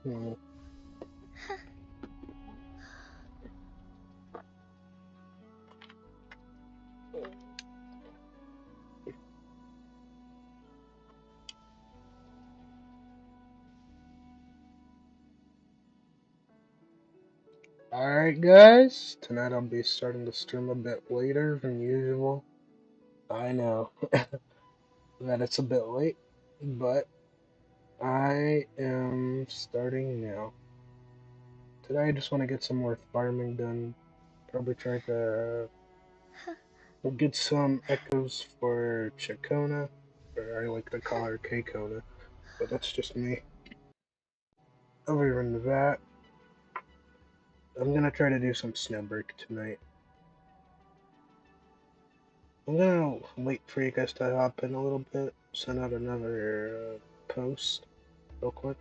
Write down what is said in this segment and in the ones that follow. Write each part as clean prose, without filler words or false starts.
Hmm. Alright guys, tonight I'll be starting the stream a bit later than usual. I know that it's a bit late, but I am starting now. Today I just want to get some more farming done. Probably try to get some echoes for Chacona, or I like to call her Kona, but that's just me. Other than that, I'm gonna try to do some Snowbreak tonight. I'm gonna wait for you guys to hop in a little bit, send out another post real quick.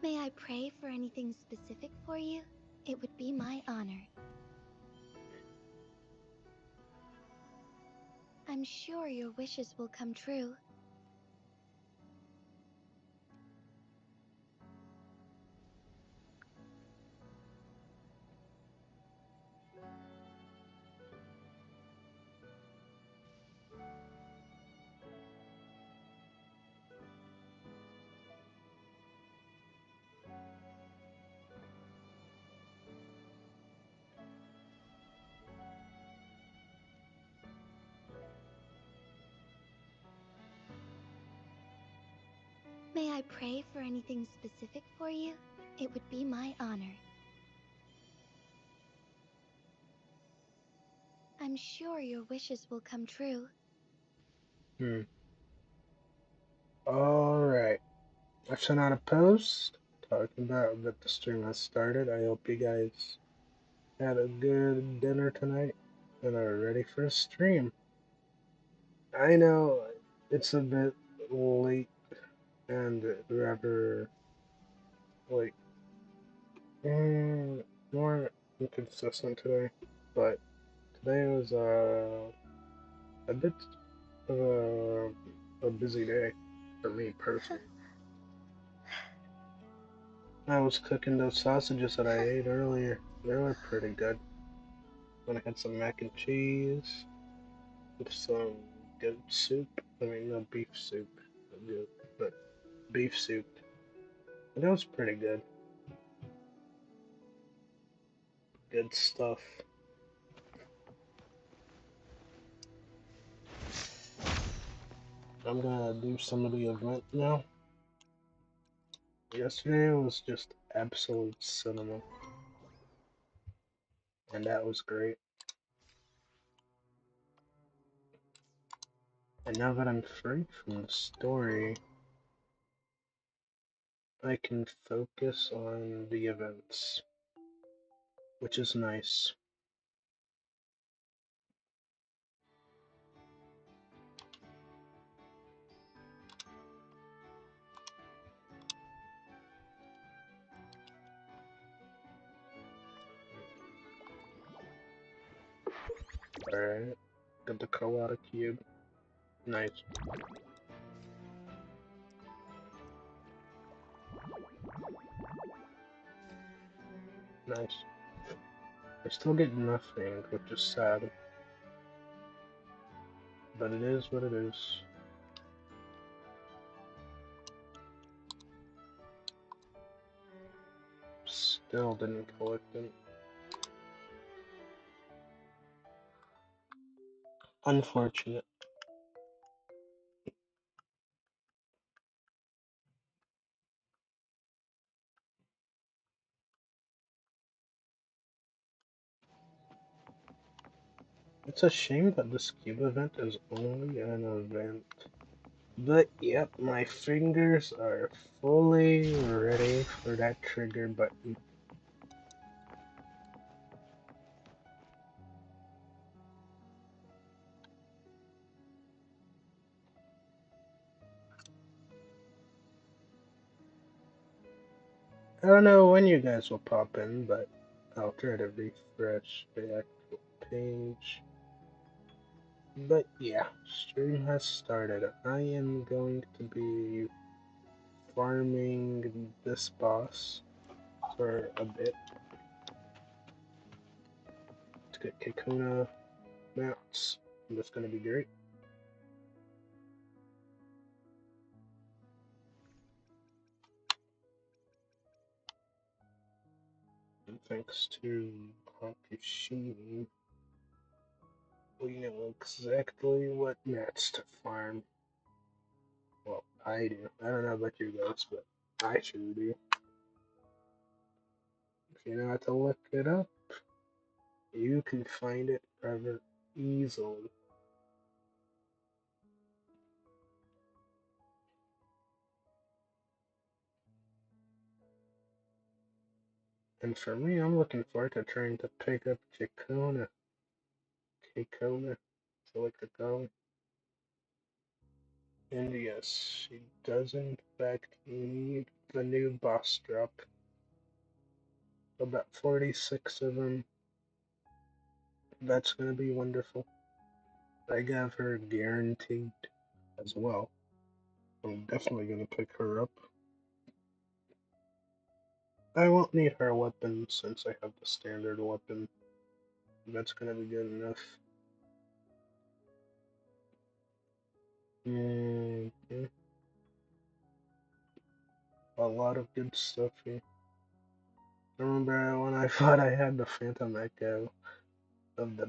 May I pray for anything specific for you? It would be my honor. I'm sure your wishes will come true. May I pray for anything specific for you? It would be my honor. I'm sure your wishes will come true. Alright. I've sent out a post talking about that the stream has started. I hope you guys had a good dinner tonight and are ready for a stream. I know it's a bit late and rather like more inconsistent today, but today was a bit of a busy day for me personally. I was cooking those sausages that I ate earlier. They were pretty good. Then I had some mac and cheese with some goat soup. I mean, no beef soup, but beef soup. But it was pretty good. Good stuff. I'm gonna do some of the event now. Yesterday was just absolute cinema, and that was great. And now that I'm free from the story, I can focus on the events, which is nice. Alright, got the Koala Cube. Nice. Nice. I still get nothing, which is sad. But it is what it is. Still didn't collect it. Unfortunate. It's a shame that this cube event is only an event. But yep, my fingers are fully ready for that trigger button. I don't know when you guys will pop in, but I'll try to refresh the actual page. But yeah, stream has started. I am going to be farming this boss for a bit to get Kakuna mounts. That's gonna be great. And thanks to Hakushimi, we know exactly what mats to farm. Well, I do. I don't know about you guys, but I sure do. If you know how to look it up, you can find it rather easily. And for me, I'm looking forward to trying to pick up Kakuna. So like to go. And yes, she does in fact need the new boss drop. About 46 of them. That's gonna be wonderful. I got her guaranteed as well. I'm definitely gonna pick her up. I won't need her weapon since I have the standard weapon. That's gonna be good enough. Mm-hmm. A lot of good stuff here. I remember when I thought I had the Phantom Echo of the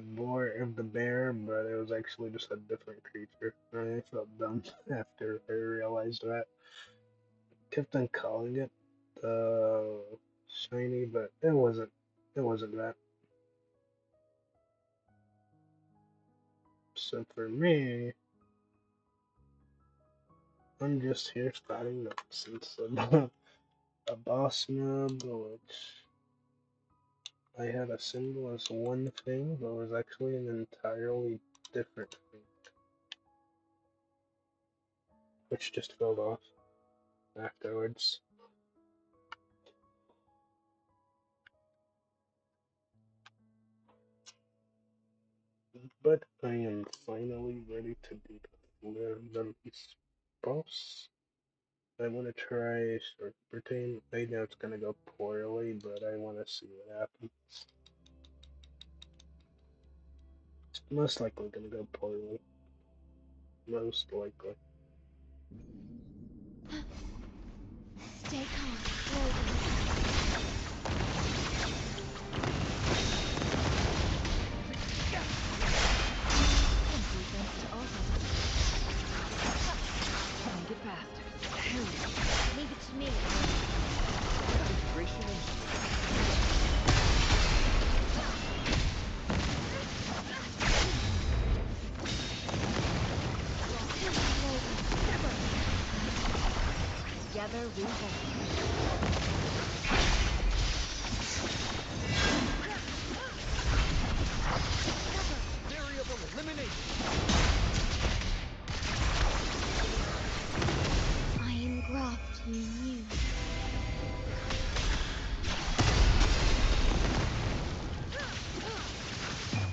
bear, but it was actually just a different creature. I felt dumb after I realized that. Kept on calling it shiny, but it wasn't. It wasn't that. So for me, I'm just here starting nonsense about a boss mob, which I had assumed was one thing, but was actually an entirely different thing, which just fell off afterwards. But I am finally ready to do the release boss. I want to try Short Britain. I know it's gonna go poorly, but I want to see what happens. It's most likely gonna go poorly. Most likely. Stay calm, Logan. Defense to offense. Make it faster. Leave it to me. Integration engine. Together we hold. Variable elimination. Iron graft you knew.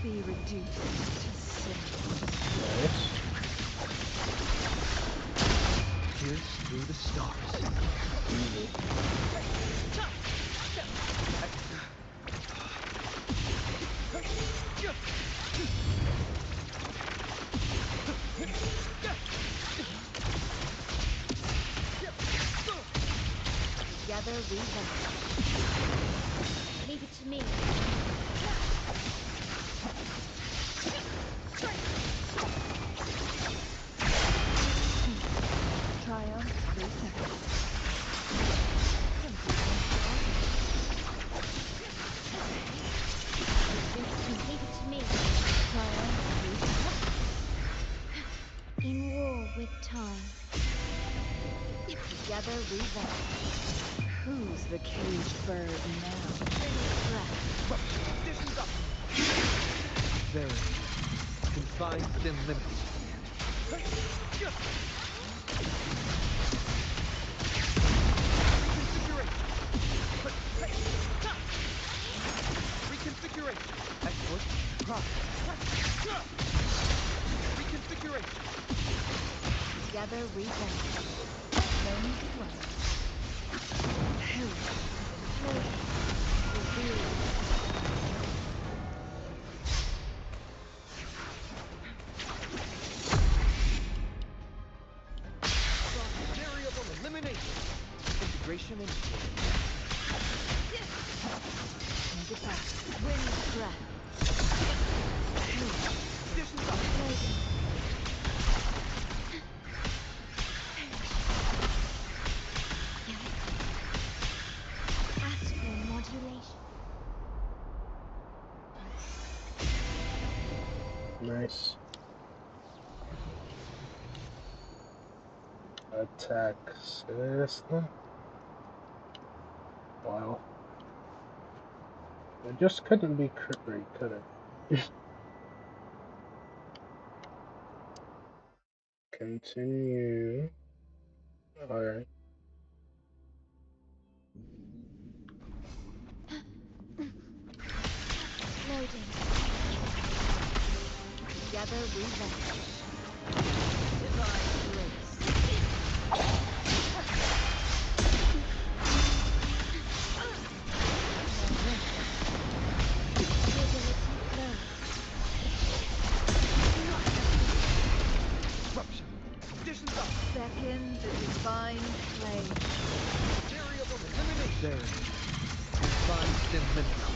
Be reduced to sin. Nice. Pierce through the stars. Easy. Together we hold. Leave it to me. Triumph 3 seconds. Some defense to offense. Leave it to me. Triumph 3 seconds. In war with time. Together we hold. Who's the caged bird now? Breath. Conditions up. Very confined within limits. Reconfiguration. Export. Process. Reconfiguration. Together we venture. No need to dwell. Haze. Reveal. Variable elimination. Integration initiated. Make it fast. Wind breath. Conditions up. Astral modulation. Nice. Attack. Seriously? Wow. It just couldn't be crit rate, could it? Continue. Alright. Loading. Together we venture. Divine grace. Disruption. Conditions up. Beckon the divine flame. Variable elimination. Variable. Confined them limitedly.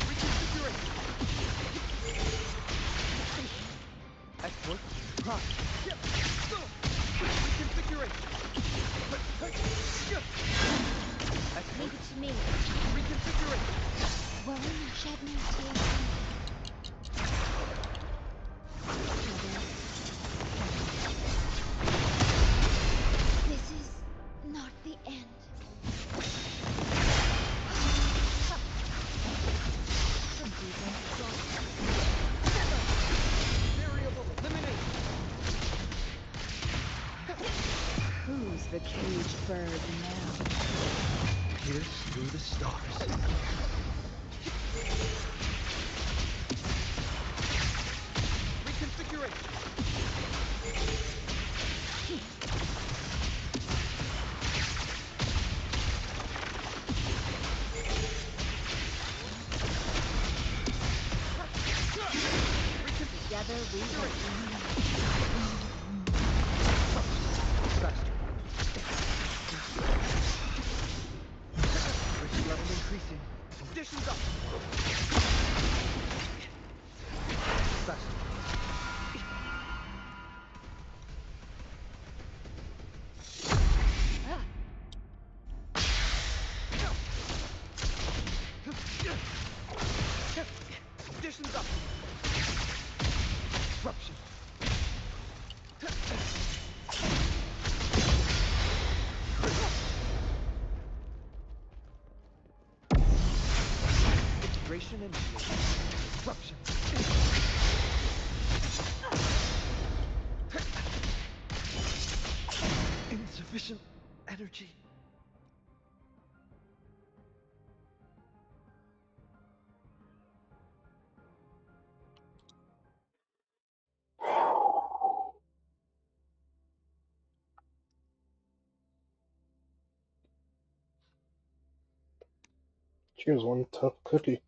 Reconfiguration. Export. Process. Reconfiguration. Export. Leave it to me. Reconfiguration. Won't shed no tears. This is not the end. Some people don't. Variable elimination. Who's the caged bird now? Pierce through the stars. Reconfiguration. Together we venture. Faster. Bridge level increasing. Conditions up. Faster. Conditions up. Disruption. Integration initiated. Disruption. Insufficient energy. She was one tough cookie.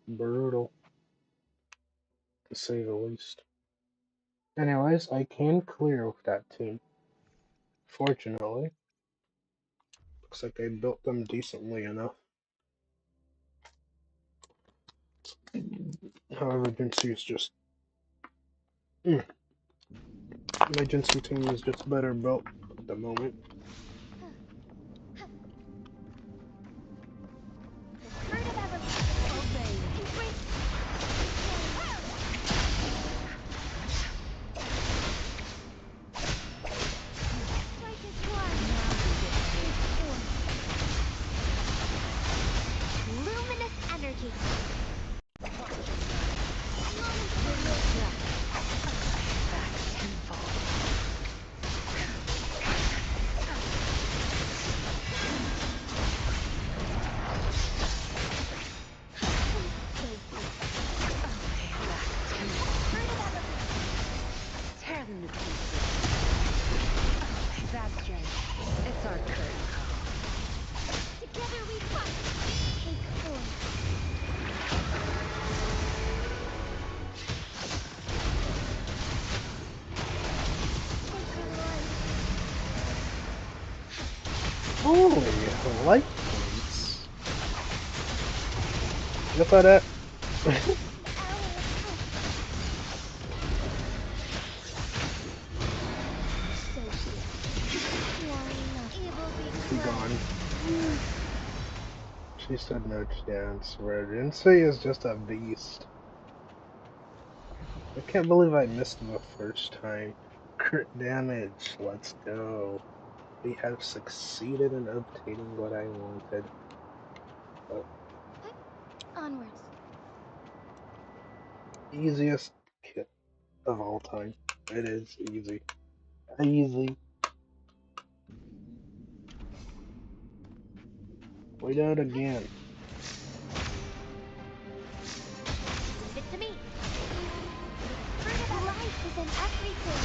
Brutal, to say the least. Anyways, I can clear with that team. Fortunately. Looks like I built them decently enough. However, Jinsei is just... my Jinsei team is just better built at the moment. Fruit of evolution. Obey. Strike as one. Luminous energy. Wind breath. them to pieces. That strength, it's our curtain call. Together we fight! Take form. Sacred light. Holy light points. Look at that. So be it. It will be Be gone. gone. She said no chance. Emergency is just a beast. I can't believe I missed the first time. Crit damage. Let's go. We have succeeded in obtaining what I wanted. Oh, Onwards. easiest kit of all time. It is easy. Easy. We do it again. Leave it to me. Life is in everything.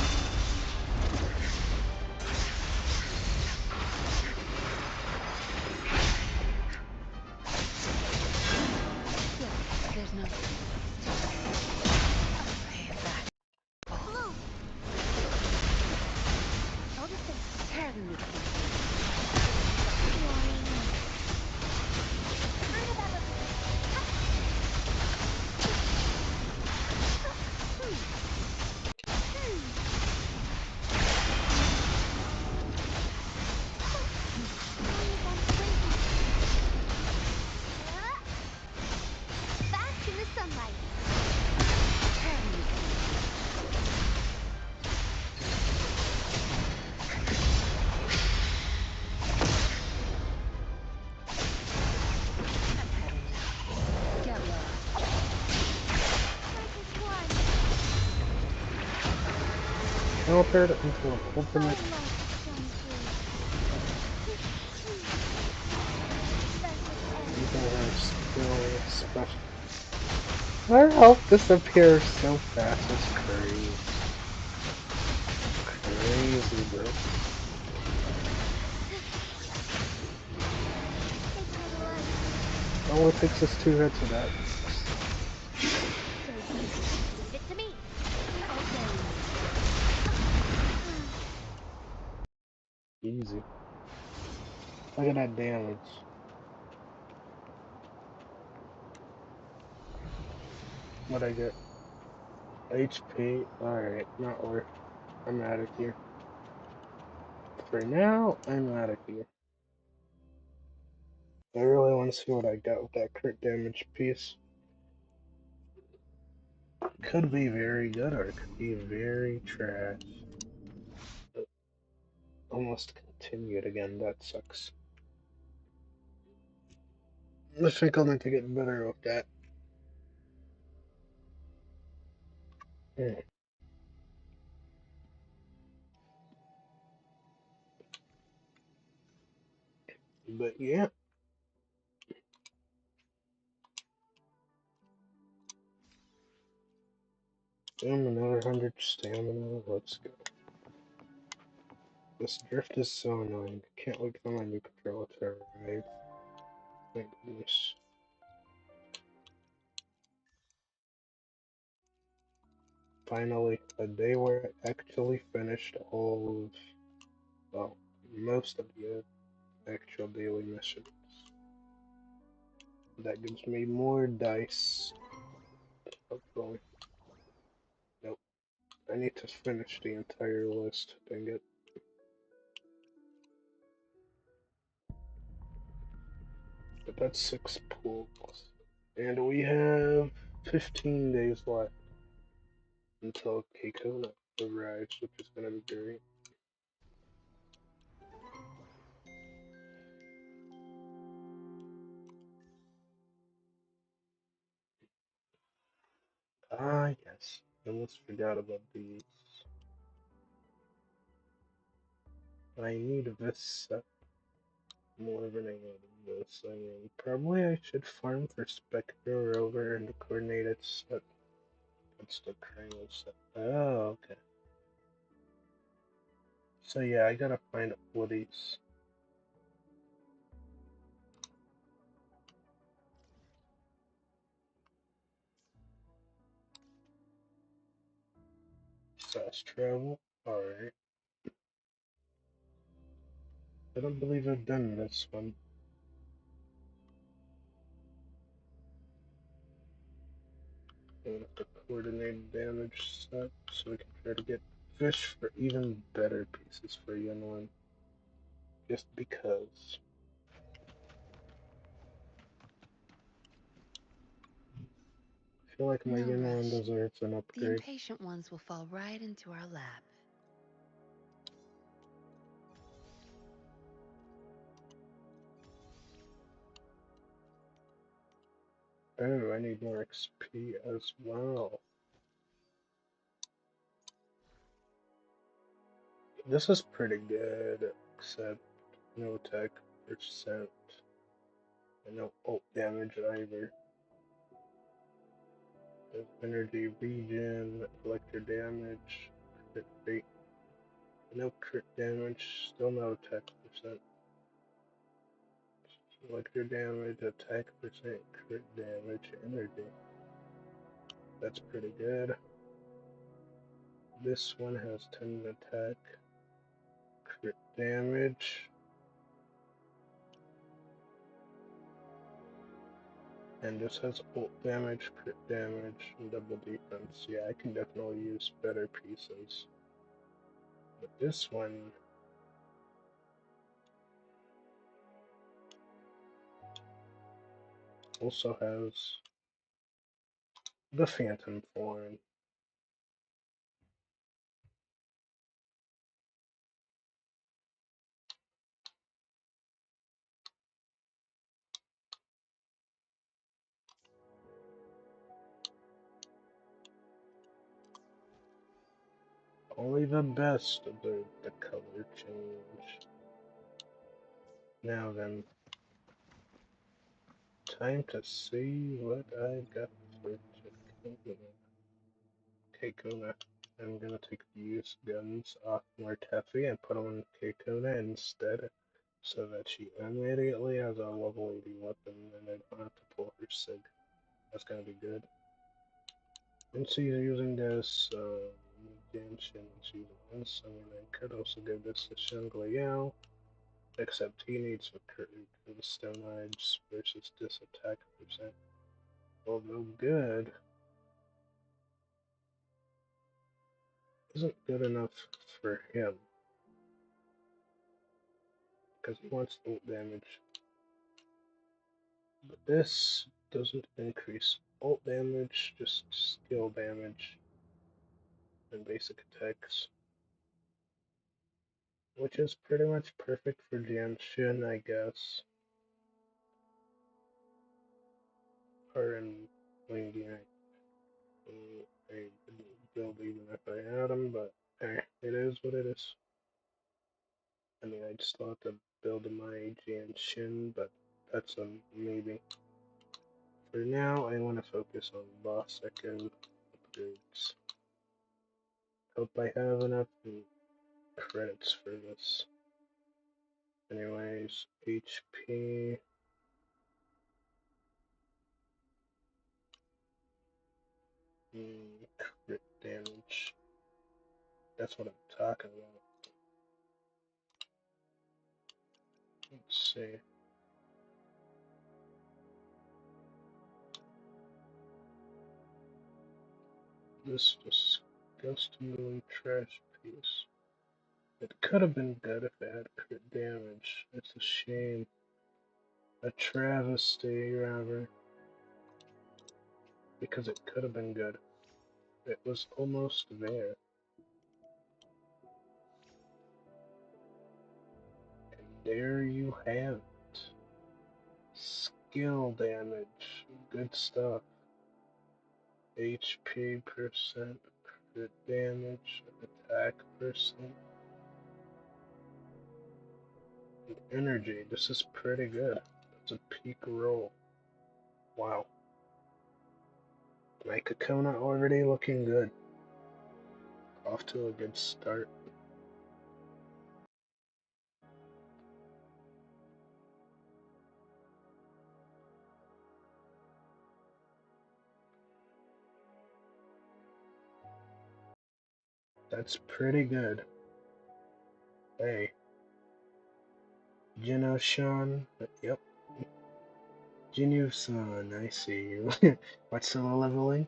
Look, there's no... Hey, that. Blue. Notice it. Tear them to pieces. Back in the sunlight. Tear them to pieces. I'm heading now. Get lost. Like a one. Altered into an ultimate. Sunlight shine through. People are still special. Our health disappears so fast. It's crazy. Crazy, bro. Sacred light. All it takes is 2 hits of that. So leave it to me. Easy. Look at that damage. What'd I get? HP. Alright, not worth. I'm out of here. For now, I'm out of here. I really want to see what I got with that crit damage piece. Could be very good or it could be very trash. Almost continued again, that sucks. I think I'll need to get better with that. But yeah. Another 100 stamina. Let's go. This drift is so annoying. Can't wait for my new controller to arrive. Thank goodness. Finally, a day where I actually finished all of, well, most of the actual daily missions. That gives me more dice. Hopefully. Nope. I need to finish the entire list. Dang it. But that's 6 pools. And we have 15 days left until Keiko arrives, which is gonna be great. Ah, yes. I almost forgot about these. I need this set more than I need this. I mean, probably I should farm for Spectre Rover and the coordinated set. That's the Cranial set. Oh, okay. So yeah, I gotta find Woody's. Fast travel. Alright. I don't believe I've done this one. And the coordinated damage set, so we can try to get fish for even better pieces for Yunlin. Just because. I feel like my No Yunlin rush. deserves an The upgrade. impatient ones will fall right into our lap. Oh, I need more XP as well. This is pretty good, except no attack percent and no ult damage either. There's energy regen, collector damage, crit rate, no crit damage, still no attack percent. Collector damage, attack percent, crit damage, energy. That's pretty good. This one has 10 attack, crit damage, and this has ult damage, crit damage, and double defense. Yeah, I can definitely use better pieces. But this one also has the Phantom form. Only the best observe the color change. Now then, time to see what I got for Keikona. I'm gonna take the used guns off Mortefi and put them on Keikona instead, so that she immediately has a level 80 weapon and I don't have to pull her Sig. That's gonna be good. And she's using this, Genshin is using this, I mean I could also give this to Shangli Yao, except he needs a crit for the Stone Eyes versus this attack percent. Although good, isn't good enough for him, because he wants ult damage. But this doesn't increase ult damage, just skill damage and basic attacks. Which is pretty much perfect for Jianshin, I guess. Or in Wing I wouldn't build even if I had them, but it is what it is. I mean, I just thought to build my Jianshin, but that's a maybe. For now, I want to focus on boss echo upgrades. Hope I have enough credits for this. Anyways, HP. Crit damage. That's what I'm talking about. Let's see. This disgustingly trash piece. It could have been good if it had crit damage. It's a shame. A travesty, rather. Because it could have been good. It was almost there. And there you have it. Skill damage. Good stuff. HP percent, crit damage, attack percent, and energy. This is pretty good. That's a peak roll. Wow. My Kakona already looking good. Off to a good start. That's pretty good. Hey. Jino-san. Yep. Jinu-san, I see you. What's the leveling?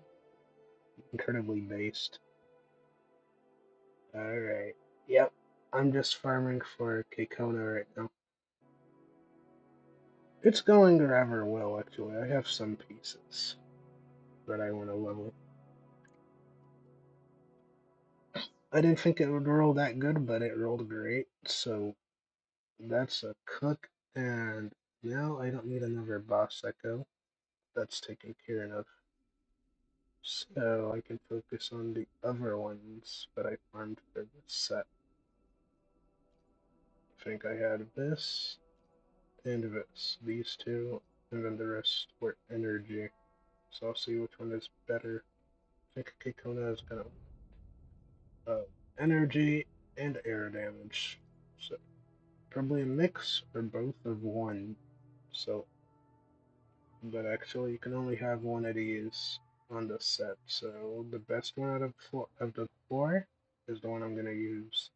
Incredibly based. Alright. Yep. I'm just farming for Keikona right now. It's going rather well, actually. I have some pieces that I want to level. I didn't think it would roll that good, but it rolled great. So that's a cook, and now I don't need another boss echo. That's taken care of. So I can focus on the other ones that I farmed for this set. I think I had this and this, these two, and then the rest were energy. So I'll see which one is better. I think Kikona is gonna energy and air damage. So probably a mix or both of one. So, but actually you can only have one of these on the set. So the best one out of the four is the one I'm gonna use.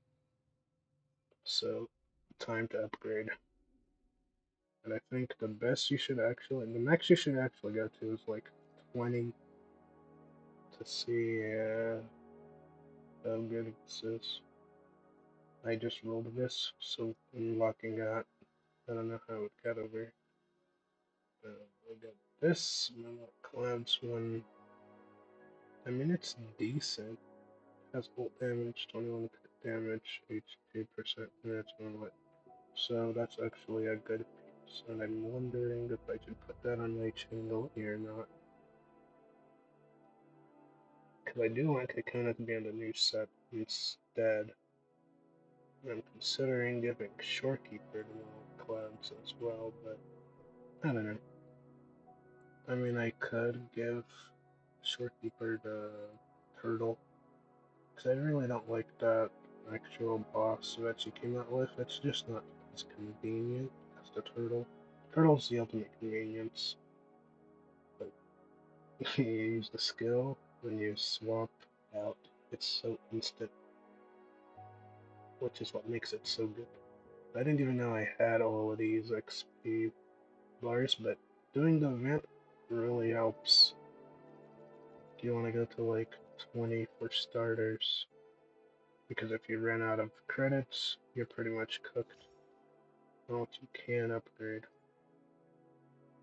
So time to upgrade. And I think the best you should actually, the max you should actually go to is like 20 to see how good this is. I just rolled this, so unlocking that. I don't know how it got over. I got this, Clouds one. I mean, it's decent. It has ult damage, 21 damage, HP%, and it's one. So that's actually a good piece. And I'm wondering if I should put that on my channel or not. Because I do want Kakuna to be on the new set instead. I'm considering giving Shorekeeper to the Clouds as well, but I don't know. I mean, I could give Shorekeeper the Turtle, because I really don't like that actual boss that she came out with. It's just not as convenient as the Turtle. Turtle's the ultimate convenience, but you use the skill, when you swap out, it's so instant, which is what makes it so good. I didn't even know I had all of these XP bars, but doing the event really helps. Do you want to go to like 20 for starters? Because if you run out of credits, you're pretty much cooked. Well, you can upgrade.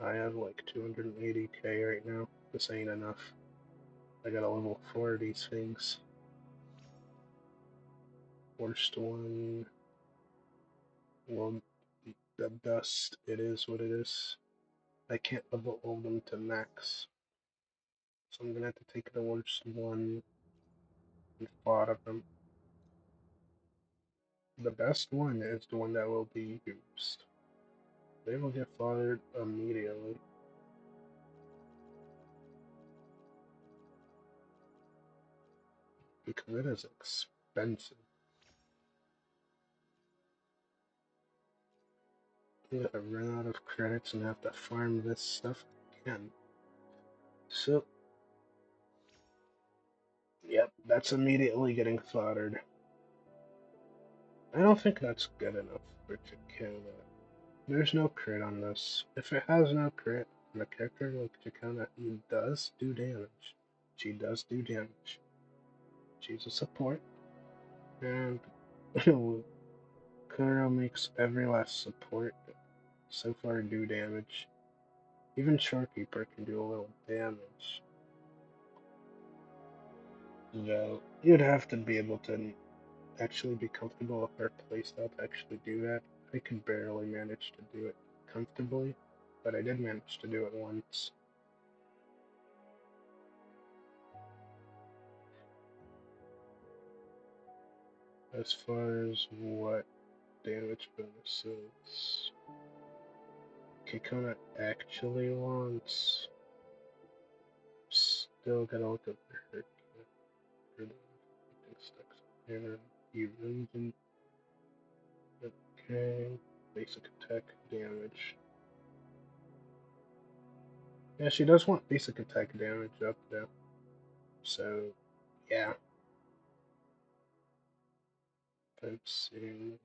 I have like 280k right now. This ain't enough. I gotta level 4 of these things. Worst one. Well, the best, it is what it is. I can't level all of them to max. So I'm gonna have to take the worst one and 5 of them. The best one is the one that will be used. They will get fired immediately. Because it is expensive. You gotta run out of credits and have to farm this stuff again. So, yep, that's immediately getting slaughtered. I don't think that's good enough for to kill that. There's no crit on this. If it has no crit, and a character like Chikana who does do damage, she does do damage. She's a support, and Kuro makes every last support so far do damage. Even Shorekeeper can do a little damage. Though, you'd have to be able to actually be comfortable with our playstyle to actually do that. I could barely manage to do it comfortably, but I did manage to do it once. As far as what damage bonuses Kikona actually wants, still gotta look over her here. Erosion. Okay. Basic attack damage. Yeah, she does want basic attack damage up there. So, yeah. I'm seeing.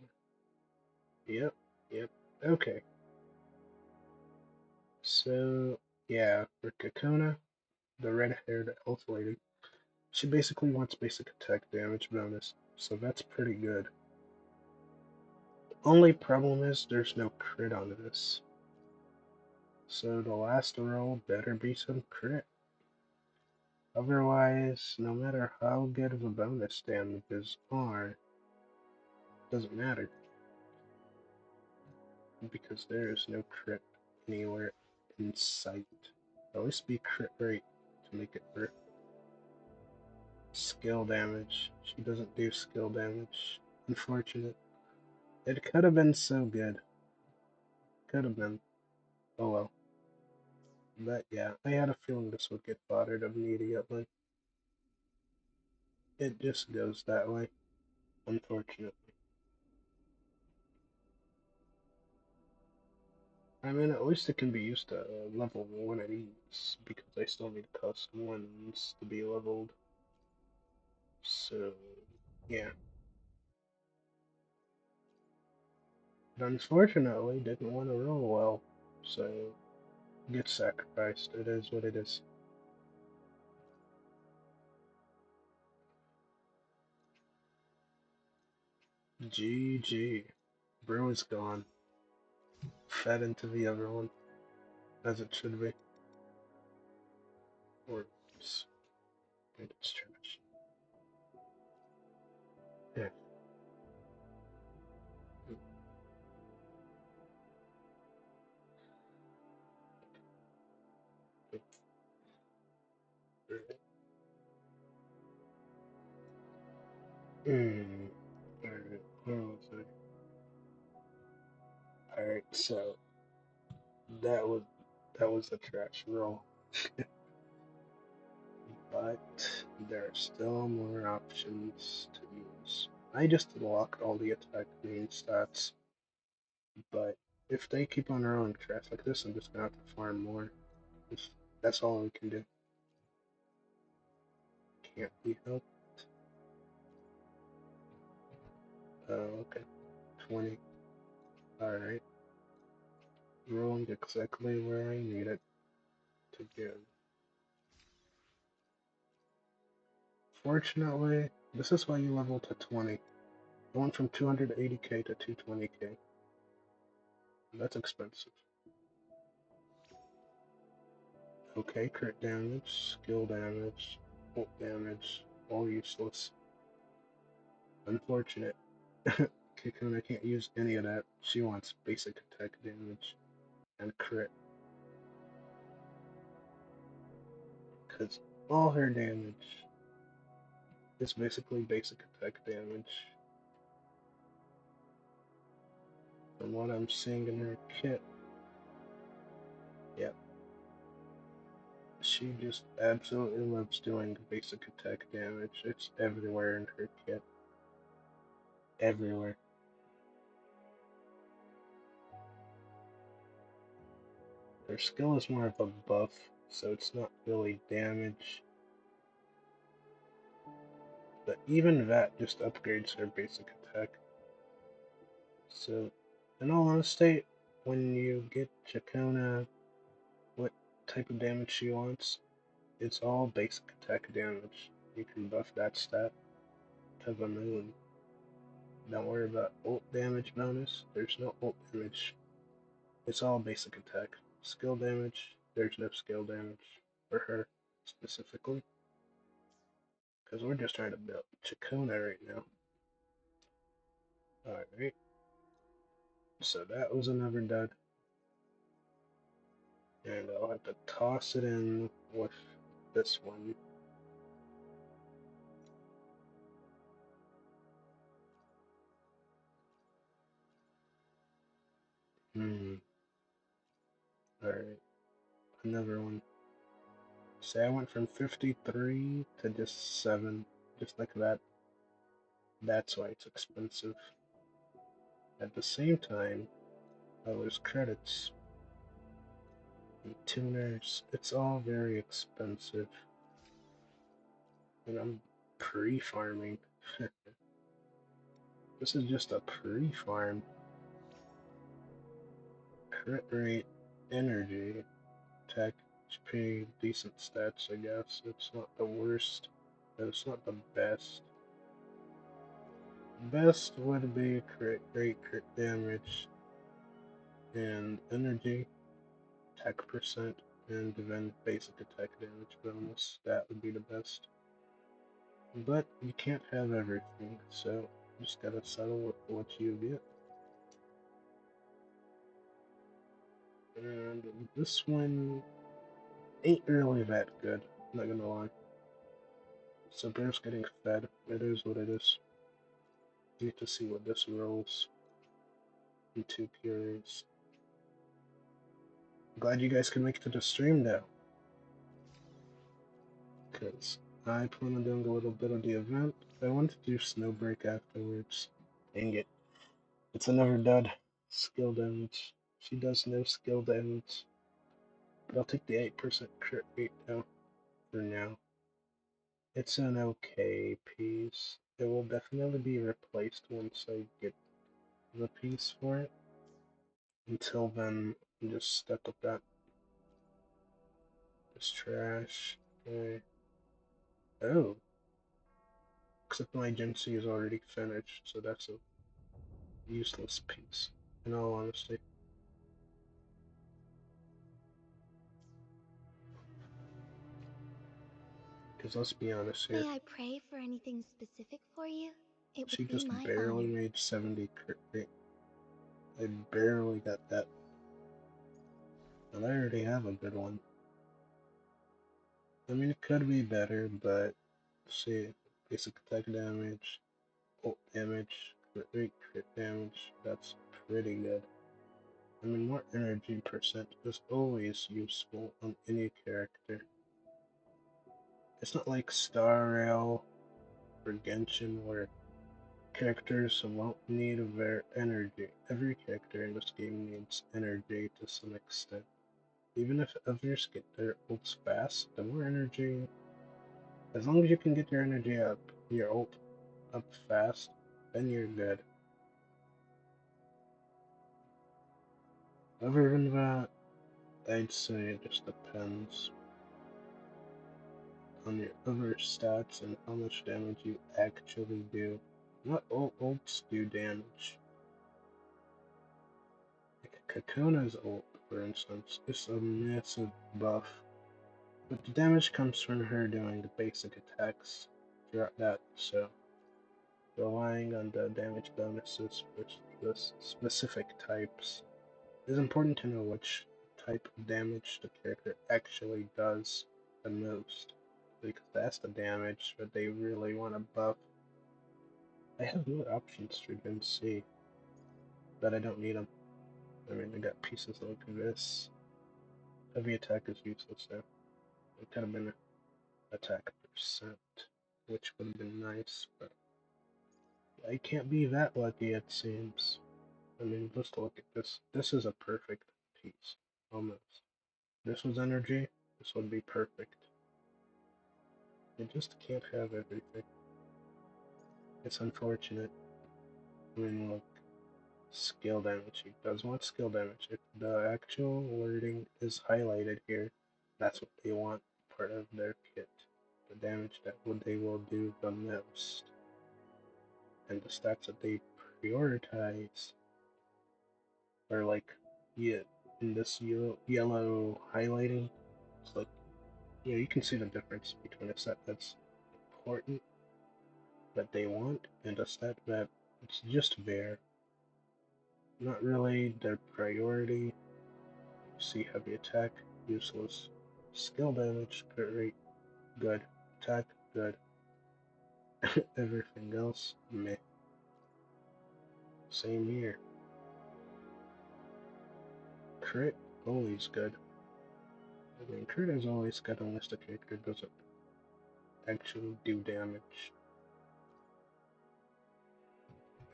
Yep, yep. Okay. So, yeah, for Kakona, the red-haired elf lady, she basically wants basic attack damage bonus, so that's pretty good. Only problem is there's no crit on this. So the last roll better be some crit. Otherwise, no matter how good of a bonus damages are, doesn't matter. Because there is no crit anywhere in sight. At least be crit rate to make it worth. Skill damage. She doesn't do skill damage. Unfortunate. It could have been so good. Could have been. Oh well. But yeah, I had a feeling this would get bothered immediately. It just goes that way, unfortunately. I mean, at least it can be used to level 1 at ease, because I still need custom ones to be leveled. So, yeah. But unfortunately, didn't want to roll well, so get sacrificed. It is what it is. GG. Brew is gone. Fed into the other one, as it should be. Or it's trash. Yeah. Alright, where was I? Alright, so that was a trash roll. But there are still more options to use. I just locked all the attack main stats, but if they keep on rolling trash like this, I'm just gonna have to farm more. That's all we can do. Can't be helped. Oh, okay. 20. Alright. Rolling exactly where I need it to go. Fortunately, this is why you level to 20. I went from 280k to 220k. That's expensive. Okay, crit damage, skill damage, ult damage, all useless. Unfortunate. Kikuna can't use any of that. She wants basic attack damage and crit. Because all her damage is basically basic attack damage. From what I'm seeing in her kit. Yep. She just absolutely loves doing basic attack damage. It's everywhere in her kit. Everywhere. Her skill is more of a buff, so it's not really damage. But even that just upgrades her basic attack. So, in all honesty, when you get Chacona what type of damage she wants, it's all basic attack damage. You can buff that stat to the moon. Don't worry about ult damage bonus. There's no ult damage. It's all basic attack. Skill damage, there's no skill damage for her specifically. Because we're just trying to build Chacona right now. Alright. So that was another dud. And I'll have to toss it in with this one. Alright. Another one. Say I went from 53 to just 7. Just like that. That's why it's expensive. At the same time, there's credits and tuners. It's all very expensive. And I'm pre-farming. This is just a pre-farm. Crit rate, energy, attack, HP, decent stats, I guess. It's not the worst, but it's not the best. Best would be crit rate, crit damage, and energy, attack percent, and then basic attack damage bonus. That would be the best. But you can't have everything, so you just gotta settle with what you get. And this one ain't really that good, not gonna lie. So Bear's getting fed. It is what it is. Need to see what this rolls. I'm too curious. Glad you guys can make it to the stream now. Because I plan on doing a little bit of the event. I want to do Snowbreak afterwards. Dang it. It's another dud. Skill damage. She does no skill damage. But I'll take the 8% crit rate down for now. It's an okay piece. It will definitely be replaced once I get the piece for it. Until then, I'm just stuck with that. It's trash. Okay. Oh. Except my Gen-C is already finished, so that's a useless piece, in all honesty. Because let's be honest here, May I pray for anything specific for you? It she would be just my barely honor. made 70 crit rate. I barely got that. And I already have a good one. I mean, it could be better, but see, basic attack damage, ult damage, crit rate, crit damage, that's pretty good. I mean, more energy percent is always useful on any character. It's not like Star Rail or Genshin where characters won't need their energy. Every character in this game needs energy to some extent. Even if others get their ults fast, the more energy, as long as you can get your energy up, your ult up fast, then you're good. Other than that, I'd say it just depends on your other stats and how much damage you actually do. Not all ults do damage. Like Kakona's ult, for instance, is a massive buff, but the damage comes from her doing the basic attacks throughout that, so relying on the damage bonuses for the specific types. It's important to know which type of damage the character actually does the most, because that's the damage that they really want to buff. I have more options for Gen-C, but I don't need them. I mean, I got pieces like this. Heavy attack is useless now. It could have been attack percent, which would have been nice, but I can't be that lucky, it seems. I mean, let's look at this. This is a perfect piece, almost. This was energy, this would be perfect. You just can't have everything. It's unfortunate. I mean, look, skill damage. He does want skill damage. If the actual wording is highlighted here, that's what they want part of their kit. The damage that they will do the most. And the stats that they prioritize are like, yeah, in this yellow highlighting, it's like, yeah, you can see the difference between a set that's important that they want and a set that it's just there. Not really their priority. See heavy attack, useless. Skill damage, crit rate, good. Attack, good. Everything else, meh. Same here. Crit, always good. I mean, crit is always good unless the character doesn't actually do damage.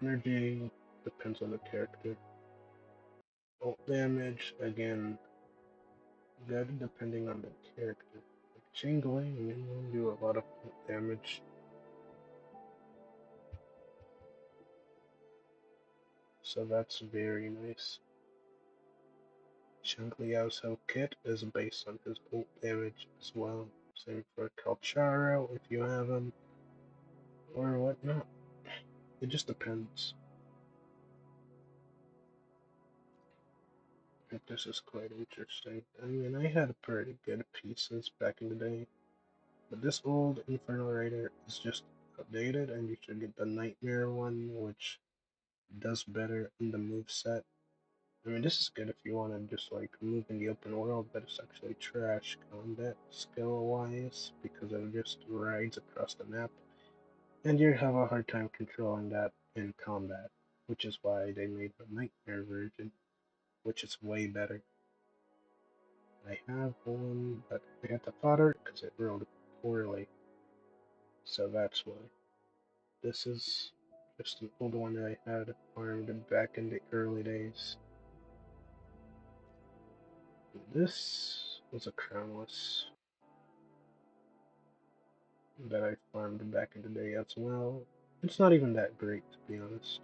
Energy depends on the character. Ult damage, again, good depending on the character. Like Chingling, I mean, will do a lot of ult damage. so that's very nice. Changliao's whole kit is based on his ult damage as well. Same for Calcharo if you have him, or whatnot. It just depends. I think this is quite interesting. I mean, I had pretty good pieces back in the day, but this old Infernal Raider is just outdated, and you should get the Nightmare one, which does better in the moveset. I mean, this is good if you want to just like move in the open world, but it's actually trash combat skill wise because it just rides across the map, and you have a hard time controlling that in combat, which is why they made the Nightmare version, which is way better. I have one, but I had to fodder it because it rolled poorly, so that's why. This is just an old one that I had farmed back in the early days. This was a crownless that I farmed back in the day as well. It's not even that great, to be honest.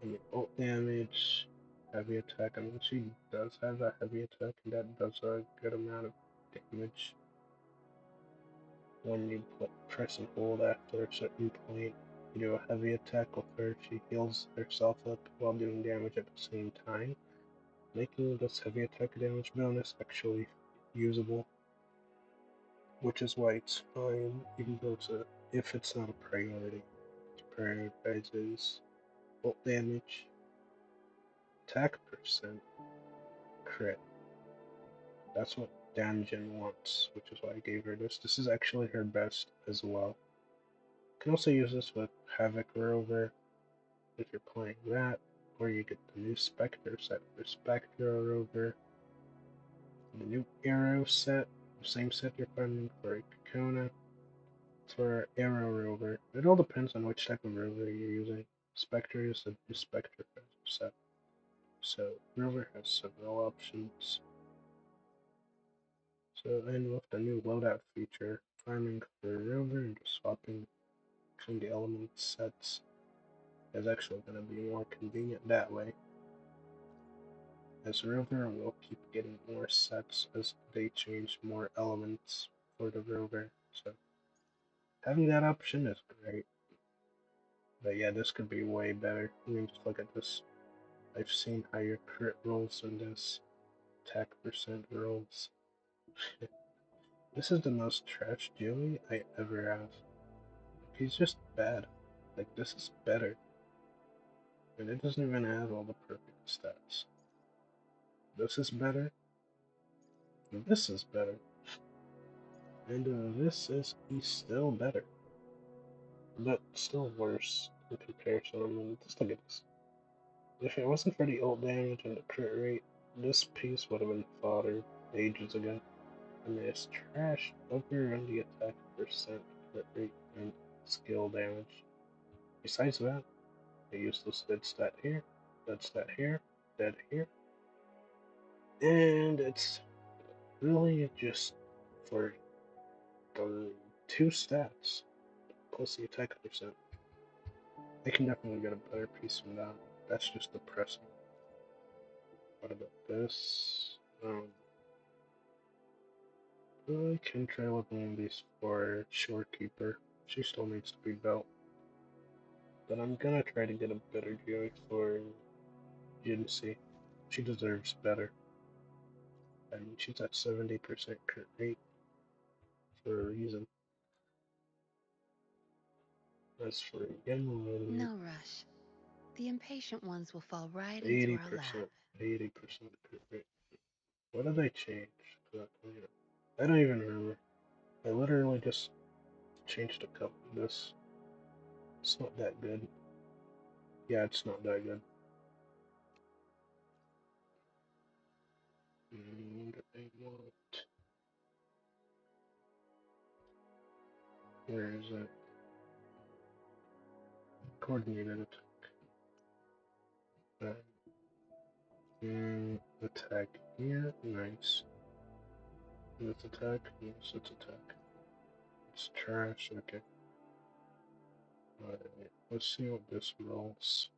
I mean, ult damage, heavy attack. I mean, she does have a heavy attack, and that does a good amount of damage. When you press and hold after a certain point, you do a heavy attack with her. She heals herself up while doing damage at the same time, making this heavy attack damage bonus actually usable. Which is why it's fine, even though if it's not a priority. It prioritizes ult damage, attack percent, crit. That's what Damjin wants, which is why I gave her this. This is actually her best as well. You can also use this with Havoc Rover if you're playing that, or you get the new Spectre set for Spectre Rover, the new Arrow set, the same set you're finding for Kakona, for Arrow Rover. It all depends on which type of rover you're using. Spectre is the new Spectre set, so rover has several options. So, and with the new loadout feature, farming for rover and just swapping between the element sets is actually going to be more convenient that way. As rover will keep getting more sets as they change more elements for the rover, so having that option is great. But yeah, this could be way better. I mean, just look at this. I've seen higher crit rolls than this, attack percent rolls. This is the most trash Joey I ever have. He's just bad. Like, this is better. And it doesn't even have all the perfect stats. This is better. And this is better. And this is still better. But still worse in comparison. I mean, just look at this. If it wasn't for the ult damage and the crit rate, this piece would have been fodder ages ago. I mean, it's trash over on the attack percent, crit rate, and skill damage. Besides that, I use this dead stat here, dead stat here, dead here, and it's really just for the two stats plus the attack percent. I can definitely get a better piece from that. That's just depressing. What about this? I can try leveling these for Shorekeeper. She still needs to be built. But I'm gonna try to get a better Joey for Jinsei. She deserves better. I mean, she's at 70% crit rate for a reason. As for Yenwoo, No rush. The impatient ones will fall right into our 80%, lap. 80% crit rate. What did I change? I don't even remember. I literally just changed a couple of this. It's not that good. Yeah, it's not that good. And I want... Where is it? Coordinated attack. Attack here. Nice. Let's attack. Yes, let's attack. It's trash. Okay. Alright, let's see what this rolls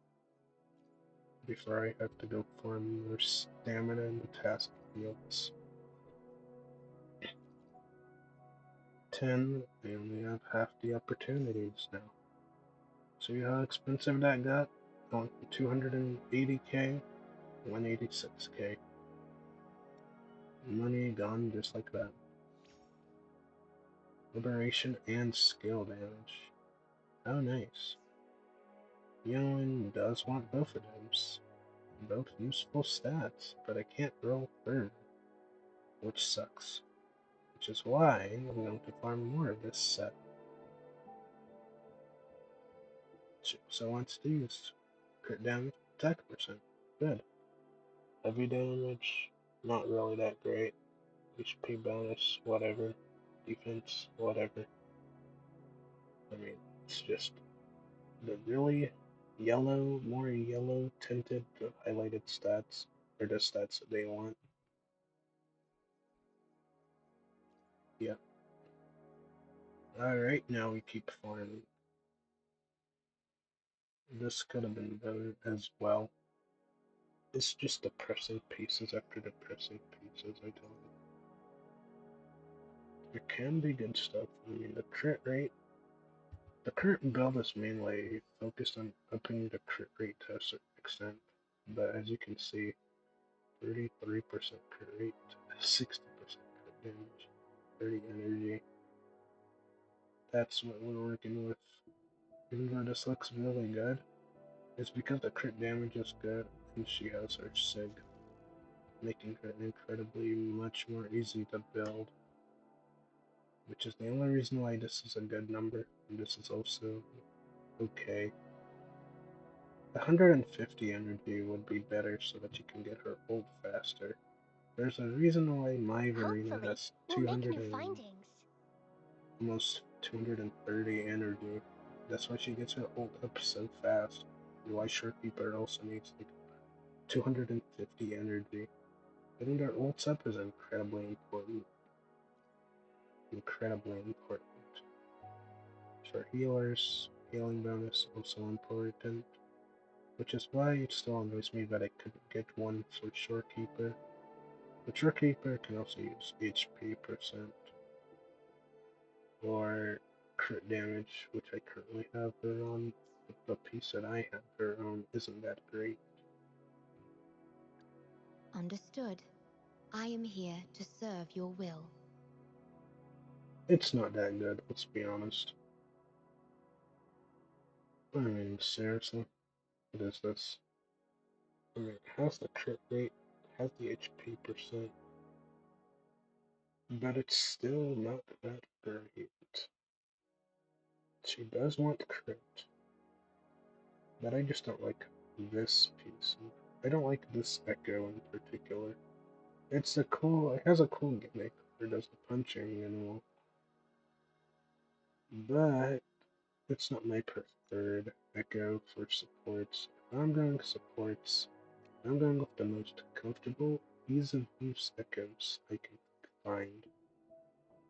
before I have to go farm more stamina in the task fields. 10, I only have half the opportunities now. See how expensive that got? Going from 280k, 186k. Money gone just like that. Liberation and skill damage. How nice. Yowen does want both of those. Both useful stats, but I can't roll third, which sucks. Which is why I'm going to farm more of this set. She also wants to use crit damage, attack percent. Good. Heavy damage, not really that great. HP bonus, whatever. Defense, whatever. I mean, it's just the really yellow, more yellow tinted highlighted stats are the stats that they want. Yeah. Alright, now we keep farming. This could have been better as well. It's just depressing pieces after depressing pieces, I tell you. There can be good stuff. I mean, the crit rate. The current build is mainly focused on upping the crit rate to a certain extent, but as you can see, 33% crit rate, 60% crit damage, 30 energy. That's what we're working with. Even though this looks really good, it's because the crit damage is good and she has her sig, making her incredibly much more easy to build. Which is the only reason why this is a good number, and this is also okay. 150 energy would be better so that you can get her ult faster. There's a reason why my Verena Hopefully, has we'll make 200 new and findings. almost 230 energy. That's why she gets her ult up so fast. And why Shorekeeper also needs like 250 energy. Getting their ults up is incredibly important. Incredibly important. For healers, healing bonus also important. Which is why it still annoys me that I couldn't get one for Shorekeeper. The Shorekeeper can also use HP percent or crit damage, which I currently have her on. But the piece that I have her on isn't that great. Understood. I am here to serve your will. It's not that good, let's be honest. I mean, seriously, what is this? I mean, it has the crit rate, it has the HP percent, but it's still not that great. She does want crit, but I just don't like this piece. I don't like this echo in particular. It's a cool, it has a cool gimmick where it does the punching and all, but it's not my preferred echo for supports. If I'm going supports, I'm going with the most comfortable, ease of use echoes I can find.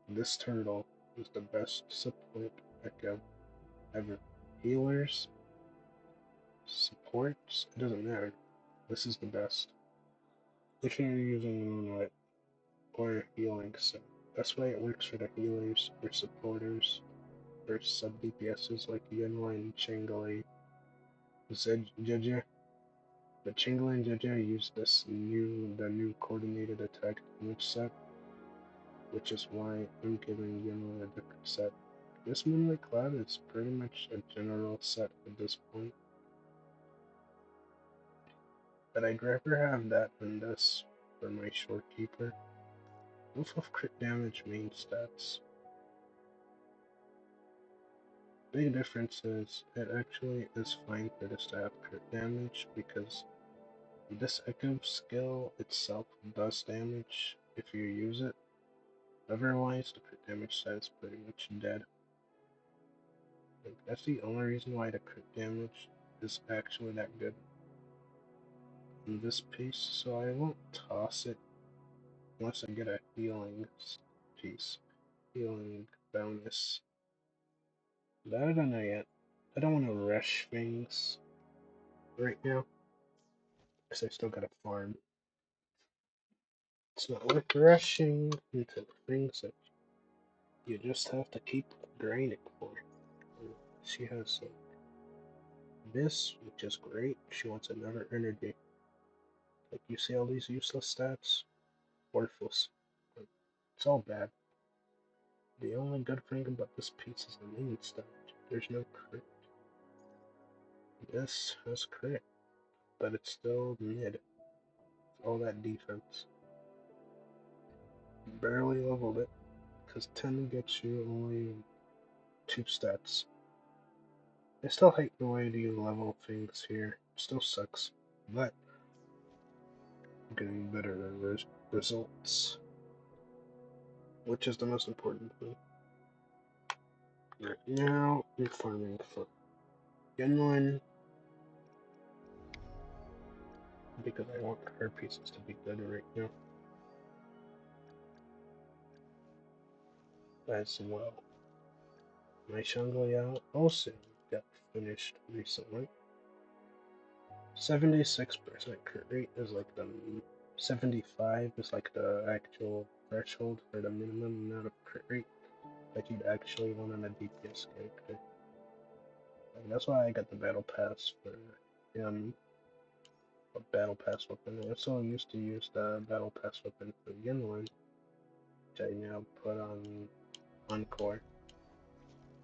This turtle is the best support echo ever. Healers, supports, it doesn't matter. This is the best. If you're using Moonlight or healing set. That's why it works for the healers or supporters or sub DPSs like Yunwa and Chang'e, Jeje. But Chang'e and Jeje use the new coordinated attack damage set, which is why I'm giving Yunwa a different set. This Moonlight Cloud is pretty much a general set at this point, but I'd rather have that than this for my Shorekeeper. Both of crit damage main stats. Big difference is it actually is fine for this to have crit damage because this echo skill itself does damage if you use it. Otherwise, the crit damage stat is pretty much dead. Like, that's the only reason why the crit damage is actually that good in this piece, so I won't toss it unless I get a healing piece. Healing bonus. But I don't know yet. I don't want to rush things right now, because I still gotta farm. It's not worth rushing into things that you just have to keep grinding for. She has this, which is great. She wants another energy. Like, you see all these useless stats? Worthless. It's all bad. The only good thing about this piece is the main stat. There's no crit. This has crit, but it's still mid. All that defense. Barely leveled it, because 10 gets you only 2 stats. I still hate the way you level things here. Still sucks, but I'm getting better results, which is the most important thing. Right now, I'm farming for Genlin, because I want her pieces to be good right now. As well. My Shangri-La also got finished recently. 76% crit rate is like the 75 is like the actual threshold for the minimum amount of crit rate that you'd actually want on a DPS character. And that's why I got the battle pass for a battle pass weapon. I also used to use the battle pass weapon for Yinlin, which I now put on Encore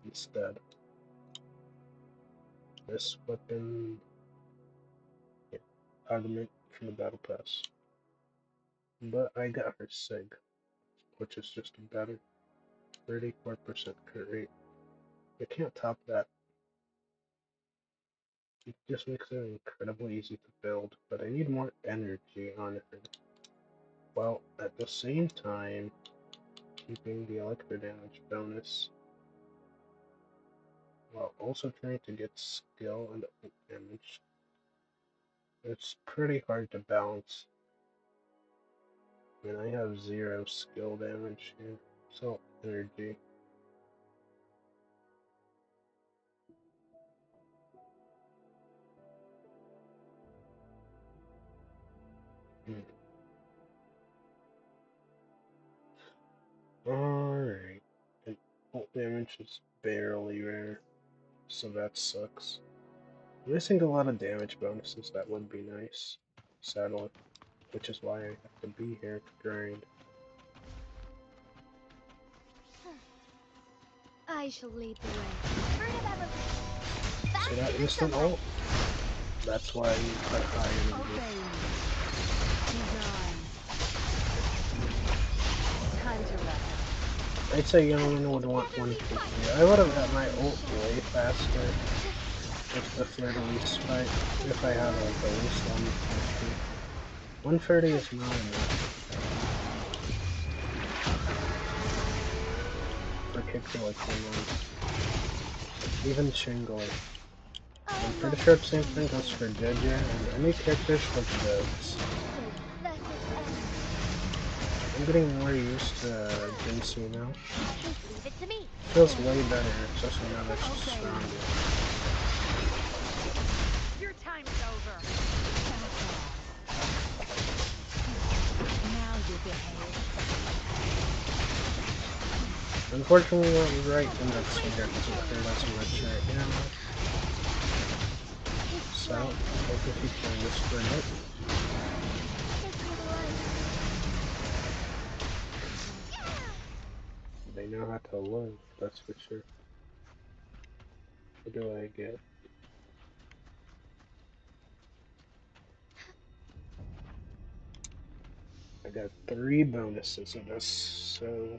instead. This weapon, yeah, augment from the battle pass. But I got her Sig, which is just a better 34% crit rate. You can't top that. It just makes it incredibly easy to build, but I need more energy on her. While at the same time, keeping the electro damage bonus, while also trying to get skill and ult damage. It's pretty hard to balance. I mean, I have 0 skill damage here, so energy. Alright. And ult damage is barely rare, so that sucks. I'm missing a lot of damage bonuses that would be nice, sadly, which is why I have to be here to grind. I shall lead the way. See that instant ult? That's why you put high energy. Time to rest. I'd say Youngin would want 150. I would have got my ult way faster with the fleur-de-lis fight if I had like at least 150. 130 is not enough for character like Youngin. Even Shingle. I'm pretty sure the same thing goes for Jeju and any characters like Jodes. I'm getting more used to Jinsu now. Leave it to me. Feels way better, especially now that she's stronger. Your time is over. Now you behave. Unfortunately, what right in that sphere doesn't hurt as much right now. So, I can keep playing this for a bit. They know how to live, that's for sure. What do I get? I got 3 bonuses of this, so...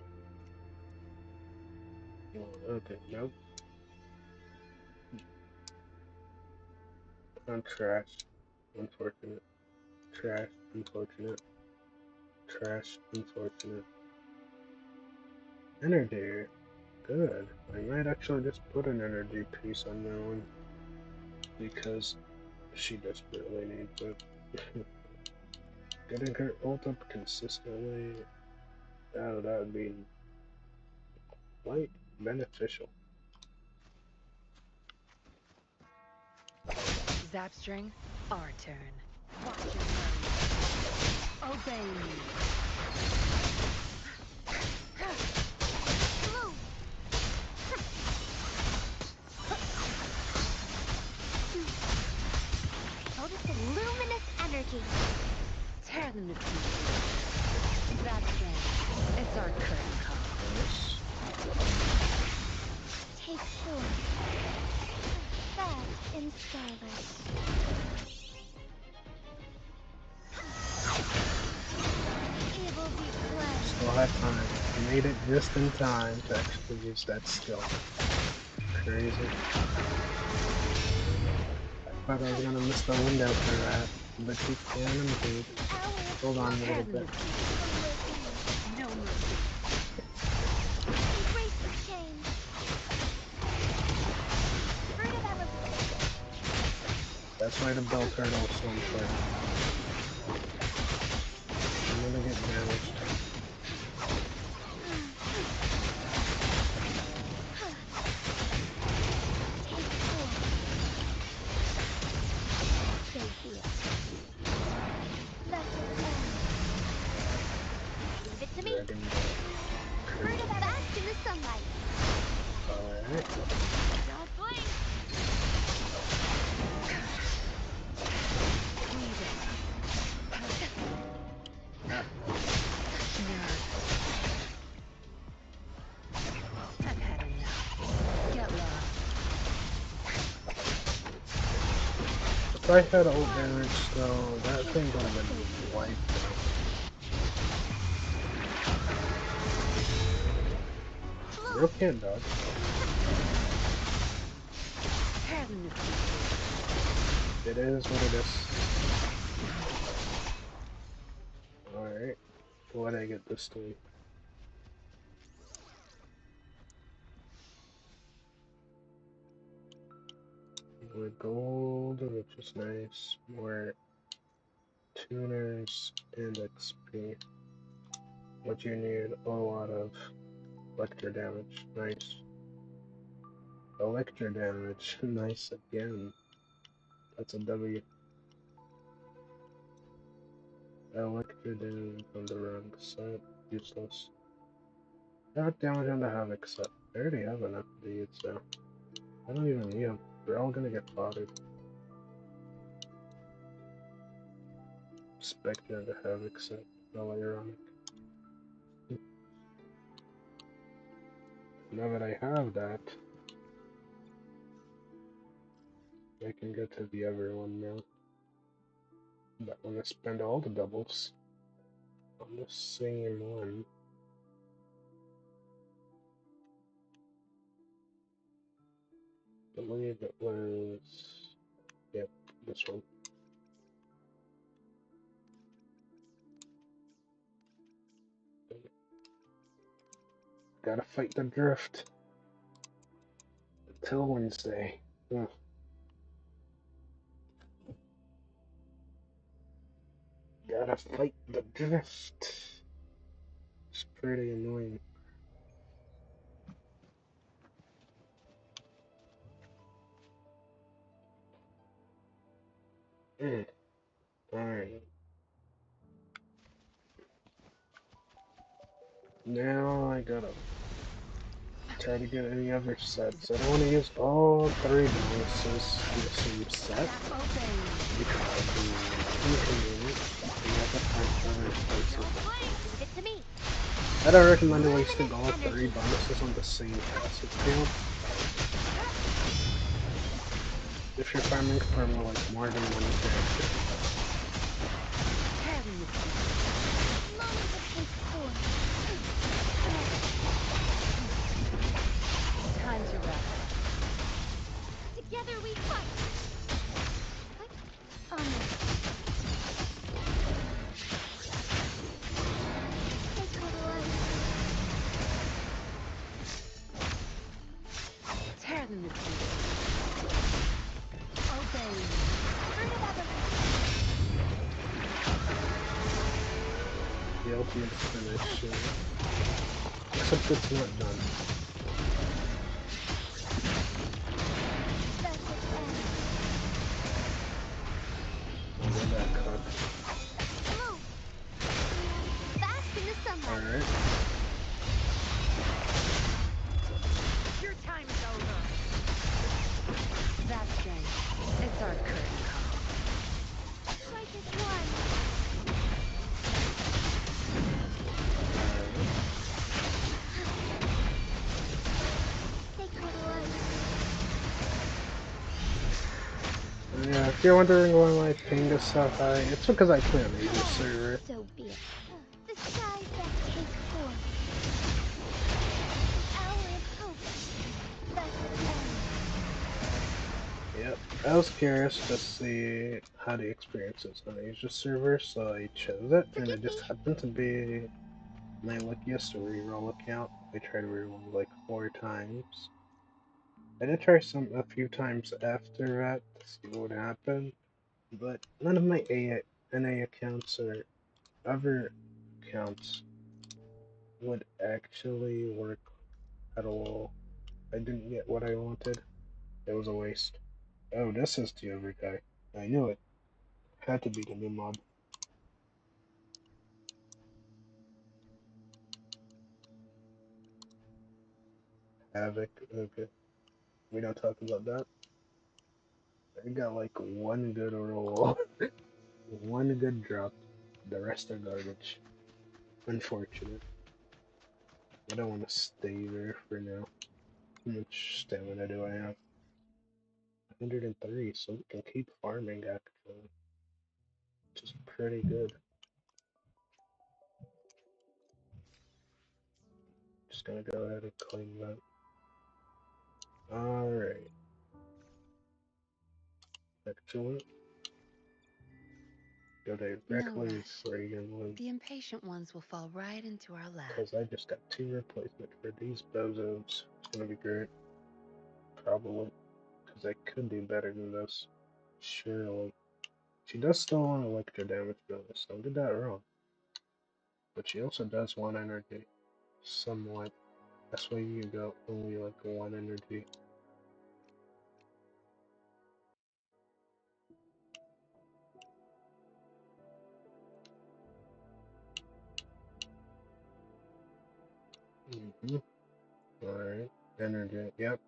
Okay, nope. I'm trash. Unfortunate. Trash. Unfortunate. Trash. Unfortunate. Energy. Good. I might actually just put an energy piece on that one. Because she desperately needs it. Getting her ult up consistently, oh, that would be quite beneficial. Zapstring, our turn. Watch your move. Obey me. Move! Notice the luminous energy. Tear them to pieces. Zapstring, it's our curtain call. Nice. Take 4. That in starlight. It will be cleansed. Still have time. Made it just in time to actually use that skill. Crazy. I thought I was gonna miss the window for that, but you can indeed. Hold on a Tear little them bit. to pieces. No mercy. Embrace the change. Fruit of evolution. That's why the bell turtle is so important. I'm gonna get damaged. Take 4. So be it. Let it end. Leave it to me. Dragon Fruit of fast in the sunlight. Alright. Don't blink. Squeeze it. I've had enough. Get lost. If I had ult damage though, that thing would have been wiped out. Real can't dodge. Tear them to pieces. It is what it is. Alright. What'd I get this time? More gold, which is nice. More tuners and XP. What you need? A lot of electro damage. Nice. Electro damage. Nice again. That's a W. Electro damage on the wrong side. Useless. Not damage on the Havoc set. I already have enough of these, so I don't even need them. They're all gonna get bothered. Spectre the Havoc set. How ironic. Now that I have that, I can get to the other one now. But I'm gonna spend all the doubles on the same one. I believe it was, yep, this one. Gotta fight the drift until Wednesday. Ugh. Gotta fight the drift. It's pretty annoying. Alright. Now I gotta try to get any other sets. I don't want to use all 3 bonuses in the same set because it's inconvenient. You have to find other places. Don't blink. Leave it to me. I don't recommend wasting all 3 bonuses on the same passive field. If you're farming for like more than one character. Tear them to pieces. Moment to take 4. Time to wrap up. Together we fight. What? Oh no. Take the light. Tear them to pieces. Obey me. Fruit of evolution. The ultimate finish. Except it's not done. Let it end. that cook. Move! Bask in the sunlight. Alright. Your time is over. That's right. It's our curtain call. Strike as one. Sacred light. Yeah, if you're wondering why my ping is so high, it's because I play on a Aegis server. So be it. The skies that take form. The hour of hope. Thus ends. Yep, I was curious to see how the experience is on a Aegis server, so I chose it, and it Forgive me. just happened to be my luckiest reroll account. I tried to reroll like 4 times. I did try a few times after that to see what would happen, but none of my NA accounts or other accounts would actually work at all. I didn't get what I wanted. It was a waste. Oh, this is the other guy. I knew it. Had to be the new mob. Havoc. Okay. We don't talk about that. I got like one good roll. One good drop. The rest are garbage. Unfortunate. I don't want to stay there for now. How much stamina do I have? 103, so we can keep farming actually. Which is pretty good. Just gonna go ahead and claim that. Alright. Excellent. Go No directly rush. for one. The impatient ones will fall right into our lap. Because I just got 2 replacements for these bozos. It's gonna be great. Probably. Because I could do better than this. Surely. She does still want electro damage bonus, don't get that wrong. But she also does want energy. Somewhat. That's why you got only like 1 energy. Alright. Energy. Yep.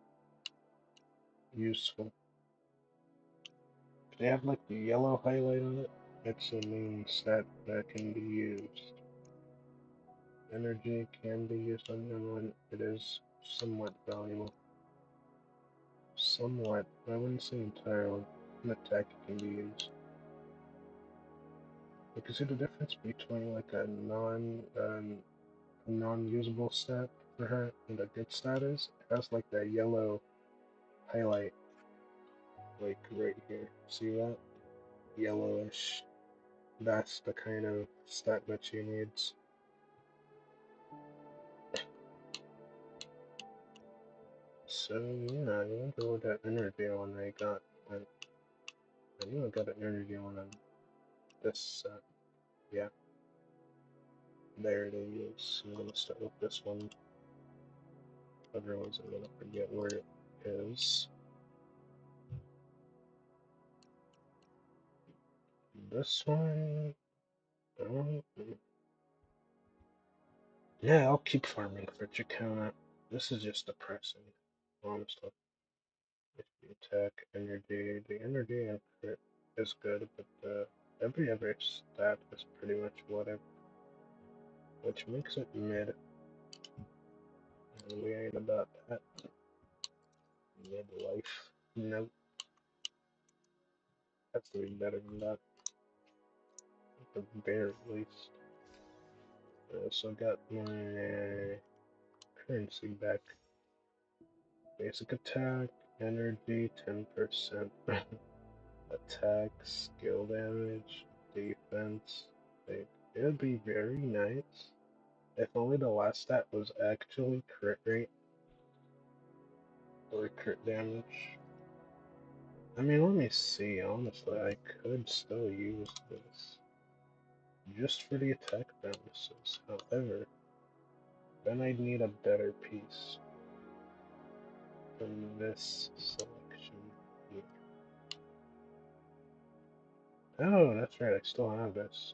Useful. They have like the yellow highlight on it. It's a main stat that can be used. Energy can be used on one. It is somewhat valuable. Somewhat. I wouldn't say entirely. An attack can be used. You can see the difference between like a non-usable stat for her and a good stat is. It has like that yellow highlight, like right here. See that? Yellowish. That's the kind of stat that she needs. So yeah, I wonder what that energy one I got. I knew I got an energy one on this set. Yeah. There it is. I'm gonna start with this one. Otherwise I'm gonna forget where it is. This one. Yeah, I'll keep farming for Chicana. This is just depressing, honestly. If you attack energy, the energy and crit is good, but every other stat is pretty much whatever, which makes it mid. And we ain't about that. Mid life. Nope. Has to be better than that. At the very least. I also got my currency back. Basic attack, energy 10%. Attack, skill damage, defense. Like, it would be very nice if only the last stat was actually crit rate or crit damage. I mean, let me see. Honestly, I could still use this just for the attack bonuses. However, then I'd need a better piece than this selection here. Oh, that's right, I still have this.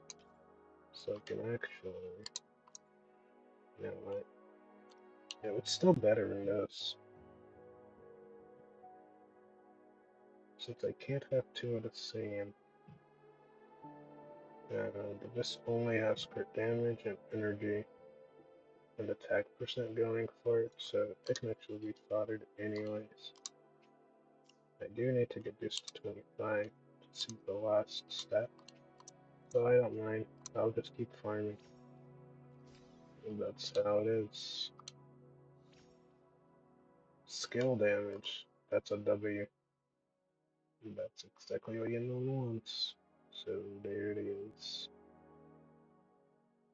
So I can actually... You know what? Yeah, it's still better than this. Since I can't have two of the same. This only has crit damage and energy and attack percent going for it, so it can actually be foddered anyways. I do need to get this to 25 to see the last step, so I don't mind. I'll just keep farming. And that's how it is. Skill damage. That's a W. That's exactly what you want. So there it is.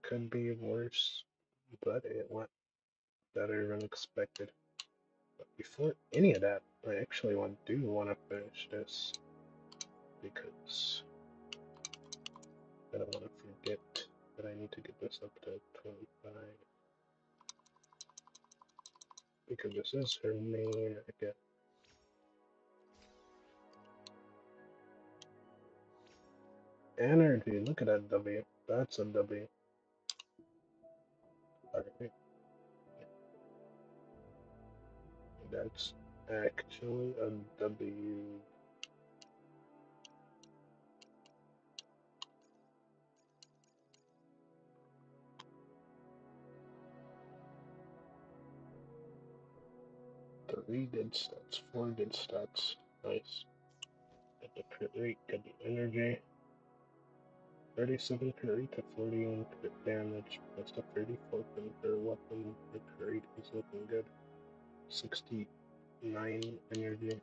Could be worse, but it went better than expected. But before any of that, I actually do want to finish this because I don't want to forget that I need to get this up to 25 because this is her main again. Energy, look at that W. That's a W. Alright, that's actually a W. Three good stats, four good stats. Nice. Got the crit rate, got the energy. 37 crit rate to 41 crit damage, plus the 34 from her weapon. The crit rate is looking good. 69 energy.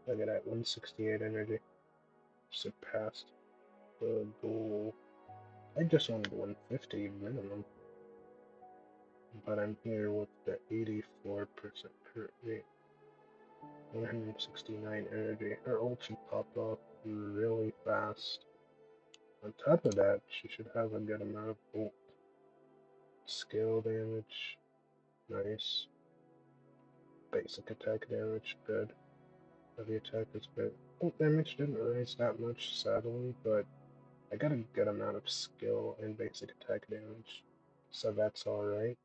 Look at that, 168 energy. Surpassed the goal. I just wanted 150 minimum. But I'm here with the 84% crit rate. 169 energy. Her ult should pop off really fast. On top of that, she should have a good amount of ult. Skill damage, nice. Basic attack damage, good. Heavy attack is good. Ult damage didn't rise that much, sadly, but I got a good amount of skill and basic attack damage. So that's alright.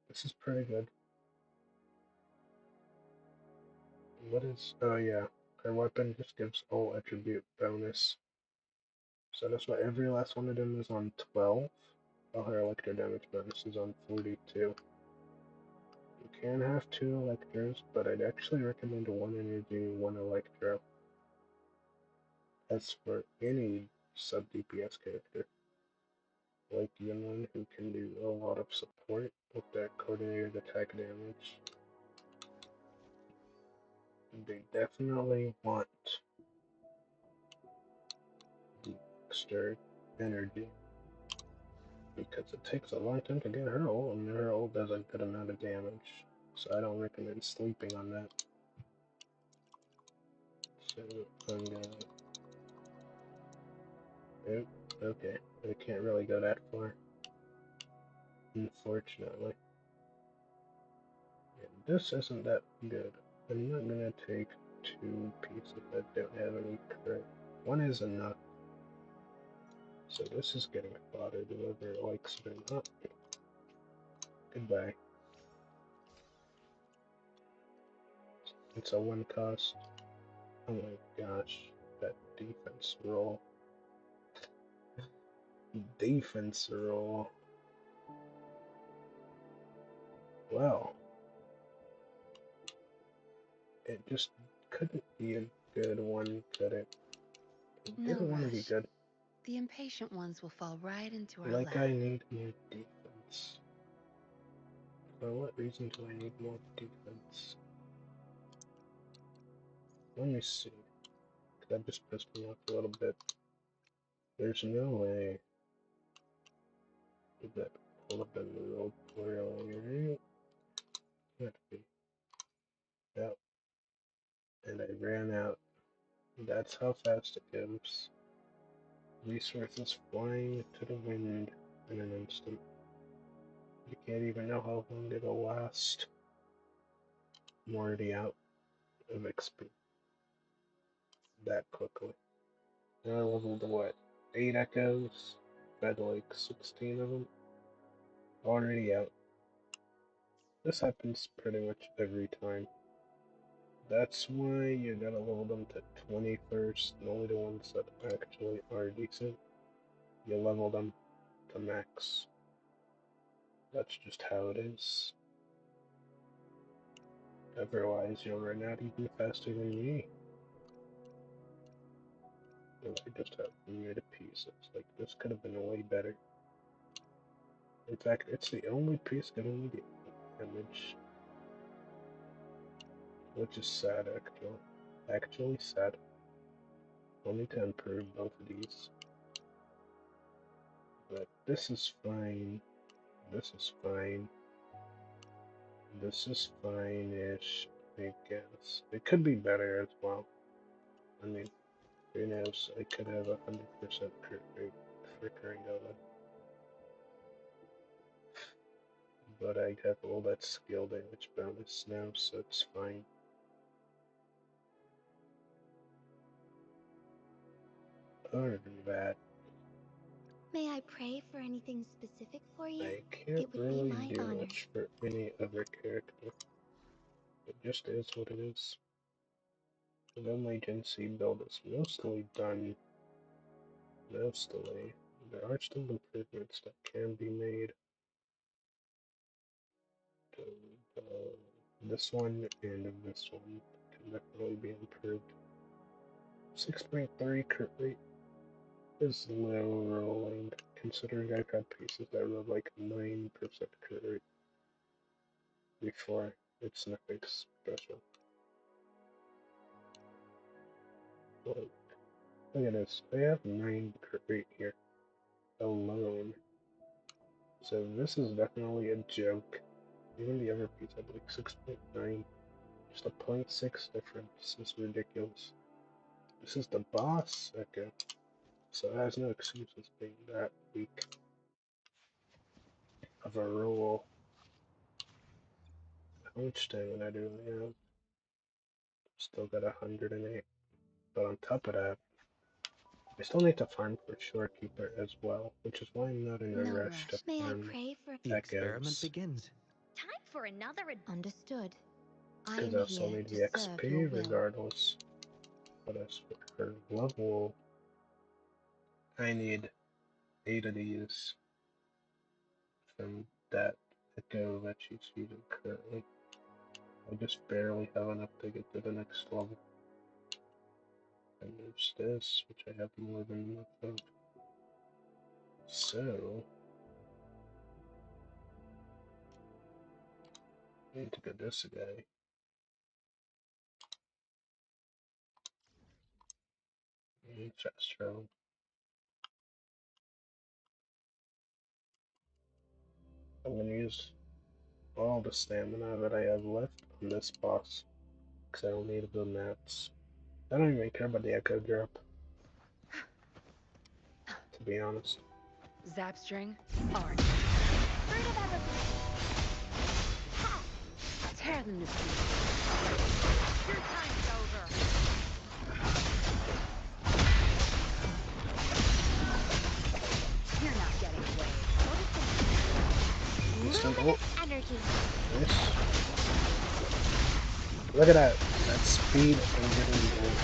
This is pretty good. What is... oh yeah, her weapon just gives ult attribute bonus. So that's why every last one of them is on 12, while her electro damage bonus is on 42. You can have two electros, but I'd actually recommend one energy, one electro. As for any sub DPS character, like Yunlin, who can do a lot of support with that coordinated attack damage, they definitely want the extra energy. Because it takes a long time to get her ult, and her ult does a good amount of damage. So I don't recommend sleeping on that. So I'm gonna... oh, okay. I can't really go that far. Unfortunately. And this isn't that good. I'm not gonna take two pieces that don't have any crit. One is enough. So this is getting foddered whether it likes it or not. Goodbye. It's a one cost. Oh my gosh. That defense roll. Defense roll. Well, it just couldn't be a good one, could it? It No didn't want to be rush. good. The impatient ones will fall right into our Like lap. I need more defense. For what reason do I need more defense? Let me see. That just pissed me off a little bit. There's no way that would have been rolled poorly, right? Can't be. Yep. And I ran out. That's how fast it goes. Resources flying to the wind in an instant. You can't even know how long it'll last. I'm already out of XP that quickly. I leveled what? 8 echoes? Fed like 16 of them. Already out. This happens pretty much every time. That's why you gotta level them to 20 first, and only the ones that actually are decent, you level them to max. That's just how it is. Otherwise, you'll run out even faster than me. And I just have mid pieces. Like, this could have been way better. In fact, it's the only piece giving me the damage. Which is sad, actually. Actually sad. I'll need to improve both of these. But this is fine. This is fine. This is fine-ish, I guess. It could be better as well. I mean, who knows? I could have 100% crit rate for Grangola. But I have all that skill damage bonus now, so it's fine. Other than that, May I pray for anything specific for you? I can't It would be really my do honor. much for any other character. It just is what it is. The my Gen C build is mostly done. Mostly. There are still improvements that can be made. This one and this one can definitely be improved. 6.3 crit rate is low rolling, considering I've had pieces that rolled like 9% crit rate before. It's nothing special. Like, look at this. I have 9 crit rate here alone. So this is definitely a joke. Even the other piece had like 6.9. Just a 0.6 difference is ridiculous. This is the boss? Okay. So it has no excuses being that weak of a rule. How much stamina do I have? Still got 108. But on top of that, I still need to farm for Shorekeeper as well, which is why I'm not in a No rush to rush. May I farm pray for... The experiment Echoes. begins. Time for another Understood. I Because am I'll still here need to the serve your XP will. regardless. But as for her level, I need 8 of these from that Echo that she's using currently. I just barely have enough to get to the next level. And there's this, which I have more than enough of. So, I need to get this guy. And fast travel. I'm gonna use all the stamina that I have left on this boss, because I don't need the mats. I don't even care about the echo drop, to be honest. Zapstring, art. fruit of everything. Ha! Tear them to pieces. Your time's over. You're not getting away. Instant Luminous ult. energy. Nice. Look at that. That speed and getting gold.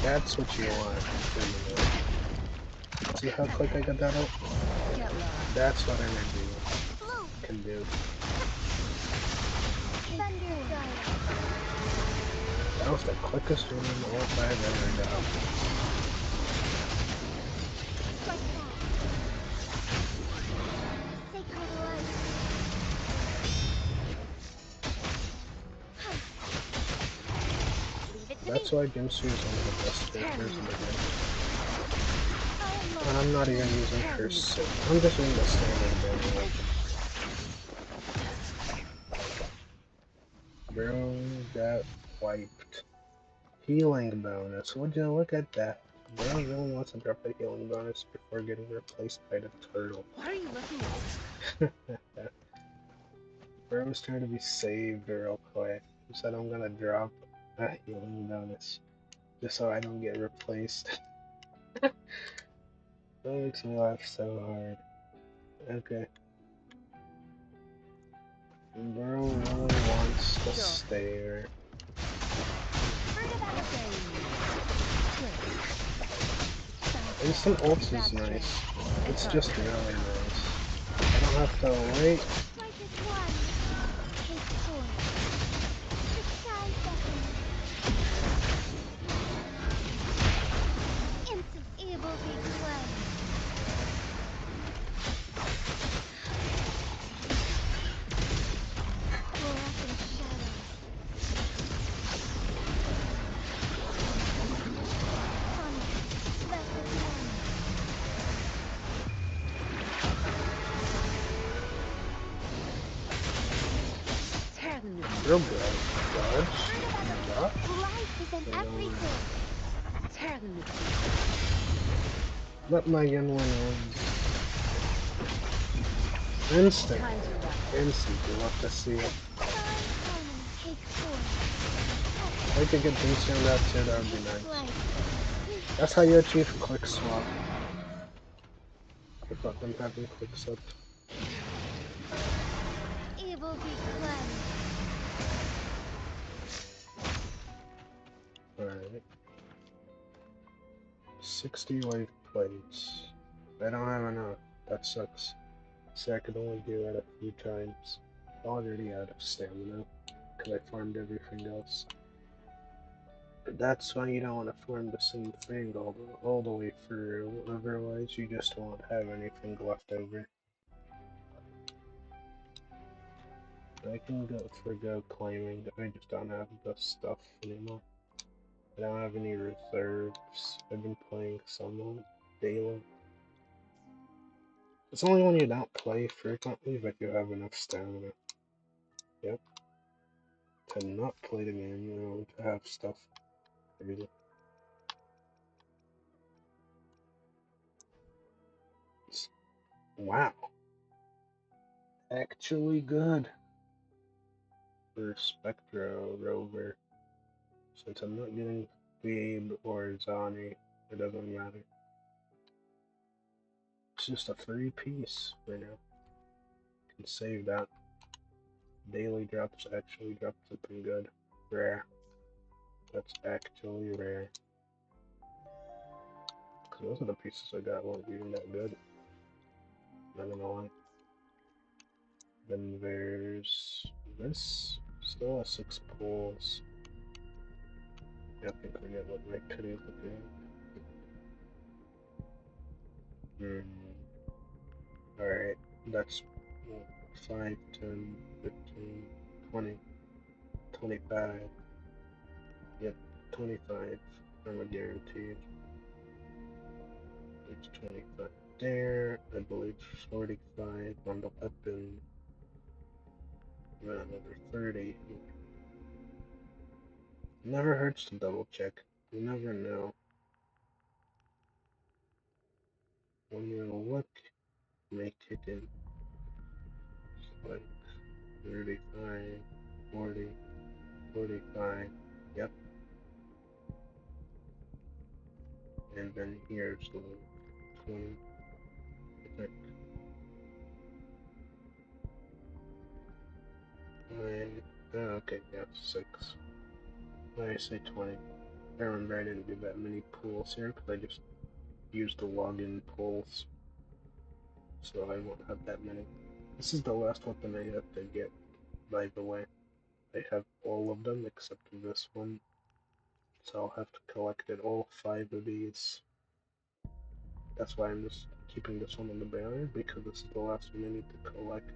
That's what you want. See how quick I got that ult? Get lost. That's what energy Blue. can do. Thunder Strider. That was the quickest running ult I've ever done. Strike back. Sacred light. Leave it to That's me. why Jimsu is one of the best Tear characters them in to the game. pieces. I am And I'm not even using Tear them curse. to pieces. I'm just using the standard damage. Bro got wiped. Healing bonus. Would you look at that? Bro really wants to drop a healing bonus before getting replaced by the turtle. What are you looking at? Bro was trying to be saved real quick. He said I'm gonna drop a healing bonus just so I don't get replaced. That makes me laugh so hard. Okay. Bro really wants to Sure. stare. Instant ults is nice. It's just really nice. I don't have to wait. Strike is one. Take four. The sky beckons. Instant evil be cleansed. Walk in shadows. Sonic, let the end. Tear them to Real pieces. good. Dodge. Dodge. Life is in everything. Tear them to pieces. Let my yin win win. Instinct. Time to wrap. Instinct. You love to see it. Divine harmony take form. If I could get things turned out too, that would be nice. Life. That's how you achieve quick swap. Without them having quick swap. Evil be cleansed. Alright. 60 wave plates. I don't have enough. That sucks. So I could only do it a few times. Already out of stamina. Because I farmed everything else. But that's why you don't want to farm the same thing all the way through. Otherwise, you just won't have anything left over. I can forgo claiming that I just don't have the stuff anymore. I don't have any reserves. I've been playing somewhat daily. It's only when you don't play frequently that you have enough stamina. Yep. To not play the game, you know, to have stuff. Crazy. Wow. Actually good. For Spectro Rover. Since I'm not getting Babe or Zani, it doesn't matter. It's just a free piece right now. Can save that. Daily drops actually drop something good. Rare. That's actually rare. Because most of the pieces I got weren't even that good. Not gonna lie. Then there's this. Still has 6 pulls. I think I get what my kitty's looking. Alright. That's 5, 10, 15, 20, 25. Yep, 25. I'm a guaranteed. It's 25 there. I believe 45 on the weapon. Then another 30. Never hurts to double check. You never know. When you look, may kick in. Like 35, 40, 45. Yep. And then here's like 20. I think. Okay, yeah, 6. I say 20. I remember I didn't do that many pulls here because I just used the login pulls. So I won't have that many. This is the last weapon I have to get, by the way. I have all of them except this one. So I'll have to collect it, all 5 of these. That's why I'm just keeping this one on the banner, because this is the last one I need to collect.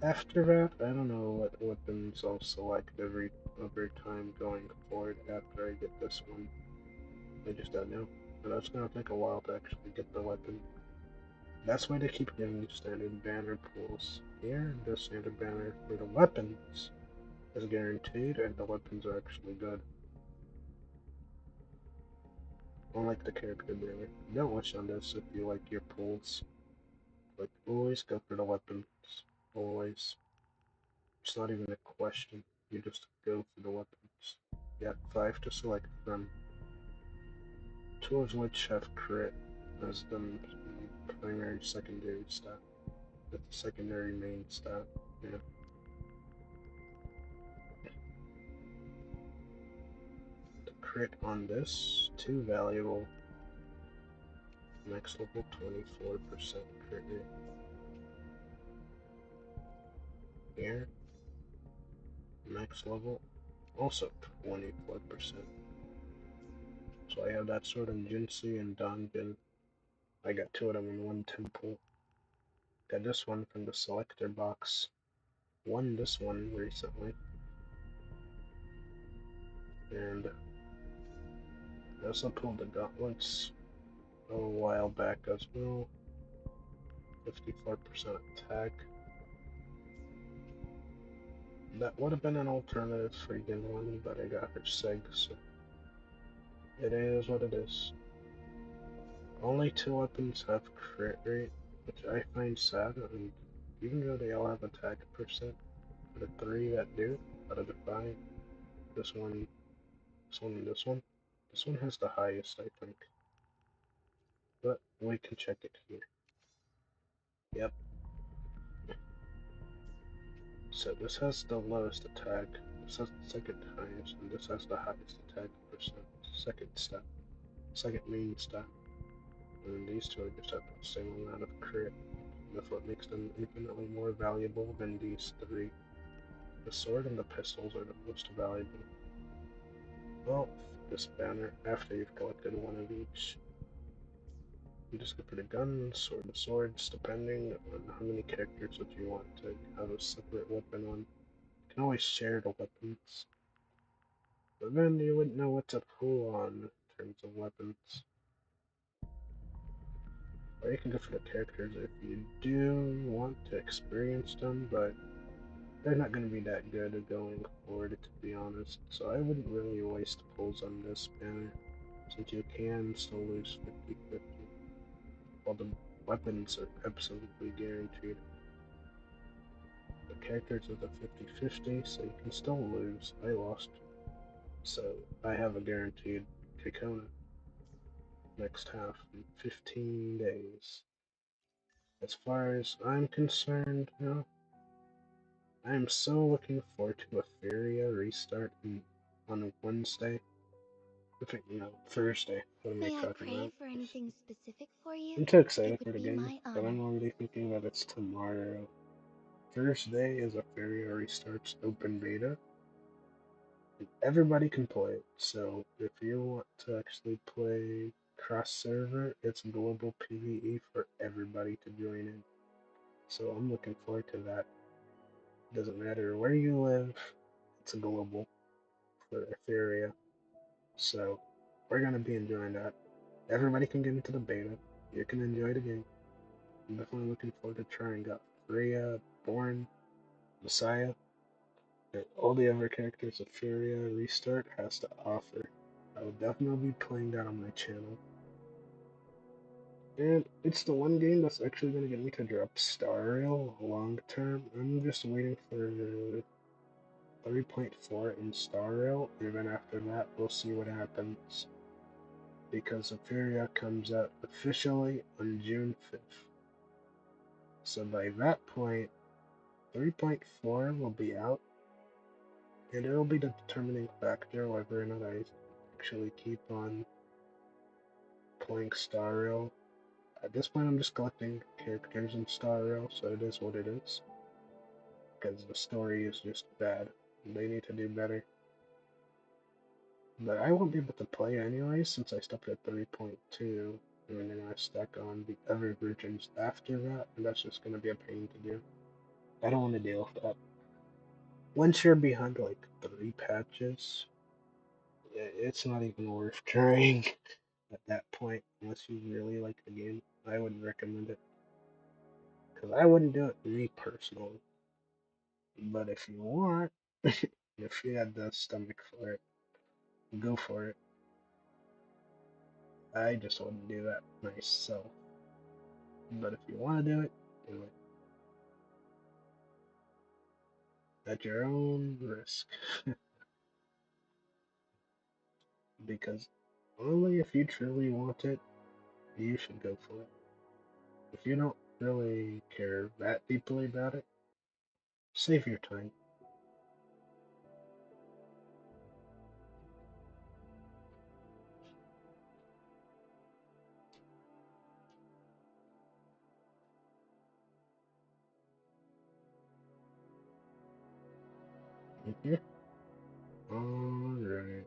After that, I don't know what weapons I'll select every time going forward after I get this one. I just don't know. But that's gonna take a while to actually get the weapon. That's why they keep giving standard banner pools. Here, the standard banner for the weapons is guaranteed, and the weapons are actually good. Unlike the character banner. Don't wish on this if you like your pulls. Like, always go for the weapons. Always. It's not even a question. You just go for the weapons. You have 5 to select from. two of which have crit as the primary secondary stat. That's the secondary main stat. Yeah. The crit on this, 2 valuable. Max level 24% crit rate. Here, max level also 24%. So I have that sword in Jinsei and Donjin. I got 2 of them in one temple. Got this one from the selector box. Won this one recently. And I also pulled the gauntlets a while back as well. 54% attack. That would have been an alternative for Yin, but I got her Seg, so it is what it is. Only 2 weapons have crit rate, which I find sad, and even though they all have attack percent, the 3 that do, out of the 5, this one, this one, and this one. This one has the highest, I think. But we can check it here. Yep. So this has the lowest attack, this has the second highest, and this has the highest attack percent. Second stat. Second main stat. And these two just have the same amount of crit. That's what makes them infinitely more valuable than these 3. The sword and the pistols are the most valuable. Well, this banner, after you've collected 1 of each. You just go for the guns or the swords, depending on how many characters that you want to have a separate weapon on. You can always share the weapons. But then you wouldn't know what to pull on in terms of weapons. Or you can go for the characters if you do want to experience them, but they're not going to be that good going forward, to be honest. So I wouldn't really waste pulls on this banner, since you can still lose 50-50. While the weapons are absolutely guaranteed. The characters are the 50-50, so you can still lose. I lost. So I have a guaranteed Kikona next half in 15 days. As far as I'm concerned, I am so looking forward to a Feria restart on Wednesday. Thursday. What am I May I talking pray about? for anything specific for you? I'm too It excited would for the be game, my but I'm honor. already thinking that it's tomorrow. Thursday is a Feria restarts open beta. Everybody can play it, so if you want to actually play cross-server, it's global PvE for everybody to join in. So I'm looking forward to that. Doesn't matter where you live, it's global for Etheria. So we're gonna be enjoying that. Everybody can get into the beta. You can enjoy the game. I'm definitely looking forward to trying out Freya, Born, Messiah, and all the other characters that Furia Restart has to offer. I will definitely be playing that on my channel. And it's the one game that's actually going to get me to drop Star Rail long term. I'm just waiting for 3.4 in Star Rail, and then after that, we'll see what happens. Because Furia comes out officially on June 5th. So by that point, 3.4 will be out, and it'll be the determining factor whether or not I actually keep on playing Star Rail. At this point, I'm just collecting characters in Star Rail, so it is what it is. Because the story is just bad. They need to do better. But I won't be able to play anyway, since I stopped at 3.2, and then they're going to stack on the other versions after that, and that's just going to be a pain to do. I don't want to deal with that. Once you're behind like 3 patches, it's not even worth trying at that point, unless you really like the game. I wouldn't recommend it. Because I wouldn't do it me personally. But if you want, if you had the stomach for it, go for it. I just wouldn't do that myself. But if you want to do it at your own risk. Because Only if you truly want it, you should go for it. If you don't really care that deeply about it, save your time. Mm-hmm. Alright.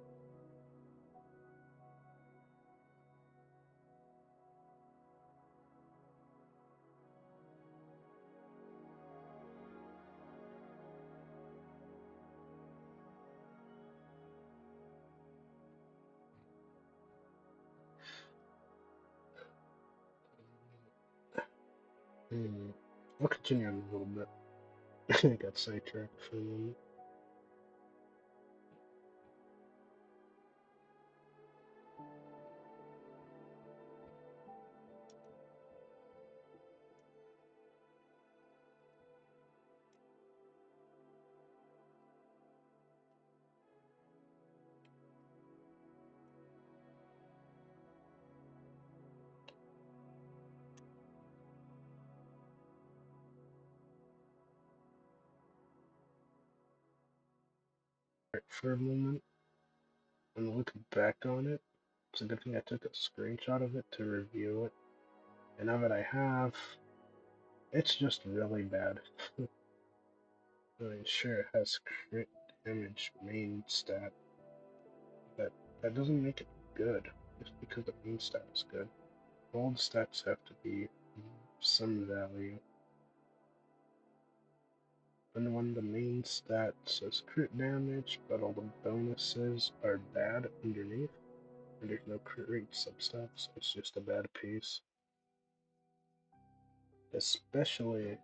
I'll continue in a little bit. I got sidetracked for a moment. For a moment and look back on it. It's a good thing I took a screenshot of it to review it. And now that I have, it's just really bad. I mean, sure, it has crit damage main stat, but that doesn't make it good just because the main stat is good. All the stats have to be some value. And when the main stat says crit damage, but all the bonuses are bad underneath, and there's no crit rate substats, it's just a bad piece. Especially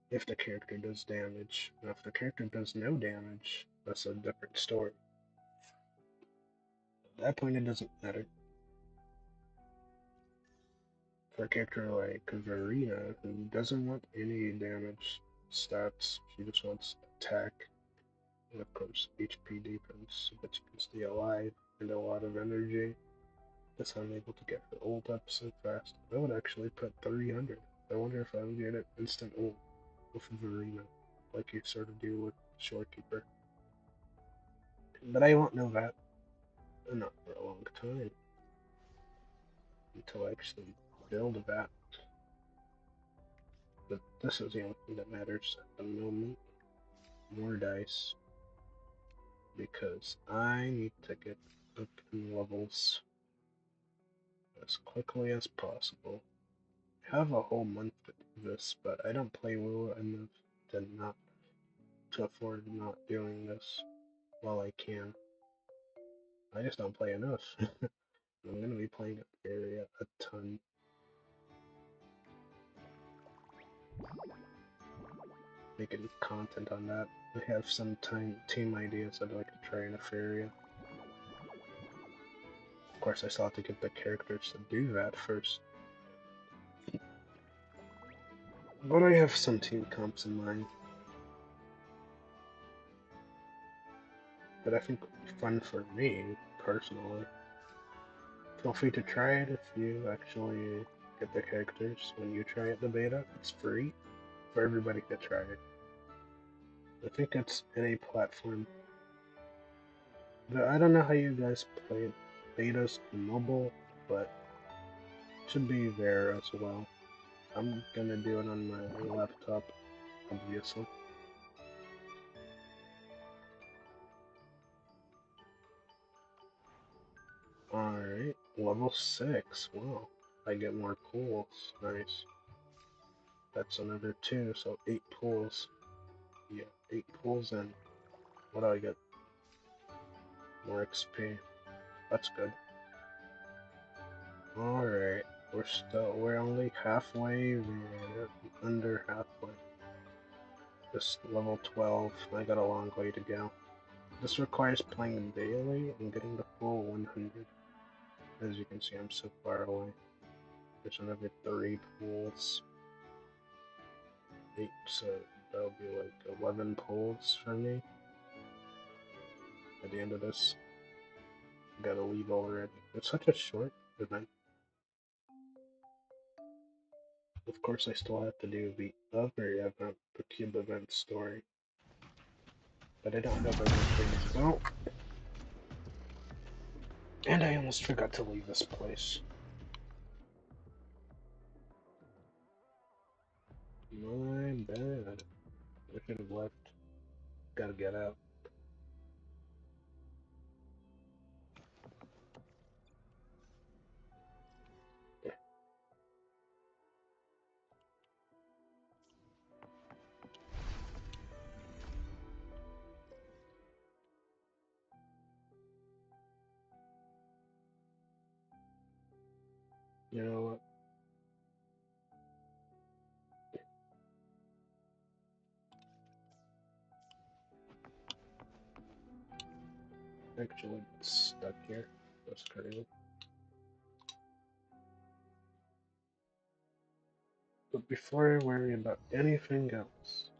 if the character does damage. Now, if the character does no damage, that's a different story. At that point, it doesn't matter. For a character like Verena, who doesn't want any damage stats, she just wants attack, and of course HP defense, but she can stay alive, and a lot of energy. That's how I'm able to get her ult up so fast. I would actually put 300. I wonder if I would get an instant ult with Verena, like you sort of do with Shorekeeper. But I won't know that. Not for a long time. Until I actually build a bat. But this is the only thing that matters at the moment. More dice. Because I need to get up in levels as quickly as possible. I have a whole month to do this, but I don't play Wuwa enough to afford not doing this while I can. I just don't play enough. I'm gonna be playing area a ton. Making content on that. I have some team ideas I'd like to try in Afaria. Of course, I still have to get the characters to do that first. But I have some team comps in mind that I think would be fun for me, personally. Feel free to try it if you actually get the characters when you try it the beta. It's free for everybody to try it. I think it's any platform. But I don't know how you guys play it. Betas mobile, but it should be there as well. I'm gonna do it on my laptop, obviously. Alright, level 6. Wow. I get more pulls. Nice. That's another 2, so 8 pulls. Yeah, 8 pulls in. What do I get? More XP. That's good. Alright. We're only halfway. We're under halfway. This level 12. I got a long way to go. This requires playing daily and getting the full 100. As you can see, I'm so far away. There's another 3 pulls. 8, so that'll be like 11 pulls for me at the end of this. Gotta leave already. It's such a short event. Of course, I still have to do the other event, the cube event story. But I don't have everything out. And I almost forgot to leave this place. My bad. I should have left. Gotta get out. You know what? Actually, it's stuck here. That's crazy. But before I worry about anything else,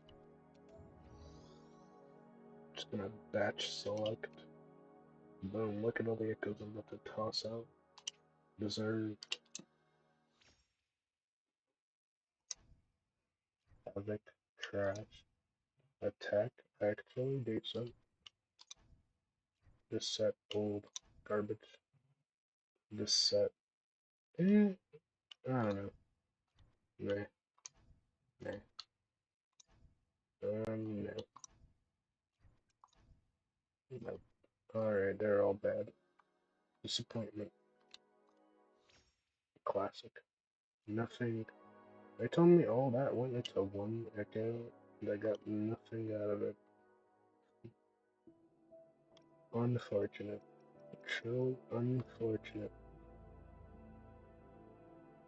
I'm just gonna batch select. Boom, look at all the echoes I'm about to toss out. Deserved. Havoc. Trash. Attack. Actually decent. This set. Old. Garbage. This set. I don't know. Nah. Nah. No. Nope. Alright, they're all bad. Disappointment. Classic. Nothing. They told me all that went into one echo, and I got nothing out of it. Unfortunate. Truly unfortunate.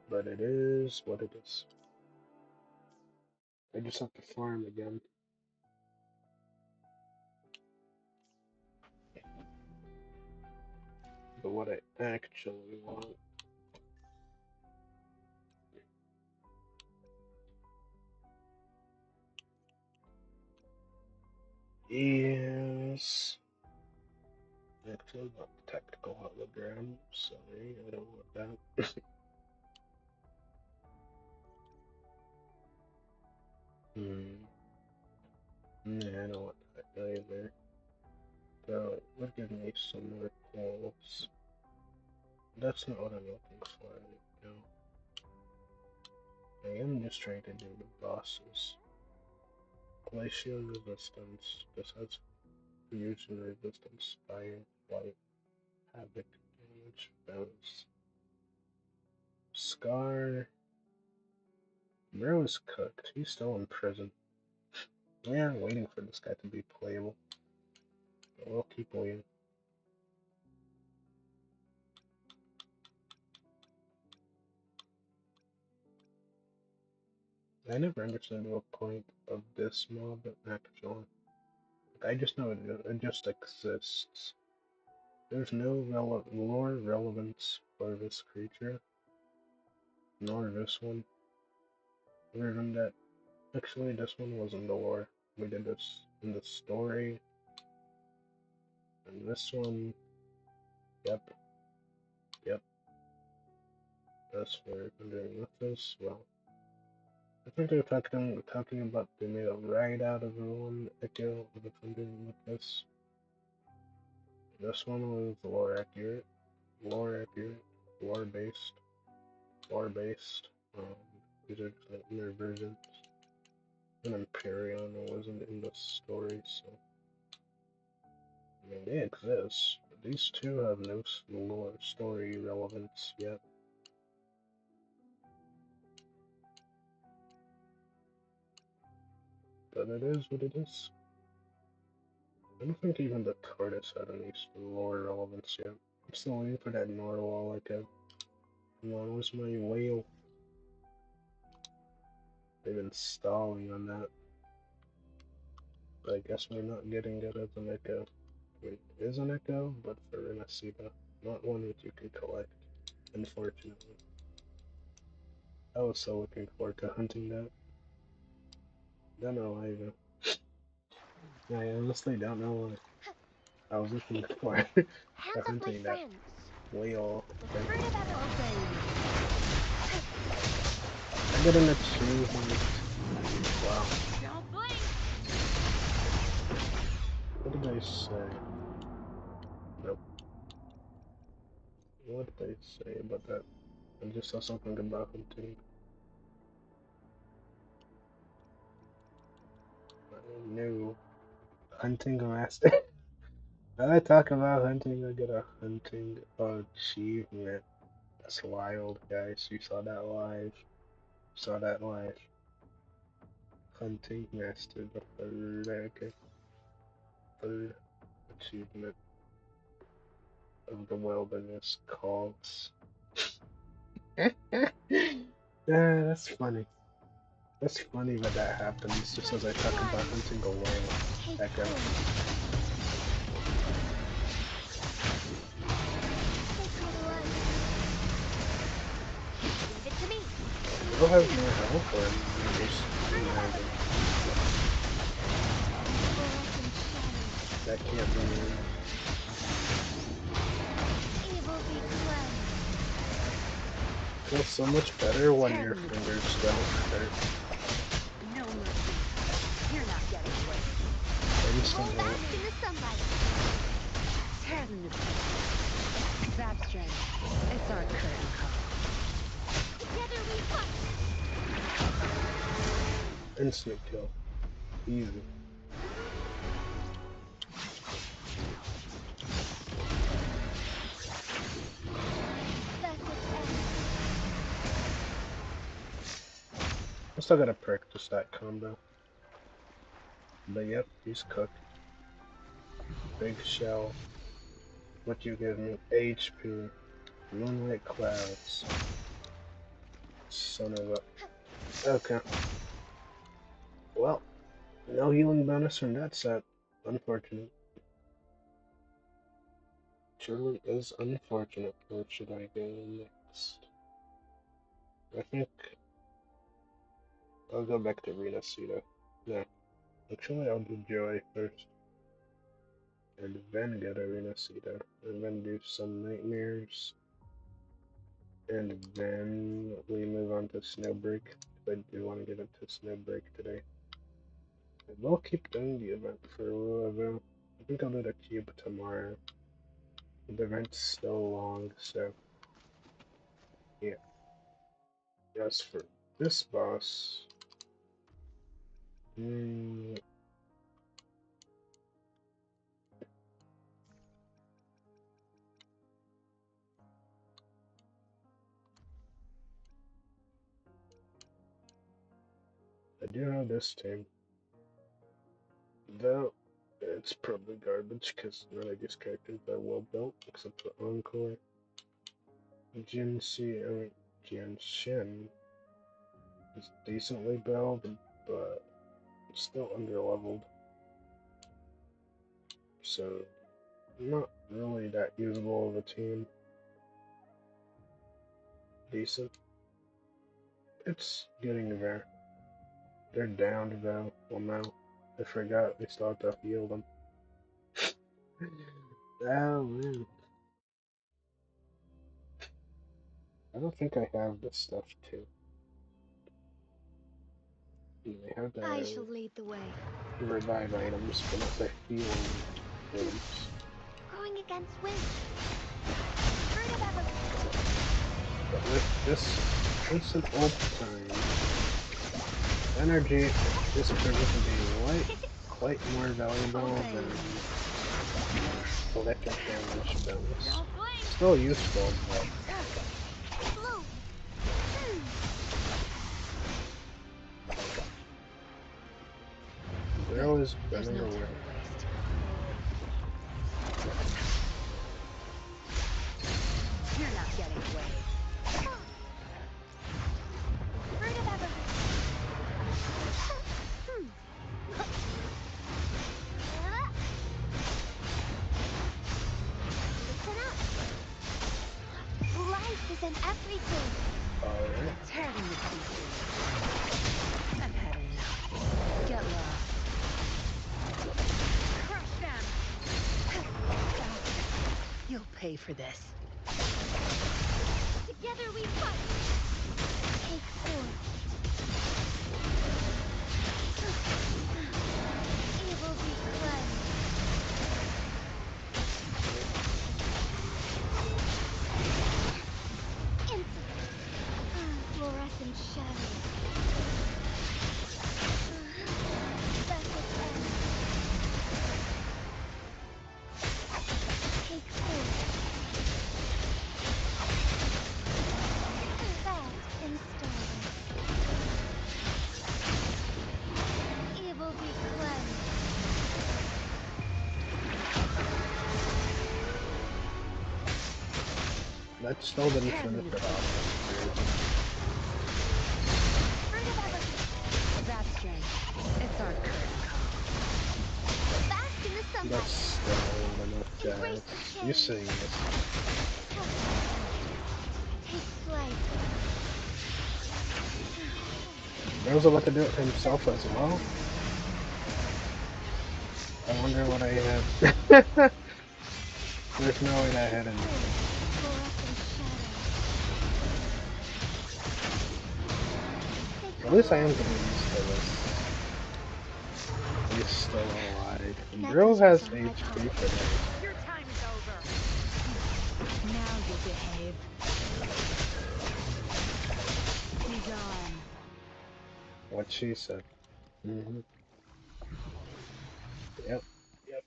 But it is what it is. I just have to farm again. But what I actually want is actually not the tactical hologram. Sorry, I don't want that. Nah, I don't want that either. So it would give me some more quals. That's not what I'm looking for right now. I am just trying to do the bosses. Glacial resistance. This has fusion resistance, fire, light, havoc, damage, bounce. Scar. Bro is cooked. He's still in prison. Yeah, waiting for this guy to be playable. But we'll keep waiting. I never understood the point of this mob actually. I just know it just exists. There's no lore relevance for this creature, nor this one. Other than that, actually, this one was in the lore. We did this in the story, and this one, yep, yep. That's where I'm doing with this. Well, I think they're talking about they made a ride out of the one echo of the I'm doing with this. This one was lore accurate, lore based, lore based. These are just like inner versions. And Empyrean wasn't in the story, so I mean they exist, but these two have no lore story relevance yet. But it is what it is. I don't think even the tortoise had any lore relevance yet. I'm still waiting for that narwhal echo. Come on, where's my whale? They've been stalling on that. But I guess we're not getting it as an echo. I mean, it is an echo, but for Renacida, not one that you can collect, unfortunately. I was so looking forward to hunting that. Don't know why, though. I honestly don't know why. I was looking for Hands the off my hunting that friends. whale The thing. fruit of Obey. I get an achievement. Wow. Don't blink. What did they say? Nope. What did they say about that? I just saw something about hunting. I knew. Hunting master. When I talk about hunting, I get a hunting achievement. That's wild, guys. You saw that live. Saw that live. Hunting master, the third, okay. Third achievement of the wilderness calls. Yeah, that's funny. That's funny that that happens just as I talk about hunting a whale. take Echo. hold. Sacred light. Leave it to me. We'll have more help or you just imagine. Forth and shadow. That can't be me. Evil be cleansed. Feels so much better when your fingers don't hurt. No mercy. You're not getting away. Instant Roll help. back in the sunlight. Tear them to pieces. Zap strength. It's our curtain call. Together we fight. Instant kill. Easy. That's its end. I still gotta practice that combo. But yep, he's cooked. Big shell. What you give me? HP. Moonlight clouds. Son of a... Okay. Well, no healing bonus from that set. Unfortunate. Surely is unfortunate. Where should I go next? I think I'll go back to Renacita. No. Actually, I'll do Joy first. And then get a Renacita. And then do some Nightmares. And then we move on to Snowbreak. I do want to get into Snowbreak today. And we'll keep doing the event for a little bit. I think I'll do the cube tomorrow. The event's still long, so yeah. As for this boss, I do have this team. Though, it's probably garbage because none of these characters are well built except for Encore. Jin Shen is decently built, but still underleveled. So, not really that usable of a team. Decent. It's getting there. They're down though. Well, no. I forgot we still have to heal them. Oh man. I don't think I have this stuff too. I have I the shall lead the way. revive items, but not the healing items. Going against wind. Fruit of ever. But with this instant ult time, energy is proven to be quite more valuable than electric damage bonus. Don't blink. Still useful, but Blue. they're always There's running no away. time to waste. You're not getting away. Fruit of ever. Listen up. Life is in everything. Alright. Tear them to pieces. I've had enough. Get lost. Crush them. pay for this. Together we fight. Take 4. Evil be cleansed. Incident. Fluorescent shadows. Vessel end. Take 4. Fast and stardust. Evil be cleansed. That still didn't Tear finish them it to off. Fruit of evolution. That strength. It's our curtain call. Bask in the sunlight. That's still not enough, Embrace guys. the You change. saying this? Take flight. Bro's about to do it himself as well. I wonder what I had. There's no way that I had anything. Fluorescent shadows. At least I am getting used to this. He's still alive. Bro has HP for that. Your time is over. Now you'll behave. Be gone. What she said. Yep. Yep.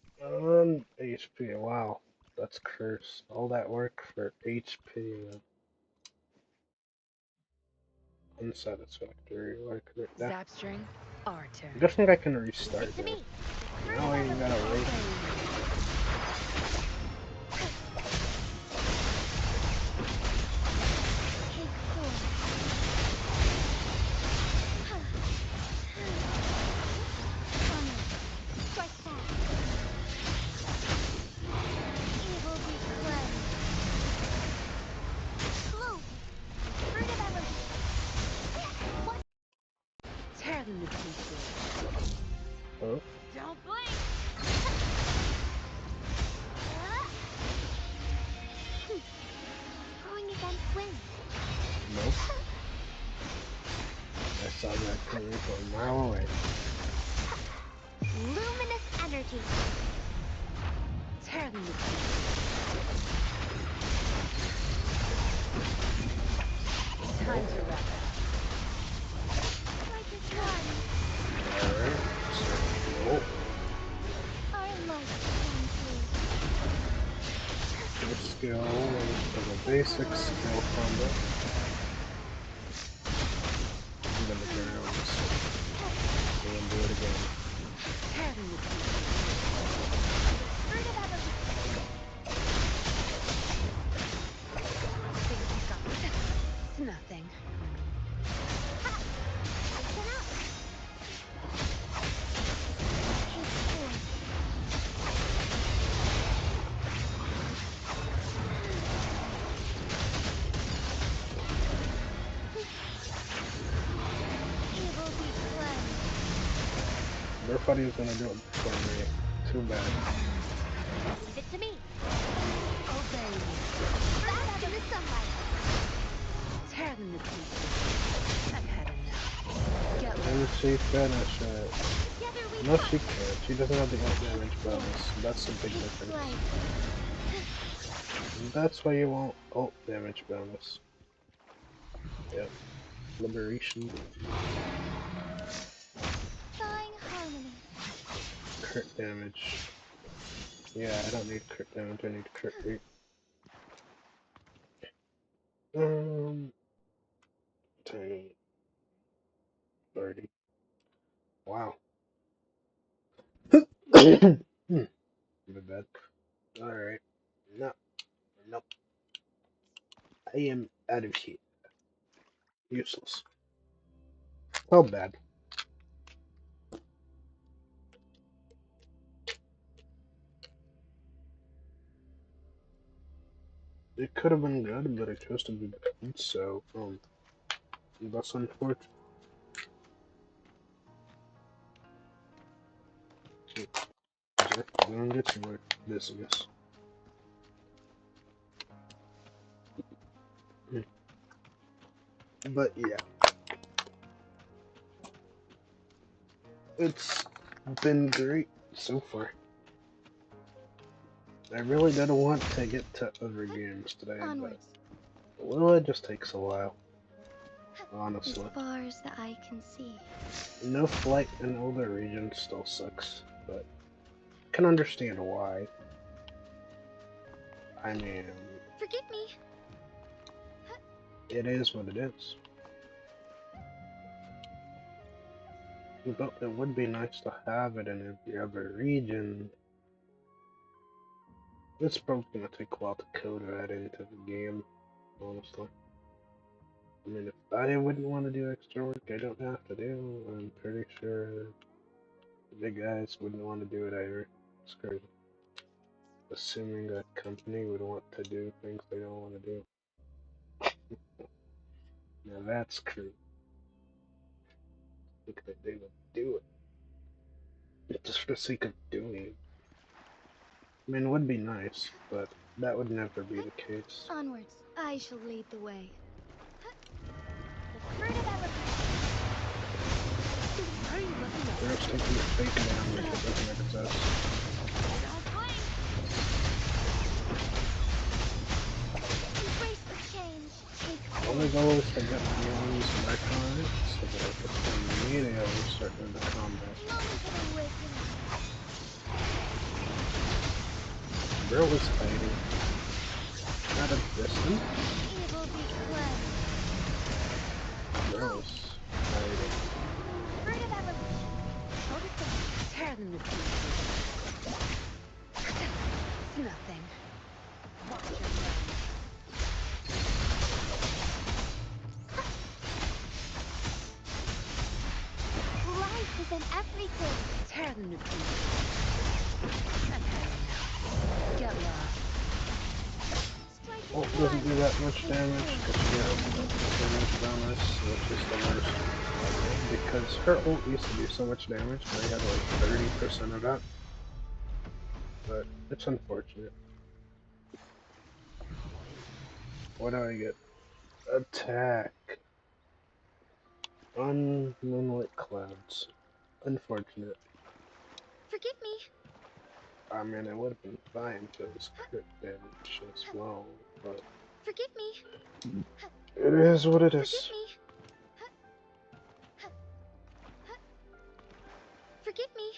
HP. Wow. That's curse. All that work for HP. Unsatisfactory work right there. Zapstring, our turn. I just think I can restart Stick to now. me. Now I gotta wait. Take 4. Honor. Strike fast. Evil be cleansed. Bloom. Fruit of evolution. What? Tear them to pieces. Oh, Don't blink. Growing against wind. nope. I saw that coming from a mile away. Luminous energy. Tear them to pieces. Time to wrap it up. Like a gun. Alright. So, nope. Our light shines through. The skill of a basic skill combo. Even the grounds. And do it again. Tear them to pieces. Fruit of evolution. Think you got this? It's nothing. Ha! Listen up. Take 4. Evil be cleansed. Never thought he was gonna do it before me. Too bad. Leave it to me. Obey me. Bask in the sunlight. Tear them to pieces. I've had enough. Get And lost. she finish it. Together we No, fight. she can't. She doesn't have the ult damage bonus. That's the big Take difference. flight. That's why you won't ult damage bonus. Yep. Liberation. Thawing harmony. Crit damage. Yeah, I don't need crit damage, I need crit rate. 10, 30. Wow. My bad. Alright. No. Nope. I am out of here. Useless. Oh, bad. It could have been good, but I chose to be bad, so, that's unfortunate. Don't get your business. But yeah, it's been great so far. I really didn't want to get to other games today, but Onwards. well, it just takes a while, As honestly. far as the eye can see. No flight in older regions still sucks, but I can understand why. I mean, Forgive me. it is what it is. But it would be nice to have it in every other region. It's probably gonna take a while to code that into the game, honestly. I mean, if I wouldn't want to do extra work I don't have to do, I'm pretty sure the big guys wouldn't want to do it either. It's crazy. Assuming that company would want to do things they don't want to do. Now that's crazy. Think that they would do it just for the sake of doing it. I mean, it would be nice, but that would never be the case. Onwards. I shall lead the way. The fruit of ever. Why are you looking at They're just taking the fake down like it doesn't exist. Don't blink. Embrace the change. Take My only goal is to get Leon's back on it so that I can immediately start into combat. momentary awakening. Bro was hiding at a distance. Evil be cleansed. Bro was hiding. Fruit of evolution. How did that tear them to pieces? It's nothing. Watch your mouth. Life is in everything. Tear them to pieces. I've had enough. Get lost. Strike Ult at doesn't do once. that much Take damage form. because she has damage bonus, which is the worst. Because her ult used to do so much damage, and I had like 30% of that. But it's unfortunate. What do I get? Attack. Moonlit clouds. Unfortunate. Forgive me. I mean, it would have been fine if it was crit damage as well, but Forgive me. it is what it Forgive is. me. Forgive me.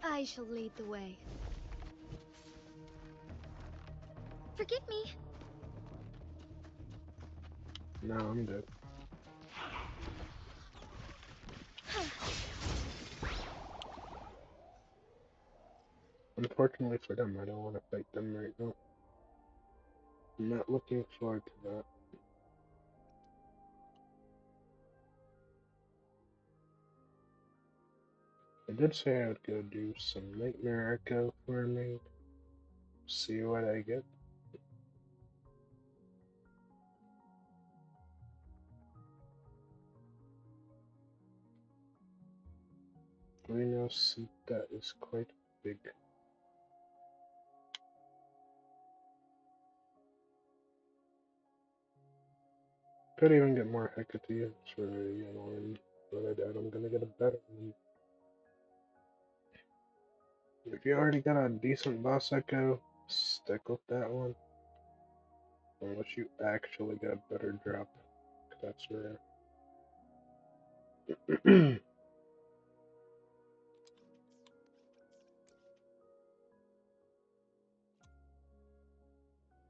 I shall lead the way. Forgive me. No, I'm dead. Unfortunately for them, I don't want to fight them right now. I'm not looking forward to that. I did say I would go do some Nightmare Echo farming. See what I get. We now see that is quite big. Could even get more Hecate for one, but I doubt I'm gonna get a better one. If you already got a decent boss echo, stick with that one. Unless you actually get a better drop. That's rare.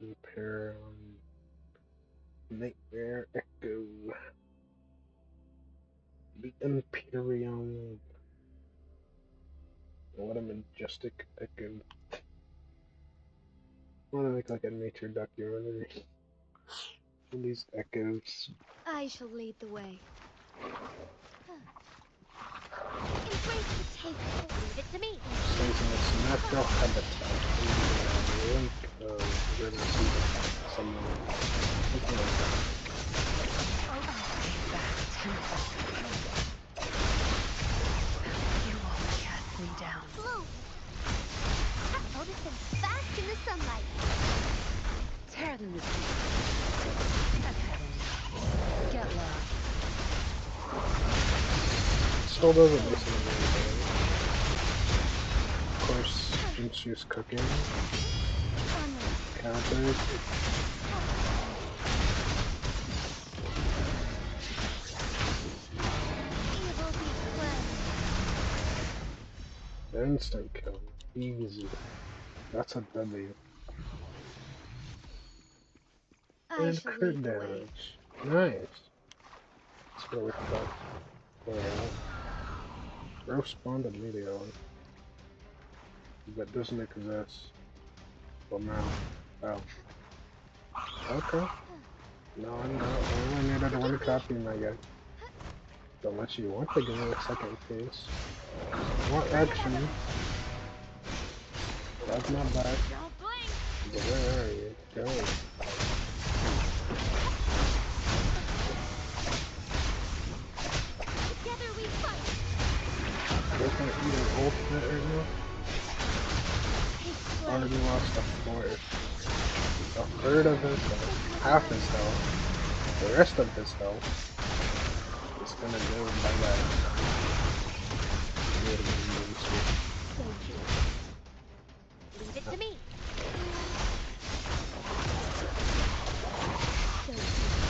Repair Nightmare Echo. The Imperium. What a majestic echo. I want to make like a nature documentary. And these echoes. I shall lead the way. Embrace the take. Leave it to me. Stays in its natural habitat. And the link of we're gonna see someone. Something like that. Vast temple. You won't catch me. still doesn't listen to me. Of course, since she's cooking, counters. Evil be cleansed. Instant kill. Easy. That's a W. I And shall crit lead the way. damage. Nice. That's what we got. Well, Growth spawned immediately. But doesn't exist. Well, now. Oh. Okay. No, I only needed one copy, my guy. Unless you want to give me a second piece. More action. That's not bad. Don't blink. But where are you? Go. Together we fight. You're gonna eat an ultimate right now? Take Already flight. lost a fourth. A third of his health. Half his health. The rest of his health is gonna go bye-bye. So cute. Leave it to me. So cute.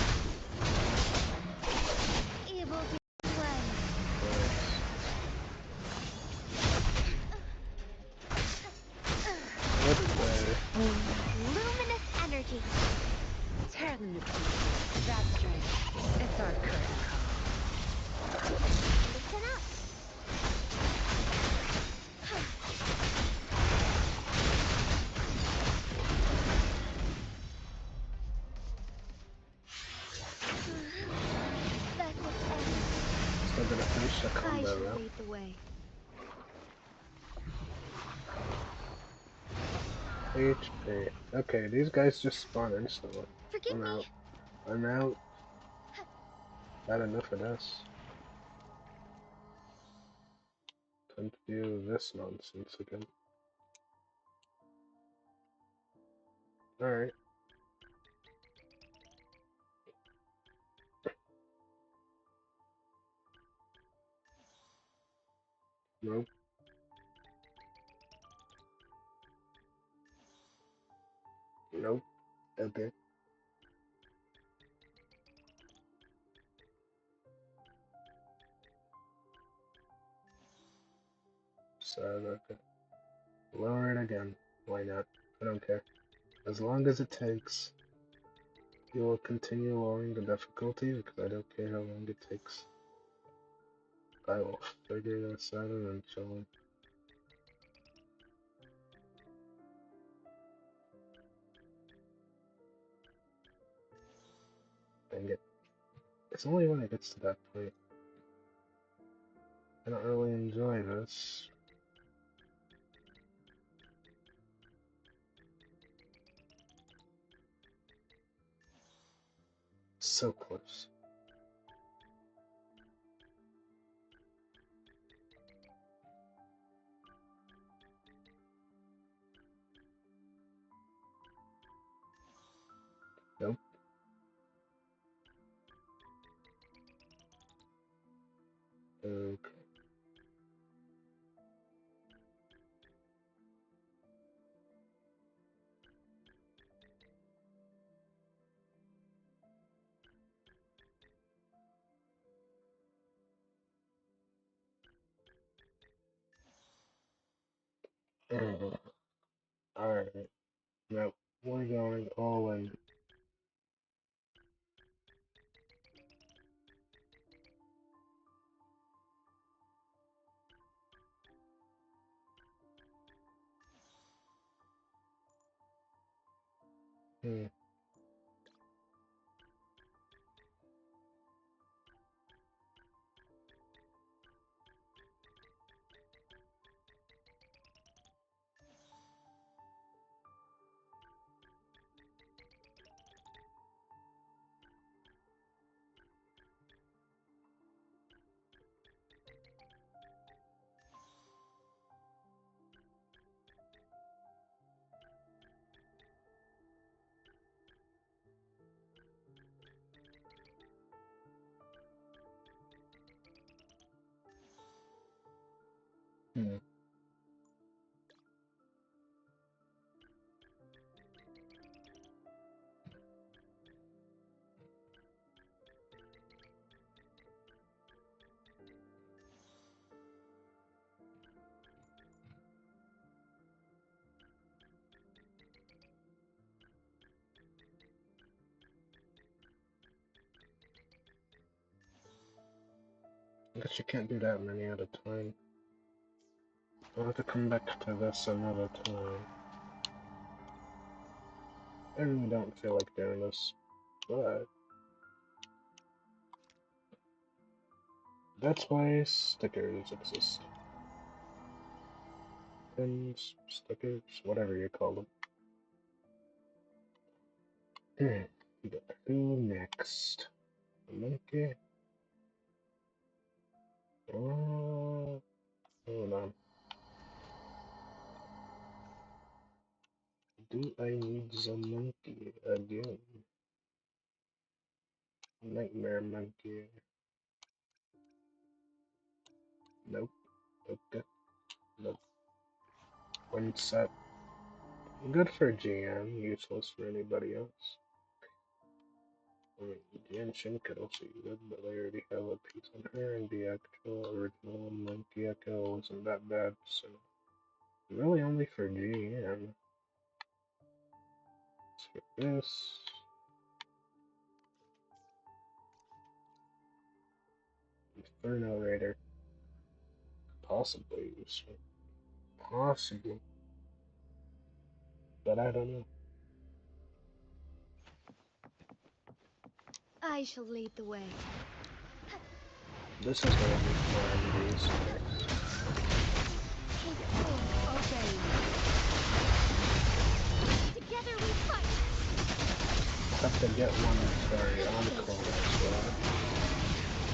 Evil be cleansed. What's there? Luminous energy. Tear them to pieces. That strength. It's our curse. Listen up. Let it end. Still gonna finish the I combo shall though. lead the way. HP. Okay, these guys just spawn instantly. Forgive I'm me. out. I'm out. Had enough of this. Time to do this nonsense again. Alright. Nope. Nope. Okay. So, okay. Lower it again. Why not? I don't care. As long as it takes. You will continue lowering the difficulty because I don't care how long it takes. I will figure this out eventually. Dang it. It's only when it gets to that point. I don't really enjoy this. So close. Nope. Okay. Alright. Nope. We're going all in. Hmm. Hmm. Guess you can't do that many at a time. I'll have to come back to this another time. I really don't feel like doing this, but that's why stickers exist. Pins, stickers, whatever you call them. Who next? A monkey? Oh, hold on. Do I need the monkey again? Nightmare monkey. Nope. Okay. Nope. One set. Good for GM, useless for anybody else. GM could also use it, but I already have a piece on her, and the actual original Monkey Echo wasn't that bad, so really only for GM. Let's get this. Inferno Raider. Possibly useful. Possibly. But I don't know. I shall lead the way. This is gonna be fun, these next. Take full, obey me. Together we fight. Have to get one, sorry, on-call as well.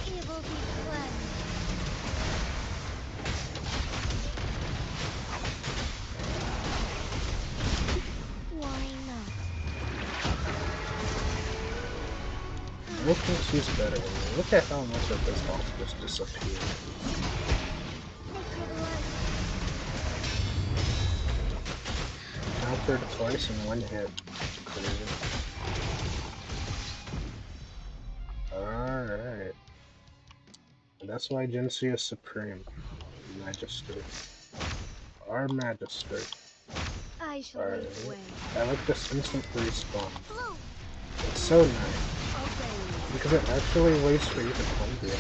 Evil be cleansed. Why not? I think she's better than me. Look at how much of this health just disappeared. Sacred light. Countered twice in one hit. Crazy. Alright. That's why Jinxie is supreme. Magister. Our Magister. I shall lead the way. I like this instant respawn. Flow. It's so nice. Obey me. Because it actually waits for you to come to it.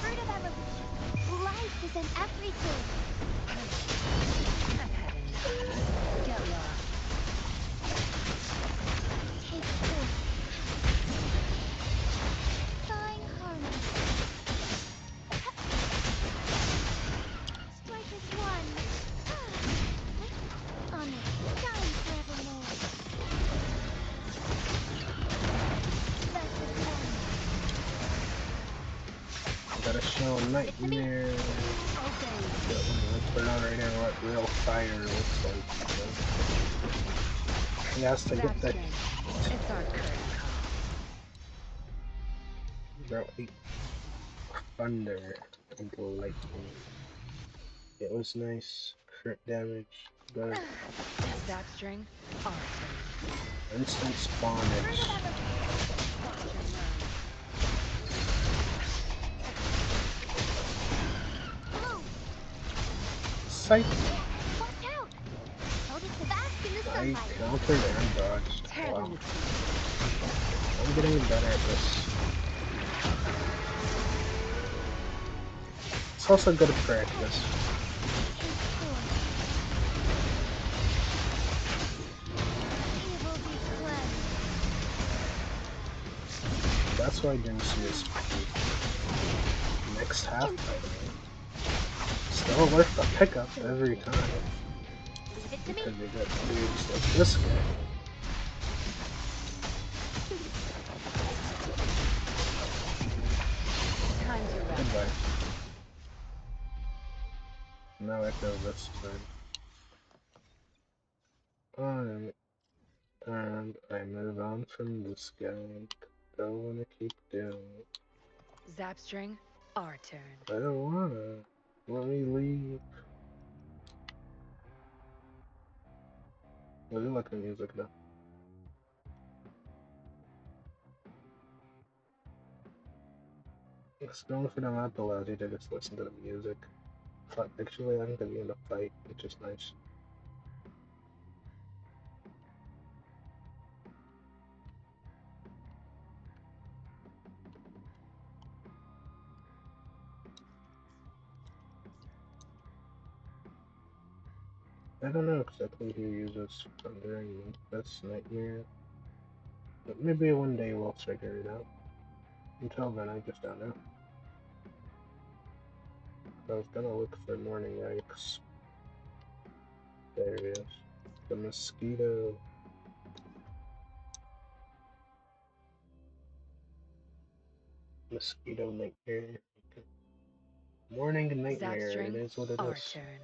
Fruit of evolution. Life is in everything. I've had enough. Get lost. Take full. Thawing harmony. Strike as one. On it. Shine forevermore. Blessed one. Gotta show Nightmare. Obey. We're not ready to what real fire looks like. He has to get the It's our curtain call. bro, thunder and lightning. It was nice. Crit damage. Good. That string, our turn. Instant spawnage. Watch and learn. Flow. Psych. Watch out. Notice the bask in the I sunlight. countered and dodged. Tear Wow. them to pieces. I'm getting better at this. It's also good at practice. Take full. Evil be cleansed. That's why Jinxie is next half, by the way. Still worth the pickup every time. Leave it to me. Because you get dudes like this guy. Time to rest. Goodbye. Now I go this time. Alright. And I move on from this guy. Don't wanna keep doing it. Zap string, our turn. I don't wanna. Let me leave. I do like the music though. It's going for the map allows you to just listen to the music. Actually, I think at the end of the fight, which is nice. I don't know exactly who uses during this nightmare, but maybe one day we'll figure it out. Until then, I just don't know. I was gonna look for morning yikes. There it is. The mosquito. Mosquito nightmare. Morning nightmare. It Zapstring, is what it our is. turn.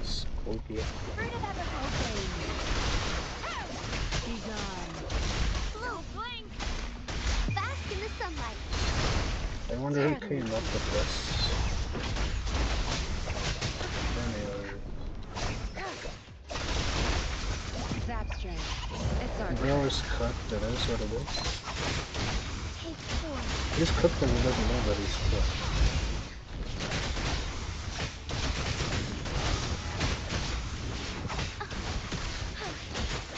It's squeaky. Fruit of Everhope. Be gone. Blue blink. Bask in the sunlight. I wonder who came up with this. Anyway. Zapstring, it's our Bro turn. is cooked, it is what it is. Take 4. He's cooked and he doesn't know that he's cooked.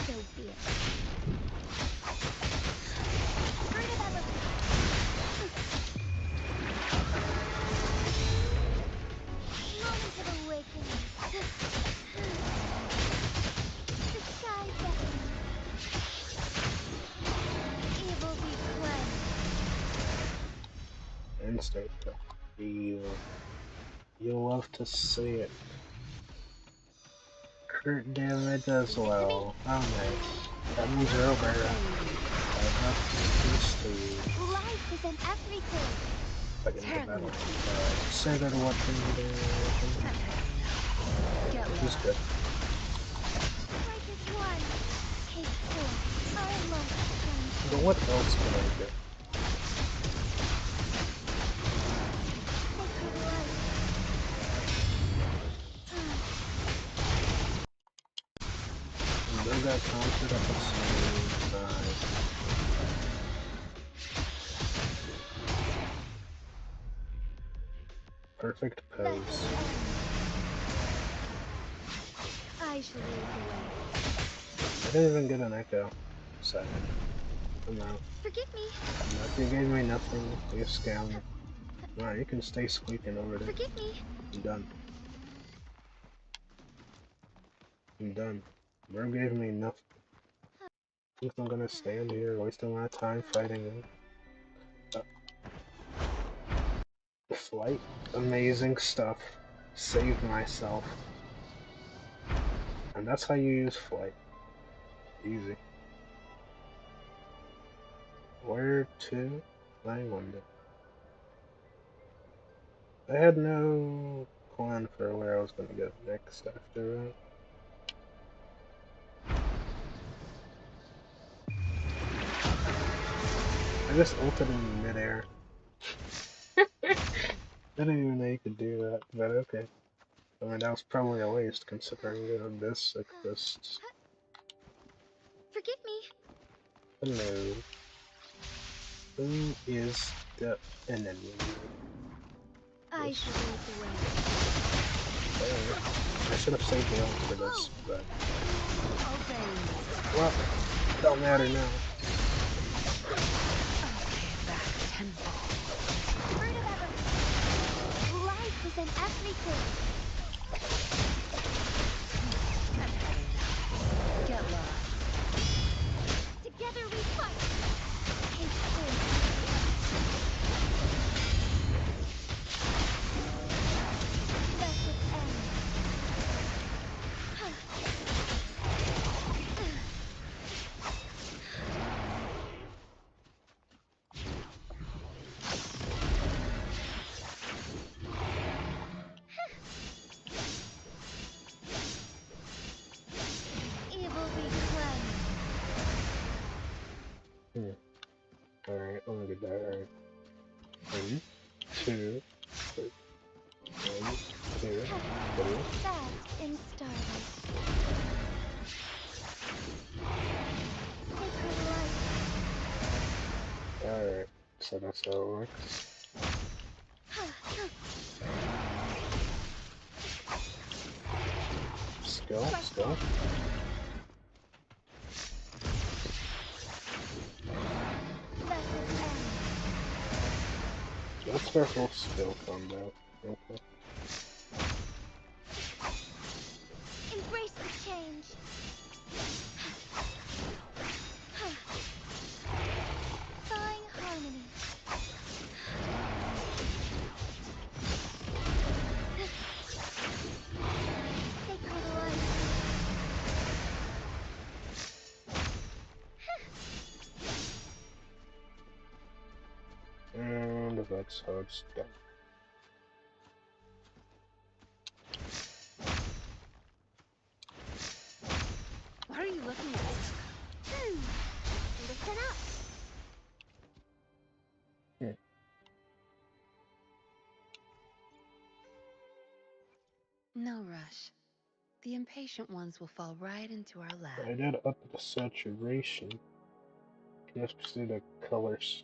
So be it. Fruit of Everhope. Moment of awakening. The sky beckons. Evil be cleansed. Instinct. Evil. You'll love to see it. Crit damage as well. Oh, nice. That means you're over. I got this to you. Life is in everything. Second the Tear them battle. to pieces. Staggered watching the I'm heading now. Get He's lost. good. Strike as one. Take 4. Our life shines But what else can I do? sacred light. And they got counted at the same time. Perfect Let pose. it end. I shall lead the way. I didn't even get an echo. So, I'm out. Forgive me. If you gave me nothing, you scam me. Alright, you can stay squeaking over there. Forgive me. I'm done. I'm done. Bro gave me nothing. Think I'm gonna stand here wasting my time fighting him. Flight. Amazing stuff. Saved myself. And that's how you use flight. Easy. Where to? I wonder. I had no plan for where I was gonna go next after that. I just ulted in midair. I didn't even know you could do that, but okay. I mean, that was probably a waste considering the abyss exists. Forgive me. Hello. Who is the enemy? I shall lead the way. I should have saved the ult for this, but... Obey. Well, it don't matter now. I'll pay it back tenfold. Fruit of Everhope. Life is in everything. I'm heading now. Get lost. Together we fight. Take 4. Let it end. Evil be cleansed. Alright, let me get that right. 1, 2, 3. 1, Here. Fast in starlight. Sacred light. Alright, so that's how it works. Skill. Blessed end. That's their whole skill combo. Okay. Embrace the change. Thawing harmony. Sacred light. And that's how it's done. What are you looking at? Listen up. No rush. The impatient ones will fall right into our lap. I did up the saturation. Just see the colors.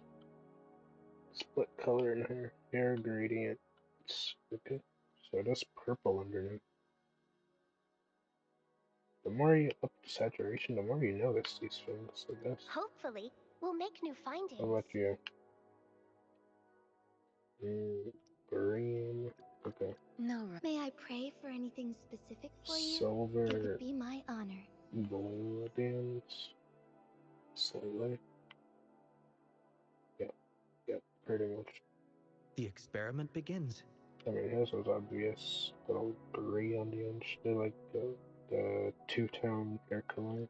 Split color in her hair gradient. Okay. So that's purple underneath. The more you up the saturation, the more you notice these things, I guess. Hopefully, we'll make new findings. How about you? Green. Okay. No rush. May I pray for anything specific for you? It Silver. would be my honor. Blue dance. Slightly. Yep, pretty much. The experiment begins. I mean, his was obvious. Little gray on the edge. They like the two-tone hair color.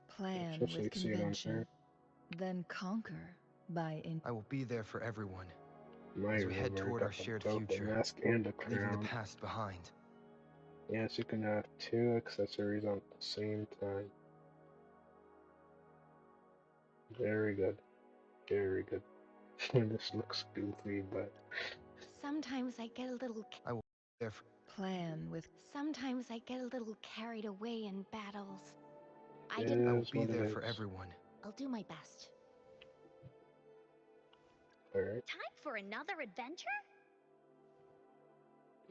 Plan Especially with you see it on convention, her. then conquer by I will be there for everyone My as we head river toward got our shared both the future, mask and the leaving the crown. past behind. Yes, you can have two accessories on the same time. Very good. Very good. This looks goofy, but Sometimes I get a little. I will be there for plan with Sometimes I get a little carried away in battles. I it didn't. I will is be what it there is. for everyone. I'll do my best. Alright. Time for another adventure?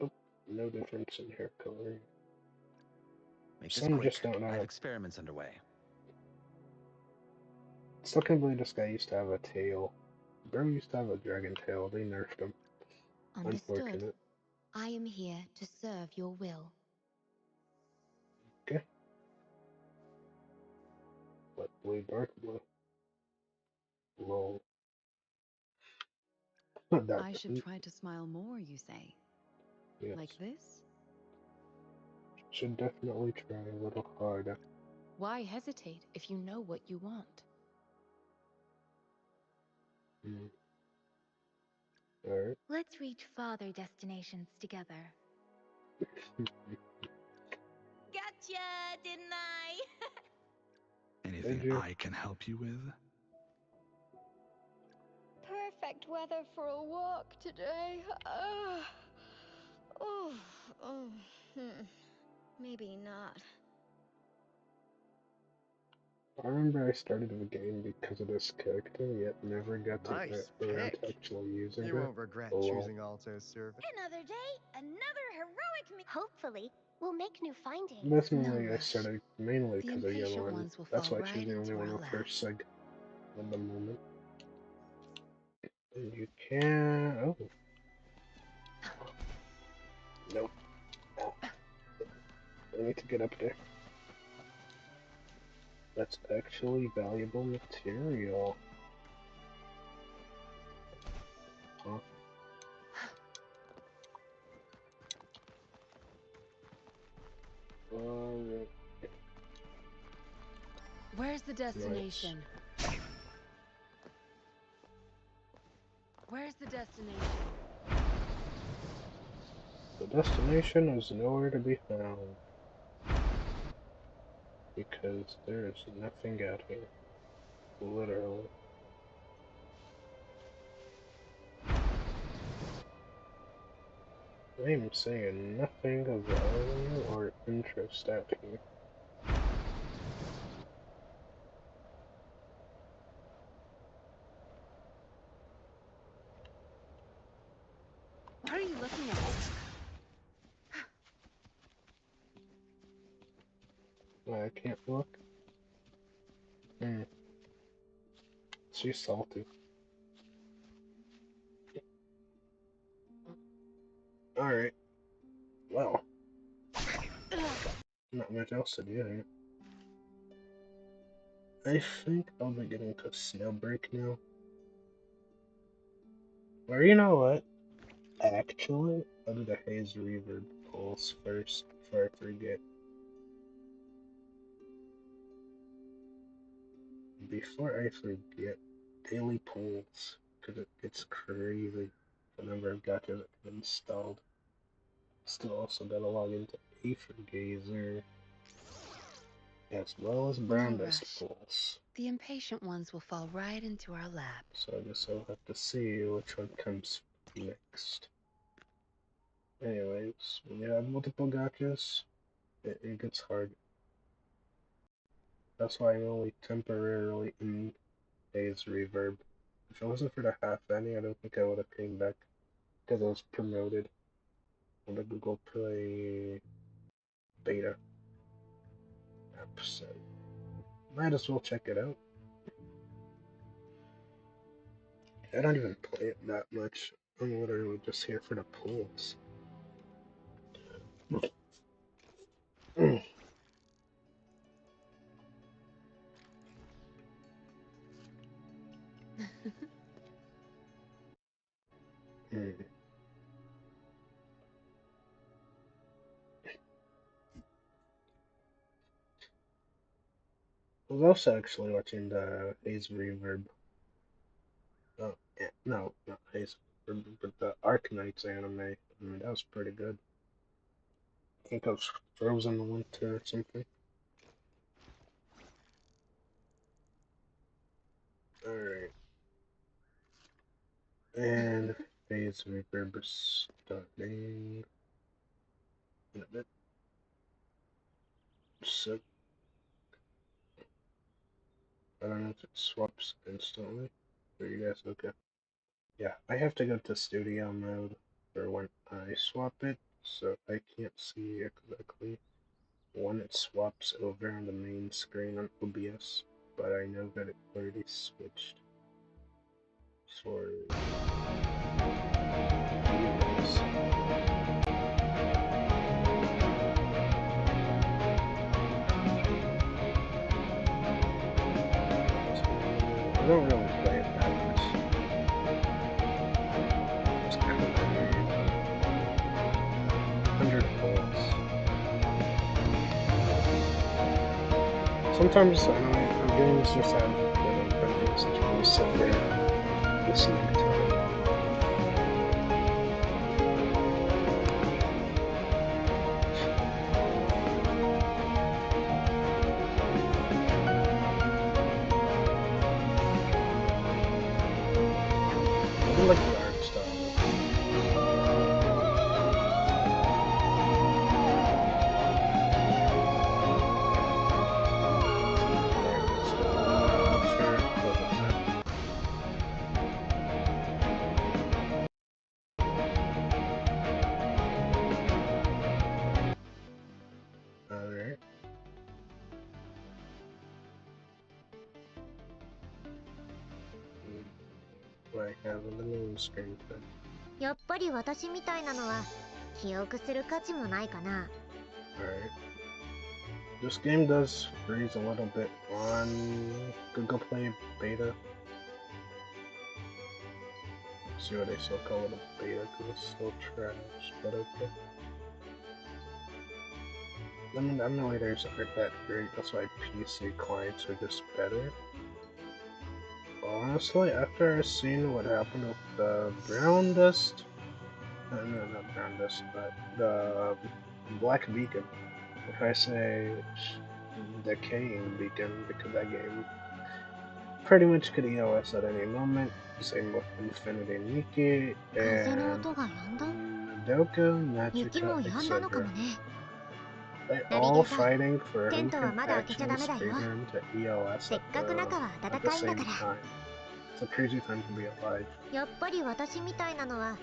Oh, no difference in hair color. Make this Some quick. just don't I have know. experiments underway. Still can't believe this guy used to have a tail. Bro used to have a dragon tail. They nerfed him. Understood. Unfortunate. I am here to serve your will. Okay. Light blue, dark blue. Lol. Dark I should blue. try to smile more, you say? Yes. Like this? Should definitely try a little harder. Why hesitate if you know what you want? Alright. Let's reach farther destinations together. Gotcha, didn't I? Anything you? I can help you with? Perfect weather for a walk today. Maybe not. I remember I started the game because of this character, yet never got to Nice get around to pick. actually using You her. won't regret Lol. choosing Alto's service. Another day, another heroic. Hopefully, we'll make new findings. Definitely, No I rush. started mainly The because of impatient Yellow, and ones will that's fall why right she's the only into one our with lap. her sig at the moment. And you can. Oh. Nope. Oh. I need to get up there. That's actually valuable material. Huh? Alright. Where's the destination? Where's the destination? The destination is nowhere to be found. Because there is nothing out here. Literally. I am saying nothing of value or interest out here. What are you looking at? Why I can't look? She's salty. Alright. Well. Not much else to do here. I think I'll be getting to Snowbreak now. Or you know what? Actually, I'll do the Haze-Reverb pulse first before I forget. Before I forget, daily pulls, because it gets crazy the number of gotchas that get installed. Still also gotta log into Aether Gazer, as well as Brown No Dust rush. pulls. The impatient ones will fall right into our lap. So I guess I'll have to see which one comes next. Anyways, when you have multiple gotchas, it gets hard. That's why I'm only temporarily in Haze-Reverb. If it wasn't for the half ending, I don't think I would have came back, because I was promoted on the Google Play beta app, so might as well check it out. I don't even play it that much. I'm literally just here for the pulls. I was also actually watching the Haze-Reverb. Oh, yeah, no, not Haze-Reverb, but the Arknights anime. I mean, that was pretty good. I think it was Frozen Winter or something. Alright. And Haze-Reverb is starting in a bit. So, I don't know if it swaps instantly. Are you guys okay? Yeah, I have to go to studio mode for when I swap it, so I can't see exactly when it swaps over on the main screen on OBS, but I know that it already switched for you guys. I don't really play it that much. It's kind of 100 volts. Sometimes games just have benefits that you can sit there listening to it. I like the art style. Alright. What I have on the main screen then. やっぱり私みたいなのは記憶する価値もないかな。 Alright. This game does freeze a little bit on Google Play Beta. See what they still call it a beta because it's still trash, but okay. I mean, the emulators aren't that great, that's why PC clients are just better. Honestly, after I've seen what happened with the Brown Dust, no, not Brown Dust, but the Black Beacon, if I say Decaying Beacon, because that game pretty much could EOS at any moment, same with Infinity Nikki, and Madoka, 雪も Magica, 止んだのか etc. もね。 They all ナビゲーター、 fighting for テン who トは can まだ開けちゃ actually ダメだよ。 speedrun to EOS せっ at かく中は the 暖かいんだ same から。 time. It's a crazy time to be alive. やっぱり私みたいなのは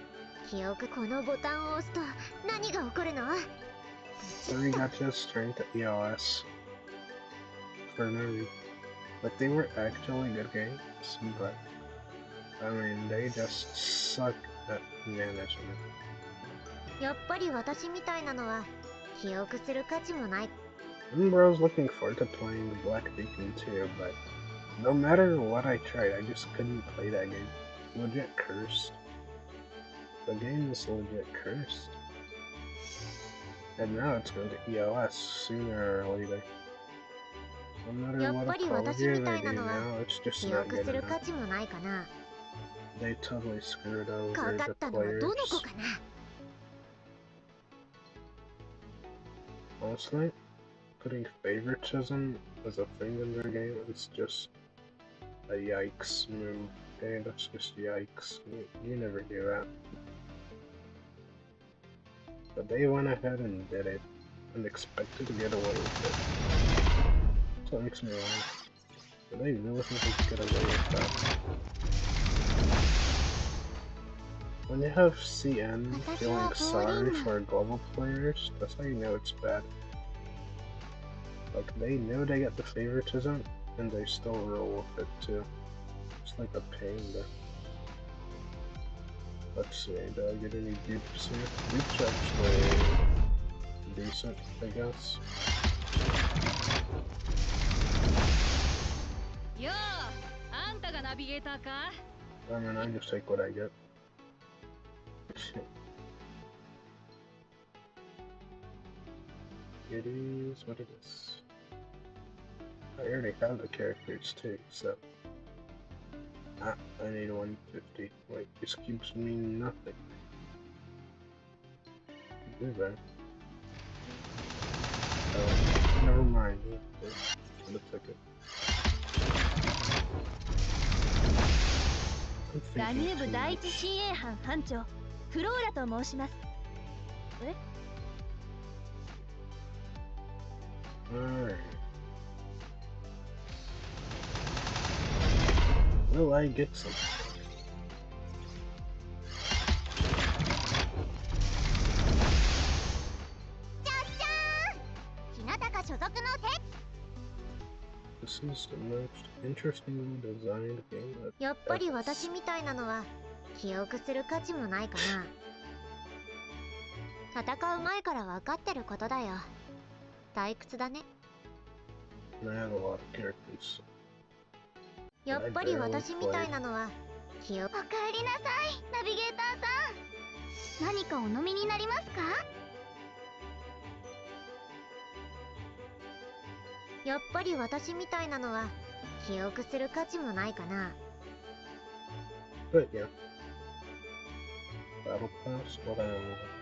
記憶、このボタンを押すと何が起こるの？ Three gachas turned to EOS for no reason. Like, they were actually good games, but I mean, they just suck at management. やっぱり私みたいなのは記憶する価値もない。 I remember I was looking forward to playing Black Beacon too, but no matter what I tried, I just couldn't play that game. Legit cursed. The game is legit cursed. And now it's going to EOS sooner or later. No matter what apology they do now, it's just 記 not 憶 good する enough. 価値もないかな。 They totally screwed か over かっ the たのはどの子 players. かな。 Honestly, putting favoritism as a thing in their game is just a yikes move. Okay, that's just yikes. You never do that. But they went ahead and did it, and expected to get away with it. That's what makes me wonder. Do they really think they could get away with that? When you have CN feeling sorry for global players, that's how you know it's bad. Like, they know they get the favoritism, and they still roll with it too. It's like a pain there. Let's see, do I get any dupes here? Dupes are actually decent, I guess. よう、あんたがナビゲーターか？ I mean, I just take what I get. It is what it is. I already have the characters too, so... I need 150. Wait, this gives me nothing. Do that. Oh, never mind. The ticket. ダニューブ第一親衛班班長フローラと申します。え？ Alright. Will I get some? じゃじゃーん。日向坂所属のせ。 This is the most interestingly designed game I've やっぱり ever 私 seen. みたいなのは記憶する価値もないかな。戦う前から分かってることだよ。退屈だね。 And I have a lot of characters. やっぱり私みたいなのは記憶。おかえりなさい、ナビゲーターさん。何かお飲みになりますか？ やっぱり私みたいなのは記憶する価値もないかな。 But yeah. Battle Pass? What I don't know. But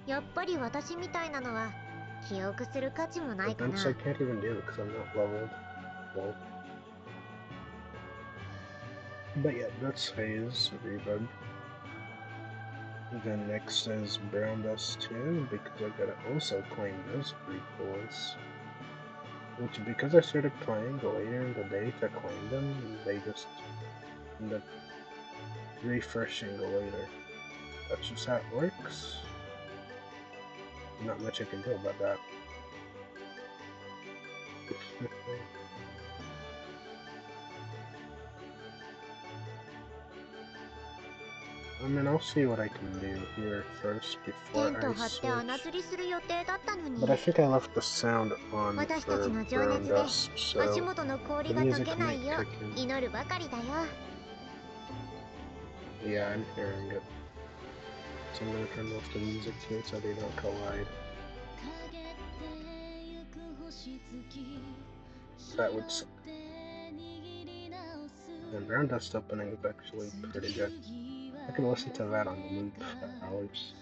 やっぱり私みたいなのは記憶する価値もないかな。 Events I can't even do because I'm not leveled. Well. But yeah, that's Haze-Reverb. Then next is Brown Dust 2, because I gotta also claim those free pulls. Which, because I started playing later in the day to claim them, they just end up refreshing later. That's just how it works. Not much I can do about that. I mean, I'll see what I can do here first テ before ン I ト張って穴 switch. 釣りする予定だったのに。 But I think I left the sound on 私た for ちの情 Brown 熱で Dust, 足 so 元の氷 the が溶 music けない might よ kick う in. 祈るばかりだよ。 Yeah, I'm hearing it. So I'm gonna turn off the music here so they don't collide. That would suck. And Brown Dust opening is actually pretty good. I can listen to that on the loop for hours.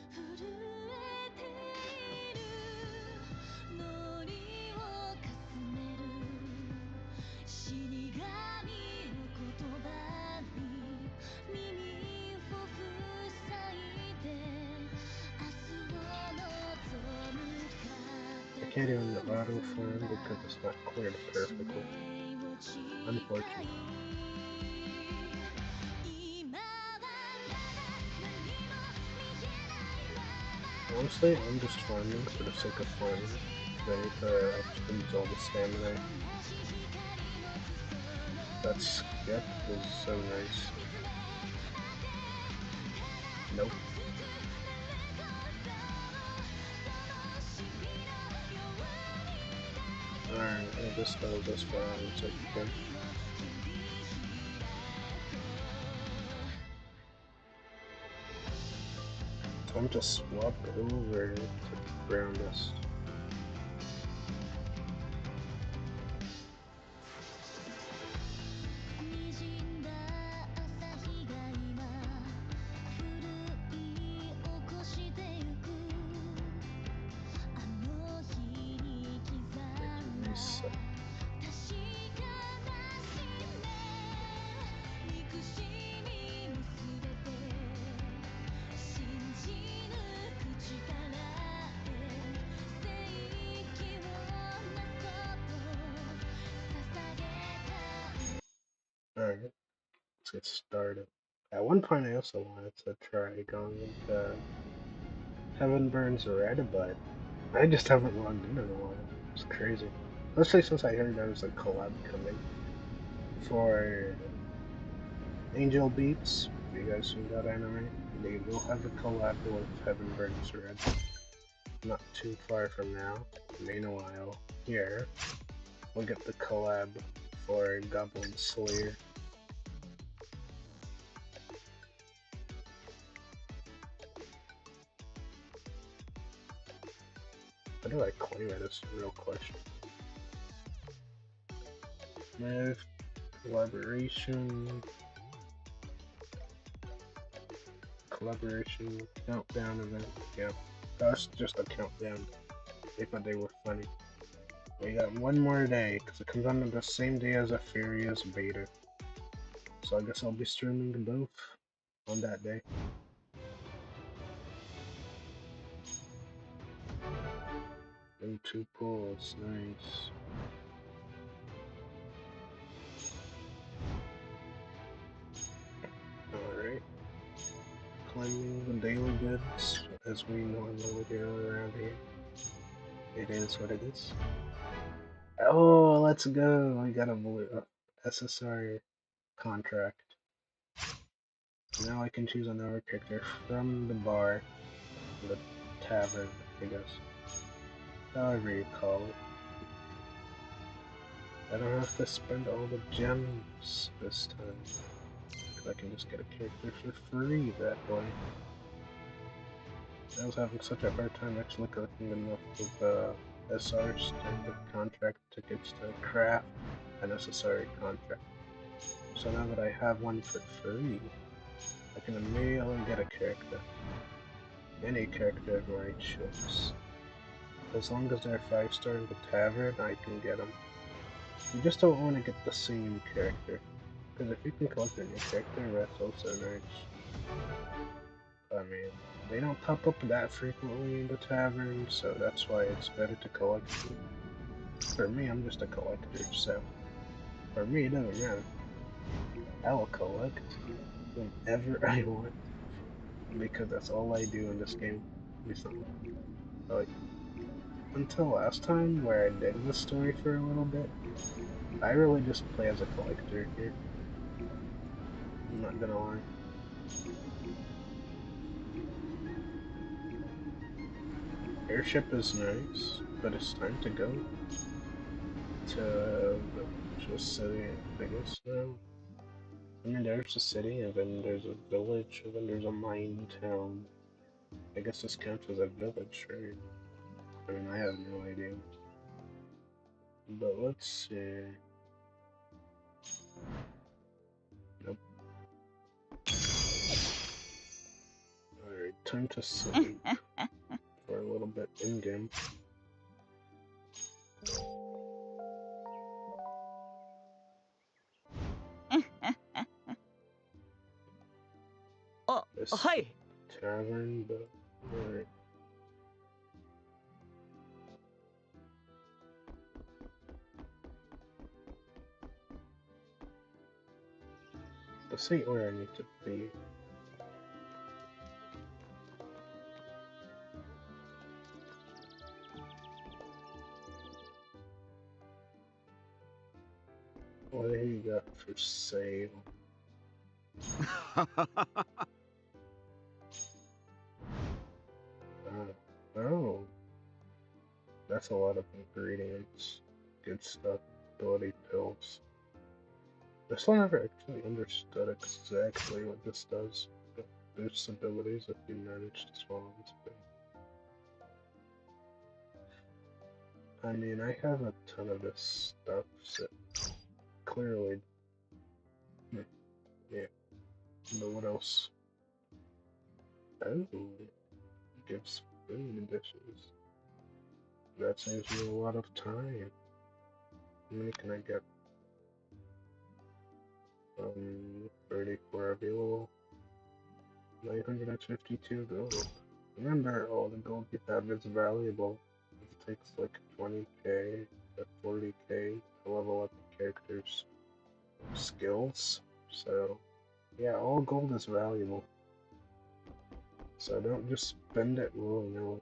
can't even auto farm because it's not cleared perfectly. Unfortunate. Honestly, I'm just farming for the sake of farming. I need to use all the stamina. That skip is so nice. Nope. Alright, I just go this far as I can. Time to swap over to ground dust. Reset. Alright, let's get started. At one point I also wanted to try going into Heaven Burns Red, but I just haven't logged in a while. It's crazy. Especially since I heard there was a collab coming for Angel Beats. Have you guys seen that anime? They will have a collab with Heaven Burns Red. Not too far from now. Meanwhile, here, we'll get the collab for Goblin Slayer. How do I claim it? Is a real question. Myth, collaboration, countdown event. Yep, that's just a countdown. They thought they were funny. We got one more day, because it comes on the same day as a Furious beta. So I guess I'll be streaming both on that day. And 2 pools, nice. Alright. Claiming the daily goods, as we normally do around here. It is what it is. Oh, let's go! I got a blue SSR contract. Now I can choose another character from the bar, the tavern, I guess. However you call it. I don't have to spend all the gems this time. I can just get a character for free that way. I was having such a hard time actually collecting enough of SR contract tickets to craft a necessary contract. So now that I have one for free, I can immediately get a character. Any character of my choice. As long as they're 5-star in the tavern, I can get them. You just don't want to get the same character. Because if you can collect a new character, that's also nice. I mean, they don't pop up that frequently in the tavern, so that's why it's better to collect them. For me, I'm just a collector, so for me, it doesn't matter. I will collect whenever I want, because that's all I do in this game recently. Like, until last time, where I did the story for a little bit, I really just play as a collector here. I'm not gonna lie. Airship is nice, but it's time to go to the actual city, I guess now. I mean, there's a city, and then there's a village, and then there's a mine town. I guess this counts as a village, right? I mean, I have no idea. But let's see. Nope. Alright, time to sleep for a little bit in-game. This tavern, but alright. This ain't where I need to be. What do you got for sale? Oh, that's a lot of ingredients. Good stuff. Ability pills. This one never actually understood exactly what this does. It boosts abilities if you manage to swallow this pill. I mean, I have a ton of this stuff, so clearly, yeah. But what else? Oh, gives food dishes. That saves me a lot of time. How many can I get? 34 available. 952 gold. Remember, all the gold you have is valuable. It takes like 20k to 40k to level up the character's skills. So, yeah, all gold is valuable. So don't just spend it willy-nilly.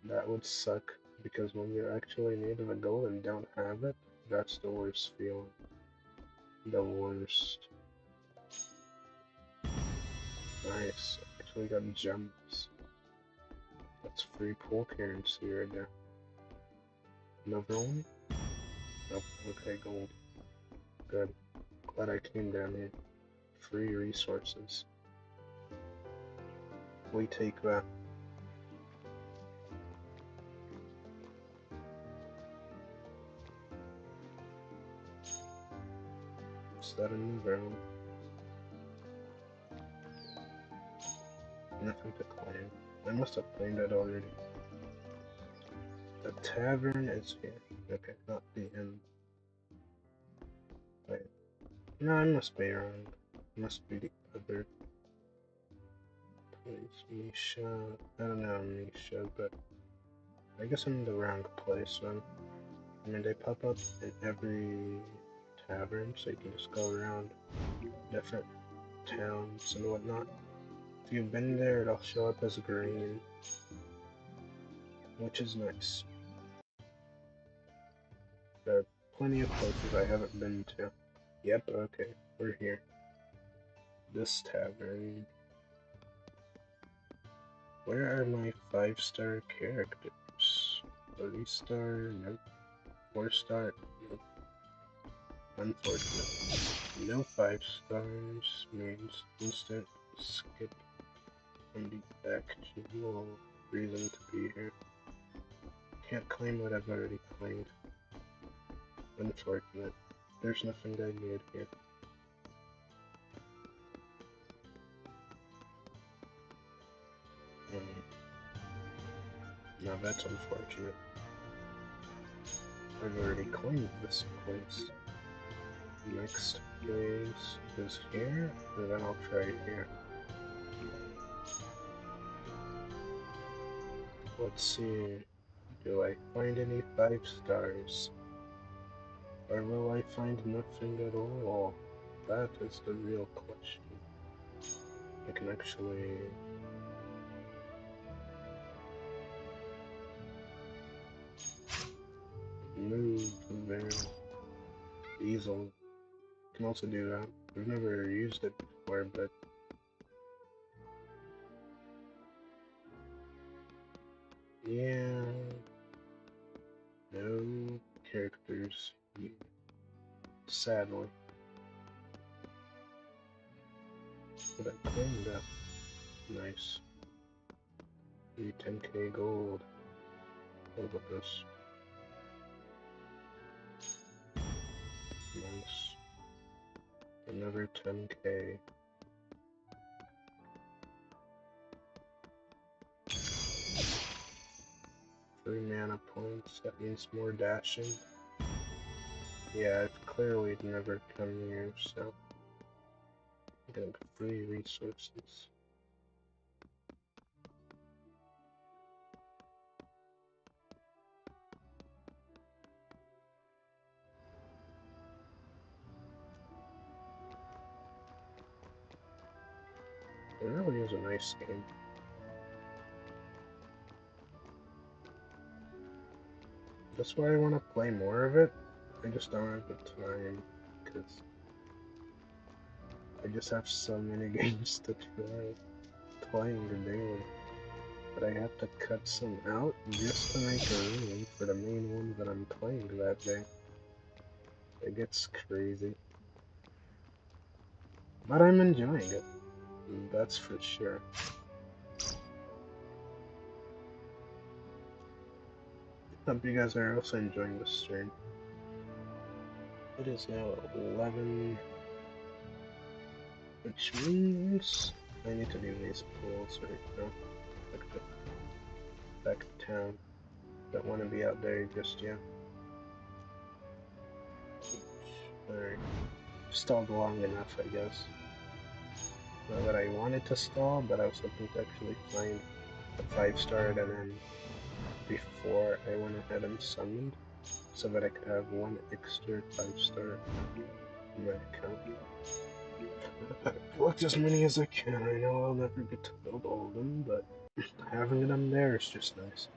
That would suck, because when you actually need the gold and don't have it, that's the worst feeling. The worst. Nice. Actually got gems. That's free pool currency right there. Another one? Nope. Okay, gold. Good. Glad I came down here. Free resources. We take that. Set in the ground. Nothing to claim. I must have claimed it already. The tavern is here. Okay, not the inn. Wait. No, I must be wrong. Must be the other place. Misha. I don't know Misha, but I guess I'm in the wrong place then. I mean, they pop up in every tavern, so you can just go around different towns and whatnot. If you've been there, it'll show up as green, which is nice. There are plenty of places I haven't been to. Yep, okay, we're here. This tavern. Where are my 5-star characters? 3-star? Nope. 4-star? Nope. Unfortunate. No 5 stars means instant skip and the actual reason to be here. Can't claim what I've already claimed. Unfortunate. There's nothing I need here. Now that's unfortunate. I've already claimed this place. Next place is here, and then I'll try here. Let's see. Do I find any 5 stars? Or will I find nothing at all? That is the real question. I can actually... move there easily. Can also do that. I've never used it before, but... yeah... no characters here. Sadly. But I claimed that. Nice. 10k gold. What about this? Nice. Another 10k. Three mana points, that means more dashing. Yeah, I've clearly never come here, so I'm getting free resources. is a nice game. That's why I want to play more of it. I just don't have the time, because I just have so many games to try playing daily. But I have to cut some out just to make a room for the main one that I'm playing that day. It gets crazy. But I'm enjoying it. That's for sure. Hope you guys are also enjoying the stream. It is now 11, which means I need to do these pools right now. Back to town. Don't want to be out there just yet. Alright. Stalled long enough, I guess. Not that I wanted to stall, but I was hoping to actually find a 5-star, and then before I went ahead and summoned, so that I could have one extra 5-star in my account. Collect as many as I can. I know I'll never get to build all of them, but having them there is just nice.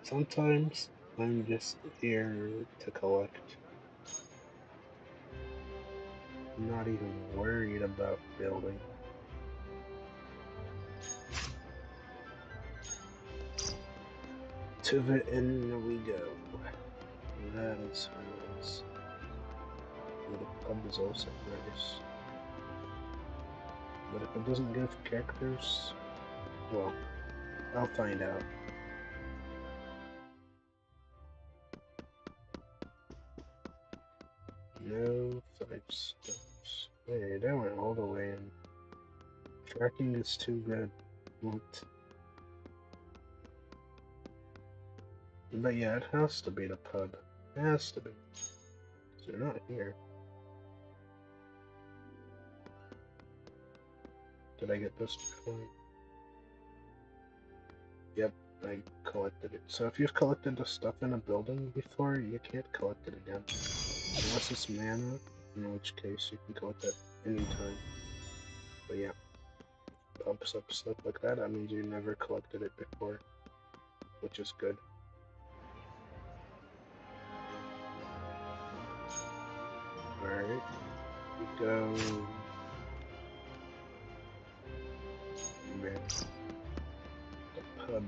Sometimes I'm just here to collect. I'm not even worried about building. To the end we go. That is nice. And the pub is also nice. But if it doesn't give characters, well, I'll find out. No 5 stars. Wait, that went all the way in. Tracking is too good. What? But yeah, it has to be the pub. It has to be. 'Cause they're not here. Did I get this before? Yep, I collected it. So if you've collected the stuff in a building before, you can't collect it again. Unless it's mana, in which case you can collect it anytime. But yeah, pumps up stuff like that, that means you never collected it before, which is good. Alright, we go... Man. The pub.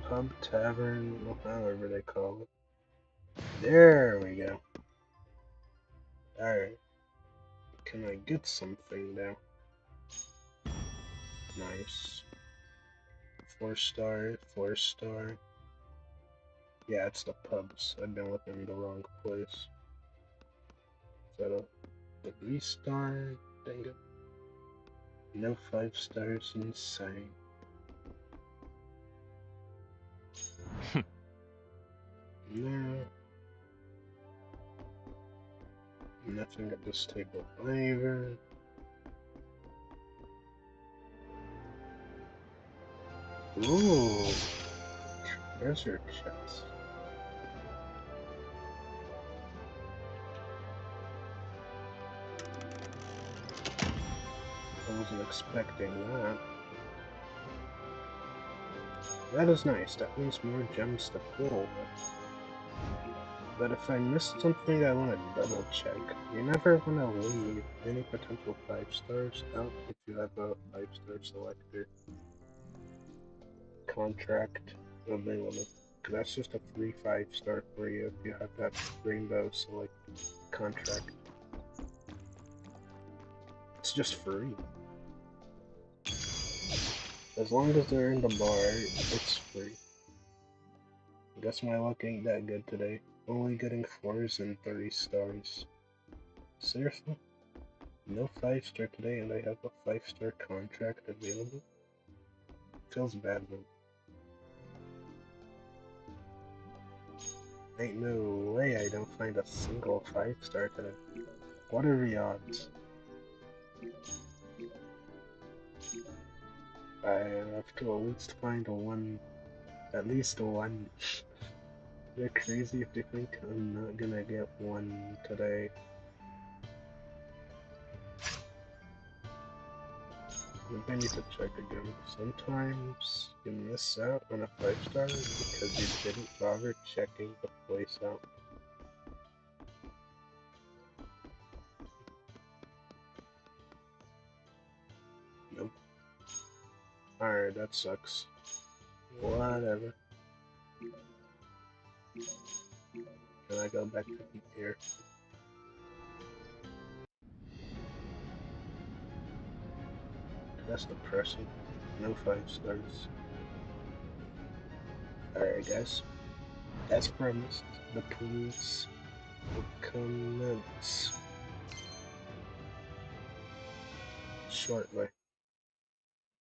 Pub, tavern, however they call it. There we go. Alright. Can I get something now? Nice. 4-star, 4-star. Yeah, it's the pubs. I've been looking in the wrong place. Is that a 3-star? Dang it. No 5 stars in sight. No. Nothing at this table either. Ooh. Treasure chest. I wasn't expecting that. That is nice. That means more gems to pull. But if I missed something, I want to double check. You never want to leave any potential 5 stars out if you have a 5-star selector contract available. That's just a free 5-star for you if you have that rainbow select contract. It's just free. As long as they're in the bar, it's free. I guess my luck ain't that good today. Only getting 4s and 3 stars. Seriously? No 5-star today and I have a 5-star contract available? Feels bad, man. Ain't no way I don't find a single 5-star today. What are the odds? I have to at least find one, at least one. They're crazy if they think I'm not gonna get one today. Maybe I need to check again. Sometimes you miss out on a 5-star because you didn't bother checking the place out. Nope. Alright, that sucks. Whatever. Can I go back to here? That's depressing. No 5 stars. Alright guys. As promised, the police will commence shortly.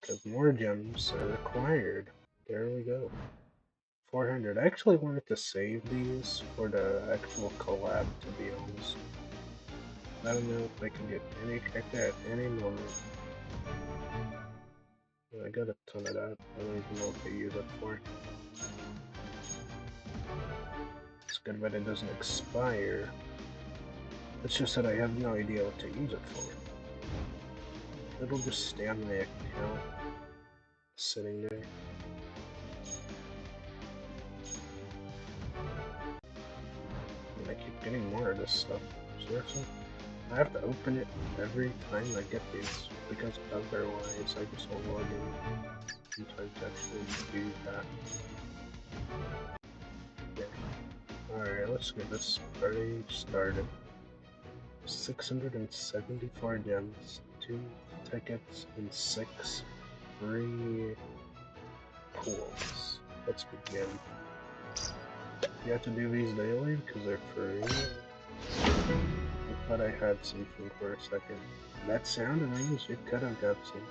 Because more gems are required. There we go. 400. I actually wanted to save these for the actual collab, to be honest. I don't know if I can get any character at any moment. I got a ton of that. I don't even know what to use it for. It's good that it doesn't expire. It's just that I have no idea what to use it for. It'll just stay on the account, sitting there. And I keep getting more of this stuff. Seriously? I have to open it every time I get these, because otherwise I just won't log in. Sometimes actually do that. Yeah. Alright, let's get this party started. 674 gems, 2 tickets, and 6 free pools. Let's begin. You have to do these daily because they're free. I thought I had something for a second. That sound means you could have got something.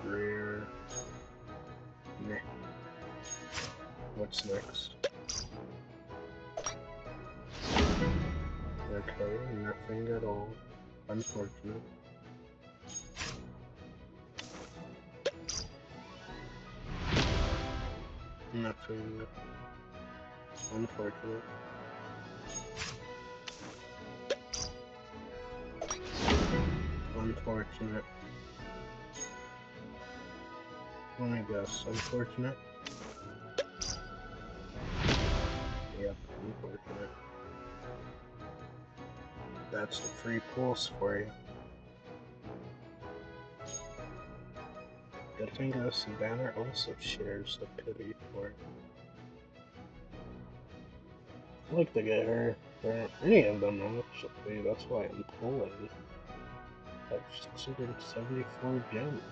Rare. Meh. What's next? Okay, nothing at all. Unfortunate. Nothing. Unfortunate. Unfortunate. Let me guess. Unfortunate? Yep, unfortunate. That's the free pulse for you. Good thing Savannah also shares the pity for it. I'd like to get her, or any of them actually, that's why I'm pulling. I have 674 gems.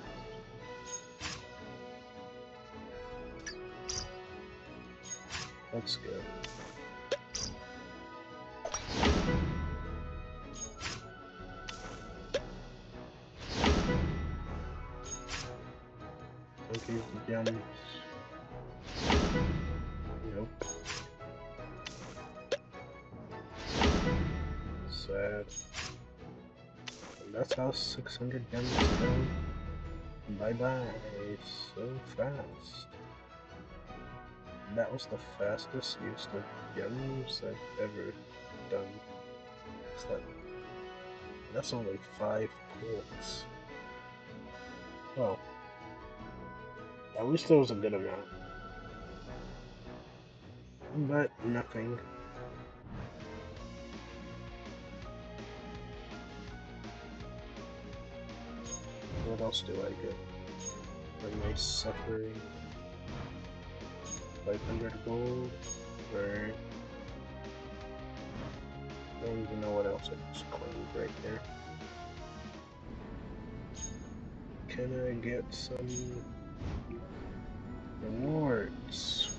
That's good. Don't use the gems. Nope. Sad. And that's how 600 gems go. Bye bye. So fast. And that was the fastest use of gems I've ever done. It's like, that's only 5 pulls. Oh. At least there was a good amount. But nothing. What else do I get? For my suffering. 500 gold. Alright. I don't even know what else I just claimed right there. Can I get some rewards?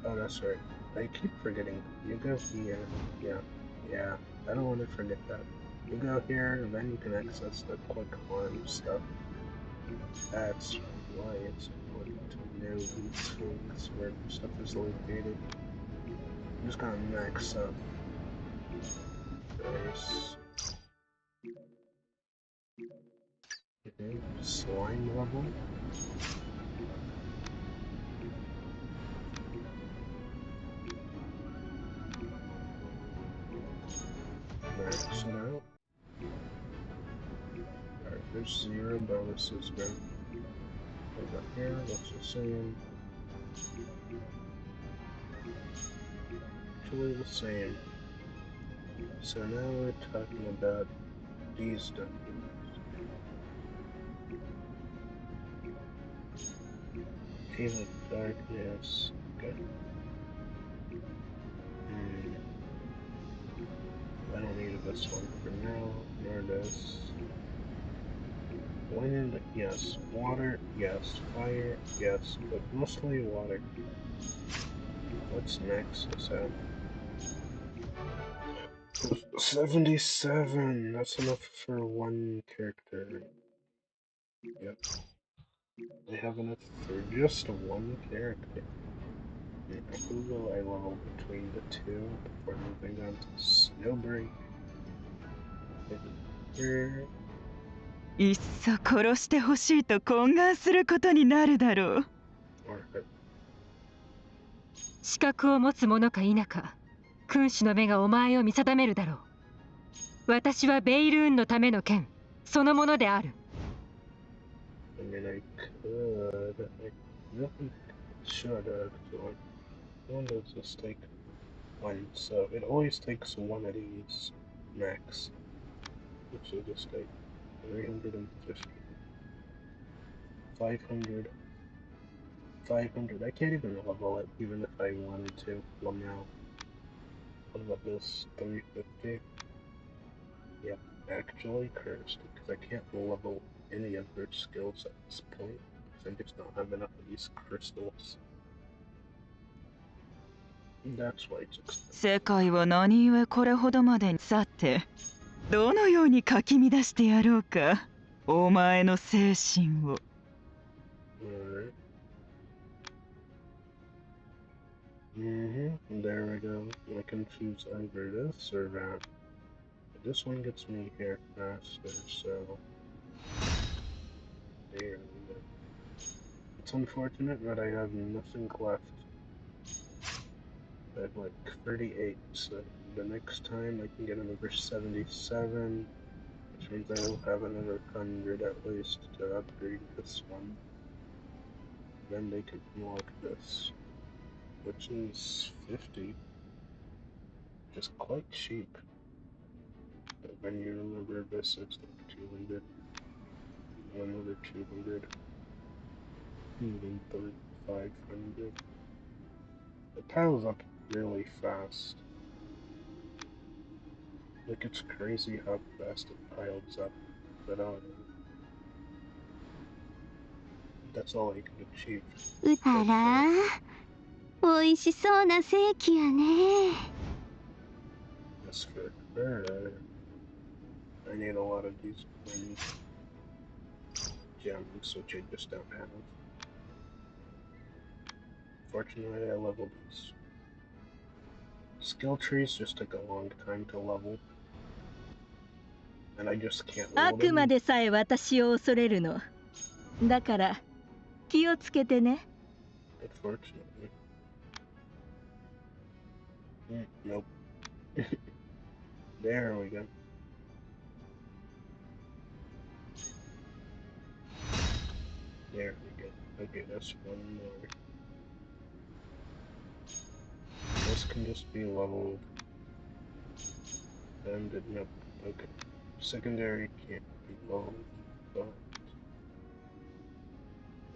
Oh, that's right. I keep forgetting. You go here. Yeah. I don't want to forget that. You go here, then you can access the quick farm stuff. That's why it's important to know these things where stuff is located. I'm just gonna max up price. Okay, slime level. Max it out. Alright, there's 0 bonuses now. Over here, looks the same. Actually the same. So now we're talking about these dungeons. Cave of Darkness. Okay. I don't need this one for now, nor this. Wind, yes. Water, yes. Fire, yes. But mostly water. Let's max this out. 77! That's enough for one character. Yep. I have enough for just one character. Now, who will I level between the two before moving on to Snowbreak? Here. いっそ殺してほしいと懇願することになるだろう。Or her. 資格を持つ者か否か、君主の目がお前を見定めるだろう。私はベイルーンのための剣そのものである。I mean, I could. I really should actually. When does this take? One. So it always takes one of these max. Which will just take 350. 500. 500. I can't even level it, even if I wanted to. Well, now. What about this? 350. Yeah, actually cursed, because I can't level any of her skills at this point, because I just don't have enough of these crystals. That's why it's expensive. 世界は何故これほどまでにさて、どのようにかき乱してやろうか、お前の精神を。Alright. There we go. I can choose either this or that. This one gets me here faster, so... There we go. It's unfortunate that I have nothing left. I have like 38, so the next time I can get another 77, which means I will have another 100 at least to upgrade this one. Then they can unlock this, which is 50, which is quite cheap. But when you remember this is like 200, another 200, even 500. It piles up really fast. Like, it's crazy how fast it piles up, but that's all I can achieve. あら、美味しそうなセーキやね。As for her, I need a lot of these gems, which I just don't have. Fortunately, I leveled these. Skill trees just take a long time to level. And I just can't level あくま them. でさえ私を恐れるの。だから気をつけてね。Unfortunately. Nope. There we go. There we go. Okay, that's one more. This can just be leveled. And nope. Okay. Secondary can't be leveled, but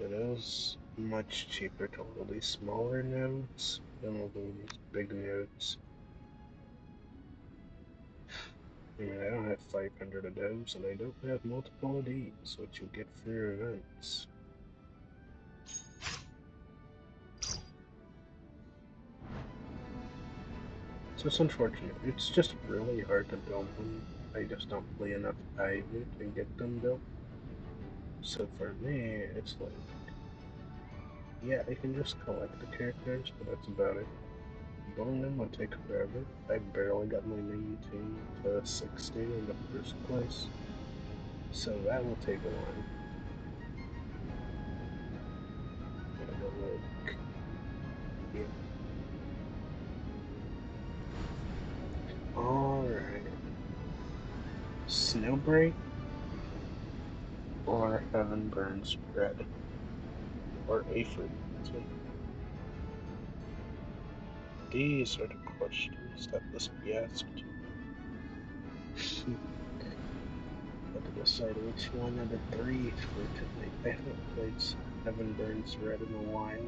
it is much cheaper to level these smaller nodes than level these big nodes. I mean, I don't have 500 of those, and I don't have multiple of these, which you get for your events. So it's unfortunate. It's just really hard to build them. I just don't play enough Ivy to get them built. So for me, it's like, yeah, I can just collect the characters, but that's about it. Building them would take forever. I barely got my 19 to 60 in the first place. So that will take a while. like, yeah. Alright. Snowbreak or Heaven Burns Red or Aphrodite. These are the questions that must be asked. Had to decide which one of the three for tonight. I haven't played Heaven Burns Red in a while.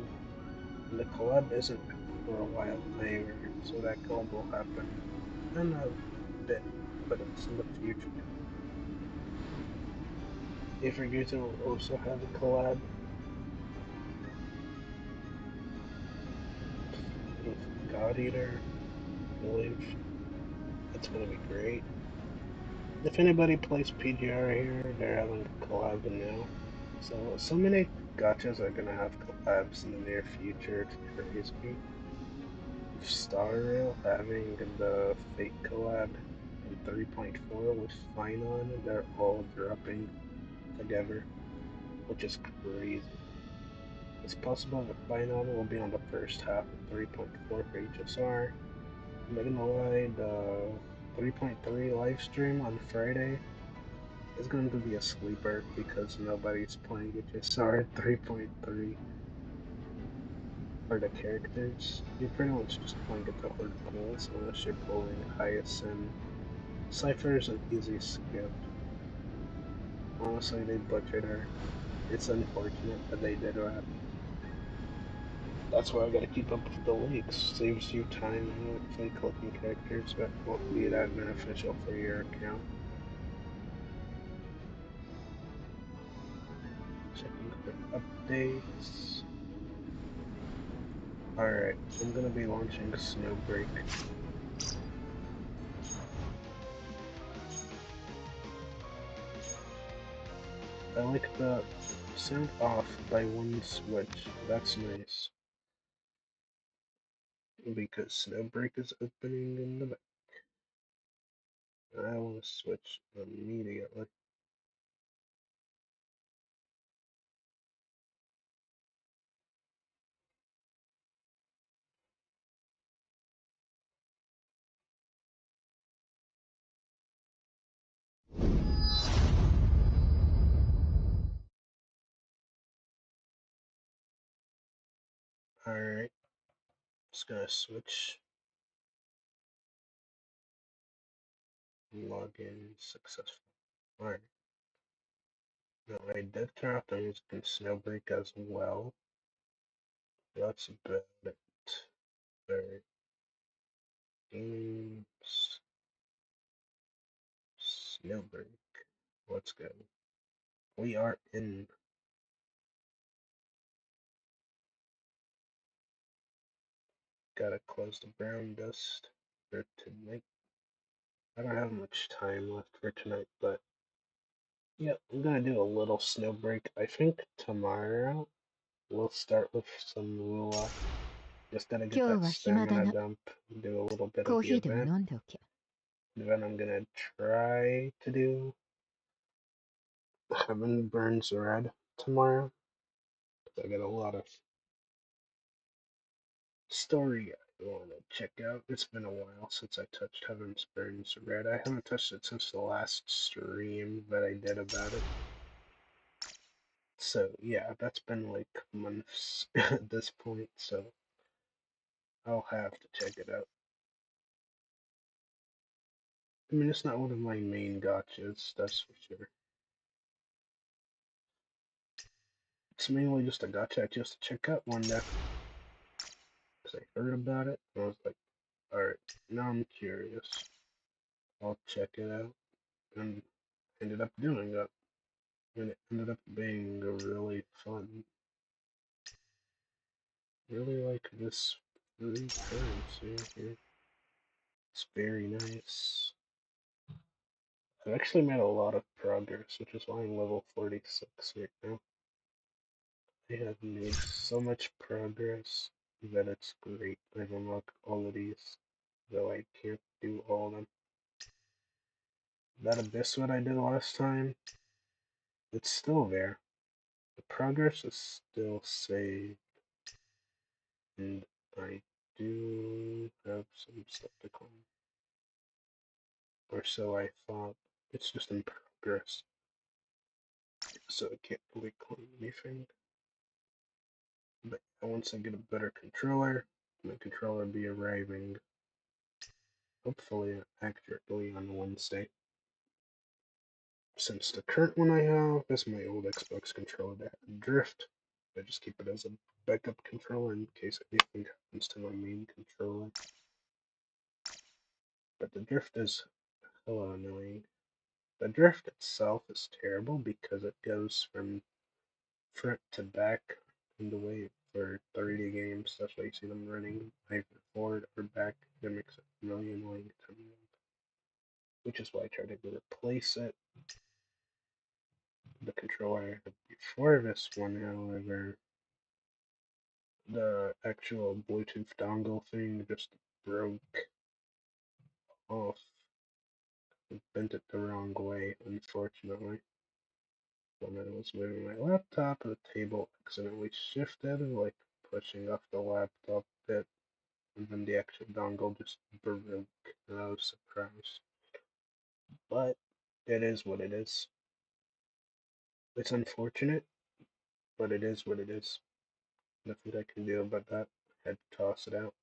And the collab isn't for a while either, so that collab will happen in a bit, but it's in the future. Aphrodite will also have a collab with God Eater, I believe. That's gonna be great. If anybody plays PGR here, they're having a collab now. So many gachas are gonna have collabs in the near future, it's crazy. Star Rail having the Fate collab in 3.4 with Finon, they're all dropping together, which is crazy. It's possible that Finon will be on the first half of 3.4 for HSR. I'm not gonna lie, the 3.3 live stream on Friday is going to be a sleeper because nobody's playing HSR 3.3 for the characters. You're pretty much just playing it to horde pulls unless you're pulling Hyacinth. Cypher is an easy skip. Honestly, they butchered her. It's unfortunate, but they did that. That's why I gotta keep up with the leaks. Saves you time and actually clicking characters that won't be that beneficial for your account. Checking for updates. Alright, I'm gonna be launching Snowbreak. I like the sound off by one switch. That's nice. Because Snowbreak is opening in the back. I want to switch immediately. Alright. Just gonna switch. Login successful. Alright. Now I did turn off the music in Snowbreak as well. That's about it. Alright. Games. Snowbreak. Let's go. We are in. Gotta close the brown dust for tonight. I don't have much time left for tonight, but yeah, I'm gonna do a little Snowbreak. I think tomorrow we'll start with some Wuwa. Just gotta get that stamina dump, do a little bit of the event. Then I'm gonna try to do Heaven Burns Red tomorrow. I got a lot of story I want to check out. It's been a while since I touched Heaven Burns Red. I haven't touched it since the last stream that I did about it. So yeah, that's been like months at this point, so I'll have to check it out. I mean, it's not one of my main gotchas, that's for sure. It's mainly just a gotcha I just check out one day. Because I heard about it, and I was like, alright, now I'm curious. I'll check it out. And ended up doing that. And it ended up being really fun. Really like this free currency here. It's very nice. I've actually made a lot of progress, which is why I'm level 46 right now. I have made so much progress that it's great. I've unlocked all of these, though I can't do all of them. That abyss what I did last time, it's still there. The progress is still saved. And I do have some stuff to clean. Or so I thought. It's just in progress. So I can't really clean anything. But once I get a better controller, my controller will be arriving hopefully accurately on Wednesday. Since the current one I have is my old Xbox controller that had drift, I just keep it as a backup controller in case anything happens to my main controller. But the drift is hella annoying. The drift itself is terrible because it goes from front to back in the way for 30 games. That's why you see them running either forward or back. It makes it really annoying to me. Which is why I tried to replace it. The controller I had before this one, however, the actual Bluetooth dongle thing just broke off. It bent it the wrong way, unfortunately. When I was moving my laptop, the table accidentally shifted, like pushing off the laptop bit, and then the actual dongle just broke, and I was surprised. But it is what it is. It's unfortunate, but it is what it is. Nothing I can do about that. I had to toss it out.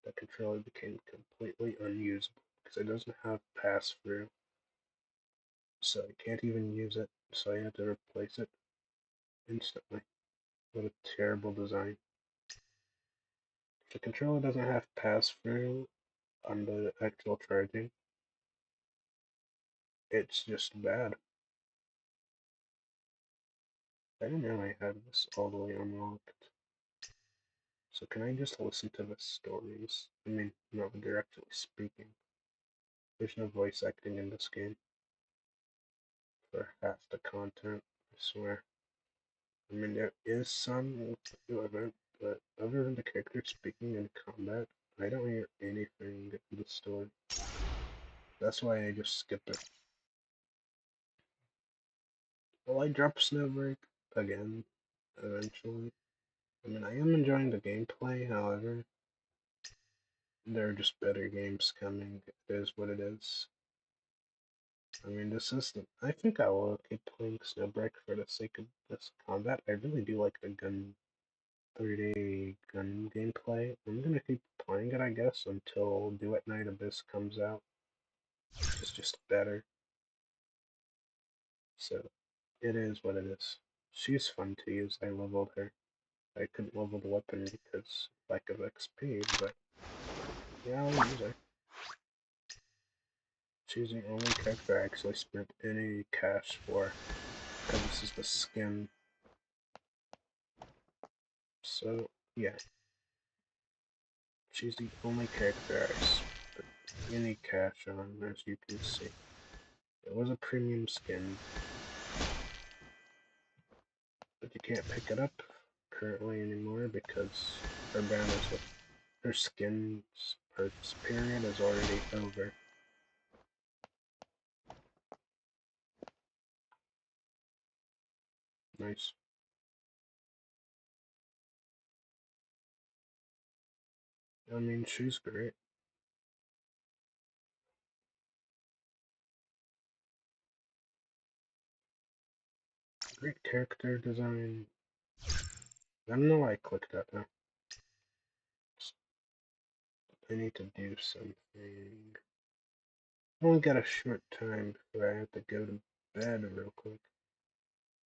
The controller became completely unusable because it doesn't have pass-through. So I can't even use it, so I had to replace it instantly. What a terrible design. If the controller doesn't have pass-through on the actual charging, it's just bad. I didn't know I had this all the way unlocked. So can I just listen to the stories? I mean, not directly speaking. There's no voice acting in this game. For half the content, I swear. I mean, there is some whatsoever, but other than the character speaking in combat, I don't hear anything in the story. That's why I just skip it. Will I drop Snowbreak again, eventually? I mean, I am enjoying the gameplay, however, there are just better games coming. It is what it is. I mean, this is the... I think I will keep playing Snowbreak for the sake of this combat. I really do like the gun 3D gun gameplay. I'm gonna keep playing it, I guess, until Do at Night Abyss comes out. It's just better. So, it is what it is. She's fun to use. I leveled her. I couldn't level the weapon because lack of XP, but yeah, I'll use her. She's the only character I actually spent any cash for, because this is the skin. So, yeah. She's the only character I spent any cash on, as you can see. It was a premium skin, but you can't pick it up currently anymore because her ban is with her skin's purchase period is already over. Nice. I mean, she's great. Great character design. I don't know why I clicked that now. I need to do something. I only got a short time before I have to go to bed real quick.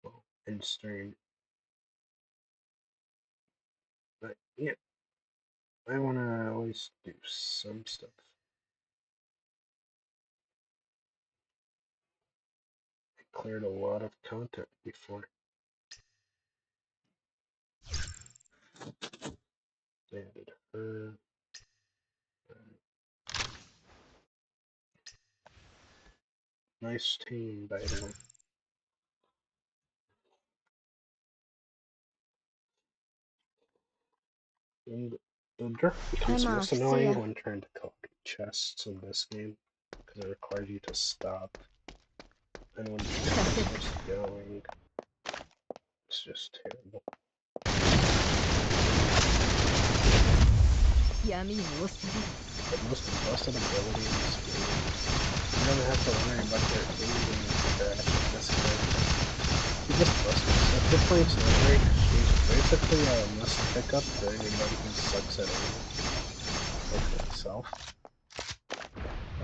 Well, end stream. But yeah, I want to always do some stuff. I cleared a lot of content before. I added her. Nice team, by the way. And the drift becomes most annoying when trying to collect chests in this game, because it requires you to stop. And when the drift is going, it's just terrible. The most busted ability in this game. You don't have to worry about their aiming crash with this character. She just busted. So if you're playing Snowbreak, she's basically a must pick up for anybody who sucks at aiming. Like myself.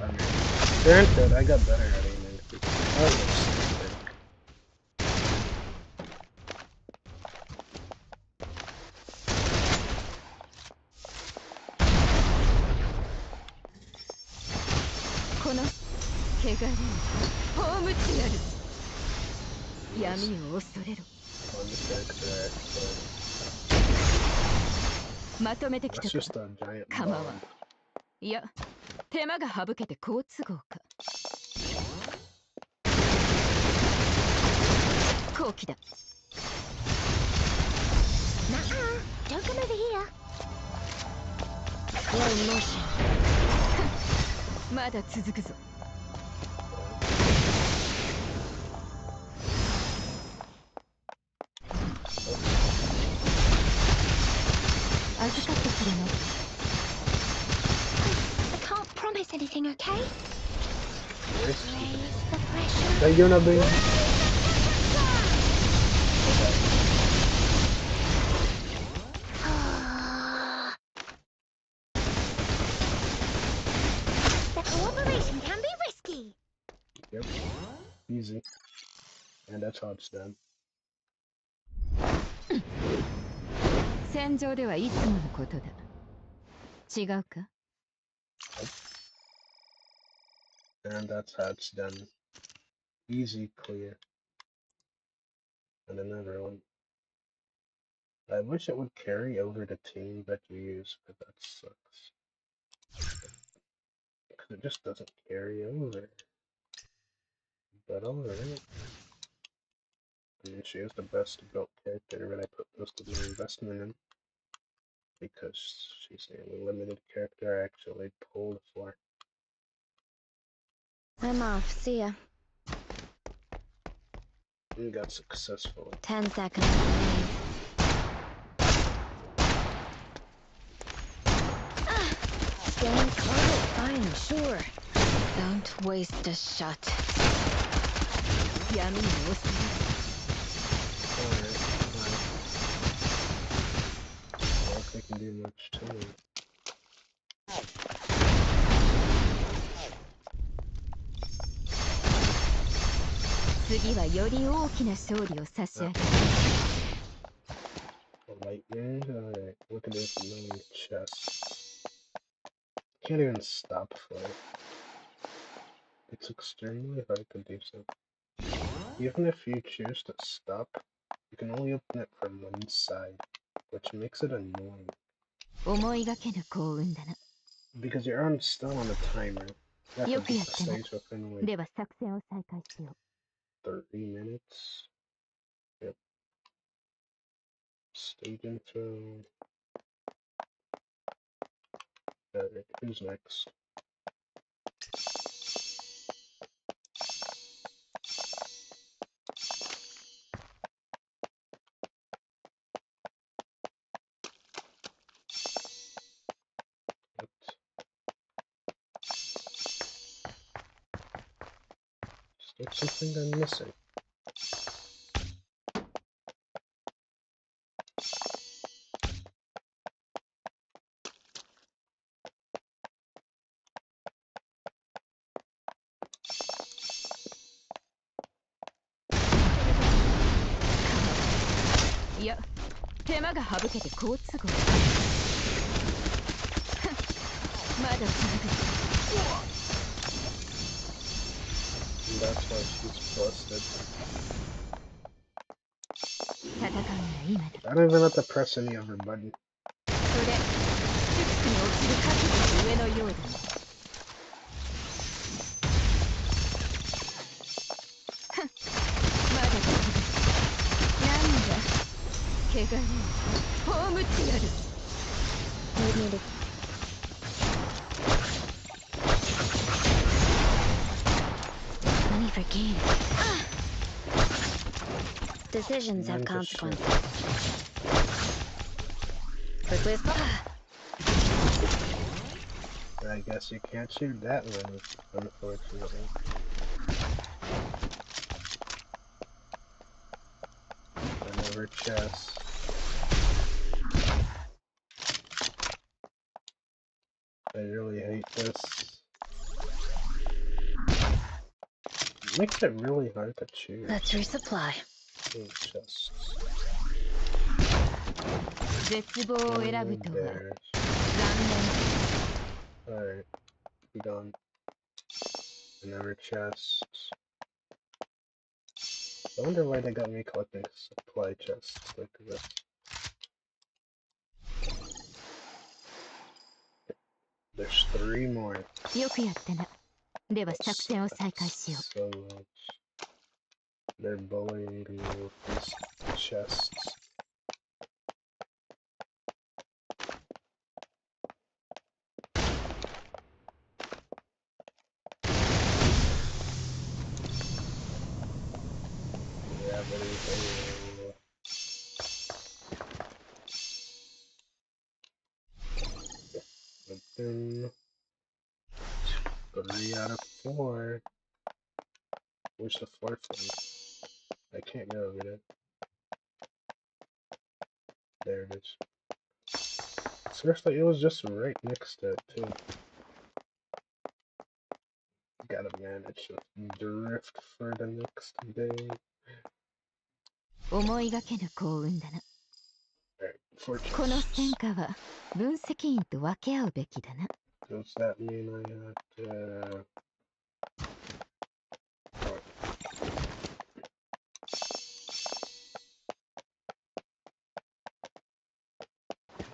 I mean, granted, I got better at aiming because I love Snowbreak. この汚れを葬ってやる。闇を恐れろ。まとめてきたか。構わん。いや、手間が省けて好都合か。好機だ。Don't come over here. Slow motion. まだ続くぞ。預かってくれない。I can't promise anything, okay? Raise the pressure. Are you not being? The cooperation can be risky. Yep. Easy. And that's how it's done. 戦場ではいつものことだ。違うか？ And that's how it's done. Easy, clear. And another one. I wish it would carry over the team that you use, but that sucks. Because it just doesn't carry over. But alright. I mean, she is the best built character that I put most of my investment in. Because she's the only limited character I actually pulled for. I'm off. See ya. And got successful. 10 seconds. Staying close. Fine, sure. Don't waste a shot. Alright, fine. I don't think I can do much to it. Lightning? Alright, look at this annoying chest. Can't even stop for it. It's extremely hard to do so. Even if you choose to stop, you can only open it from one side, which makes it annoying. Because you're still on a timer. You have to beat the stage within like 30 minutes. Yep. Stage intro. Alright, who's next? There's something I'm missing. Yeah. 手間が省けて好都合。まだ続く。 And that's why she's busted. I don't even have to press any of her button. それ、シュックに落ちる覚悟が上のようだね。まだ続く。なんだ、汚れを葬ってやる。Money for games. Decisions have consequences. Quickly as possible. I guess you can't shoot that many, unfortunately. Another chest. I really hate this. It makes it really hard to choose. Let's resupply. Chests. 絶望を選ぶとは There's. 残 Alright, be gone. Another chest. I wonder why they got me collecting supply chests like this. There's 3 more. 念よくやったな。では作戦を再開しよう。 So much. They're bullying me with these chests. Yeah, but but then 3 out of 4. Where's the 4th one? I can't go over there. There it is. Seriously, it was just right next to it too. Gotta manage to drift for the next day. 思いがけぬ幸運だな。 Alright, この fortress. 戦果は分析員と分け合うべきだな。 Does that mean I have to... Oh.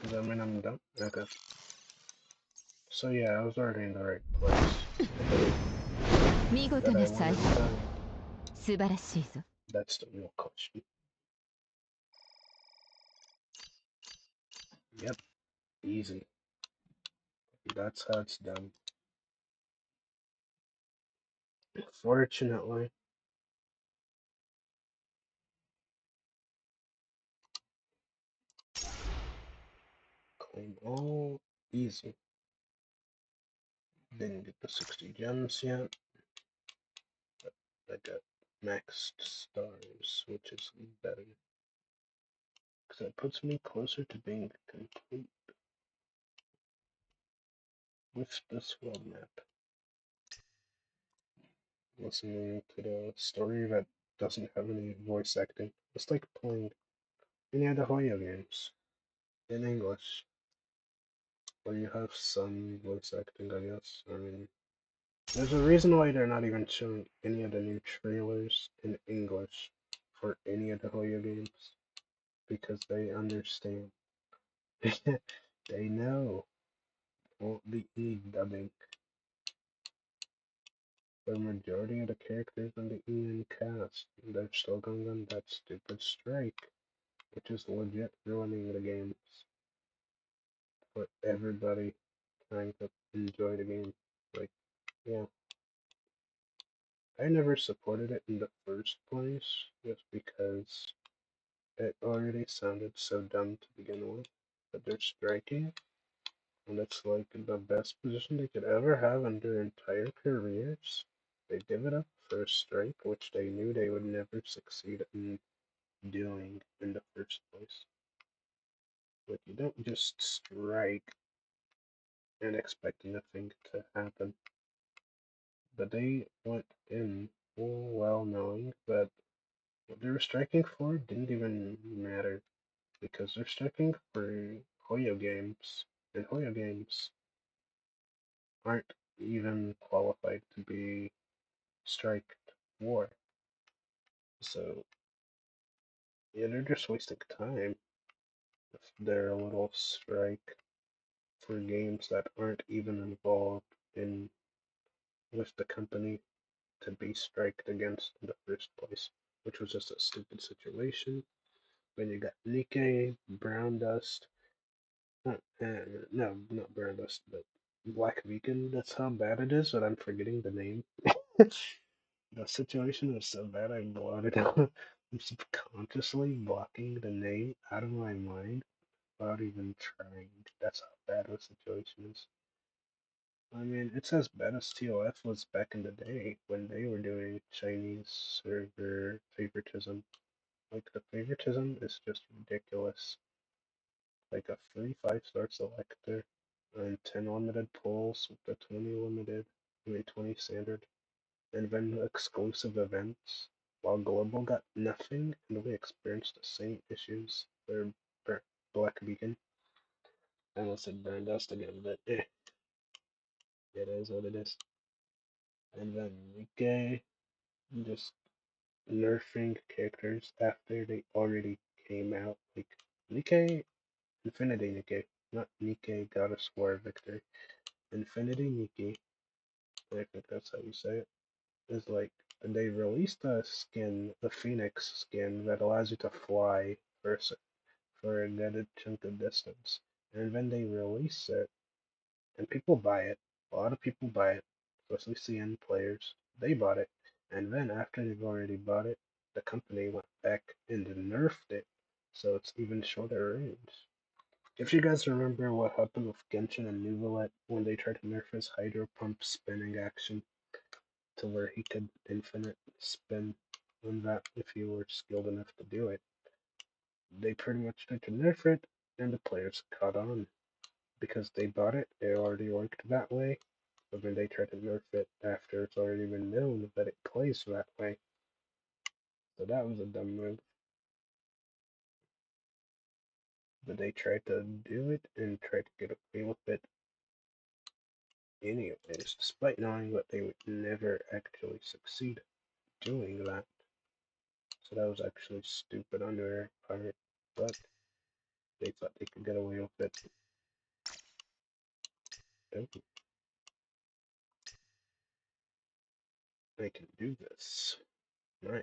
Does that mean I'm done? Okay. So yeah, I was already in the right place. 見事 That な I 采 wanted 配。 done. 素晴らしいぞ。 That's the real question. Yep, easy. That's how it's done. Fortunately. Claim all. Easy. Didn't get the 60 gems yet. But I got maxed stars, which is better. Because that puts me closer to being complete with this world map. Listening to the story that doesn't have any voice acting. It's like playing any of the Hoyo games in English. Where you have some voice acting, I guess. I mean, there's a reason why they're not even showing any of the new trailers in English for any of the Hoyo games. Because they understand. They know. Won't be dubbing. The majority of the characters in the EN cast, they're still going on that stupid strike, which is legit ruining the games for everybody trying to enjoy the game. Like, yeah. I never supported it in the first place, just because it already sounded so dumb to begin with. But they're striking, and it's like the best position they could ever have in their entire careers. They give it up for a strike, which they knew they would never succeed in doing in the first place. Like, you don't just strike and expect nothing to happen. But they went in full well knowing that what they were striking for didn't even matter, because they're striking for Hoyo games, and Hoyo games aren't even qualified to be striked for. So, yeah, they're just wasting time with their little strike for games that aren't even involved in with the company to be striked against in the first place, which was just a stupid situation. When you got Nikkei, Brown Dust, no, not Brown Dust, but Black Beacon. That's how bad it is that I'm forgetting the name. The situation was so bad I blotted out. I'm subconsciously blocking the name out of my mind without even trying. That's how bad the situation is. I mean, it's as bad as TOF was back in the day when they were doing Chinese server favoritism. Like, the favoritism is just ridiculous. Like a free 5-star selector and 10 limited pulls with the 20 limited, 20 standard, and then exclusive events. While Global got nothing, and we experienced the same issues for Black Beacon. I almost said Burn Dust again, but it is what it is. And then Nikkei just nerfing characters after they already came out. Like Nikkei, Infinity Nikkei, not Nikkei Goddess War Victory. Infinity Nikkei, I think that's how you say it, is like they released a skin, a Phoenix skin that allows you to fly for a good chunk of distance. And then they release it, and people buy it. A lot of people buy it, especially CN players. They bought it, and then after they've already bought it, the company went back and nerfed it, so it's even shorter range. If you guys remember what happened with Genshin and Nuvalet when they tried to nerf his Hydro Pump spinning action to where he could infinite spin on that if you were skilled enough to do it, they pretty much tried to nerf it, and the players caught on. Because they bought it, it already worked that way, but then they tried to nerf it after it's already been known that it plays that way. So that was a dumb move. But they tried to do it and tried to get away with it anyways, despite knowing that they would never actually succeed doing that. So that was actually stupid on their part, but they thought they could get away with it. Oh, I can do this. Nice.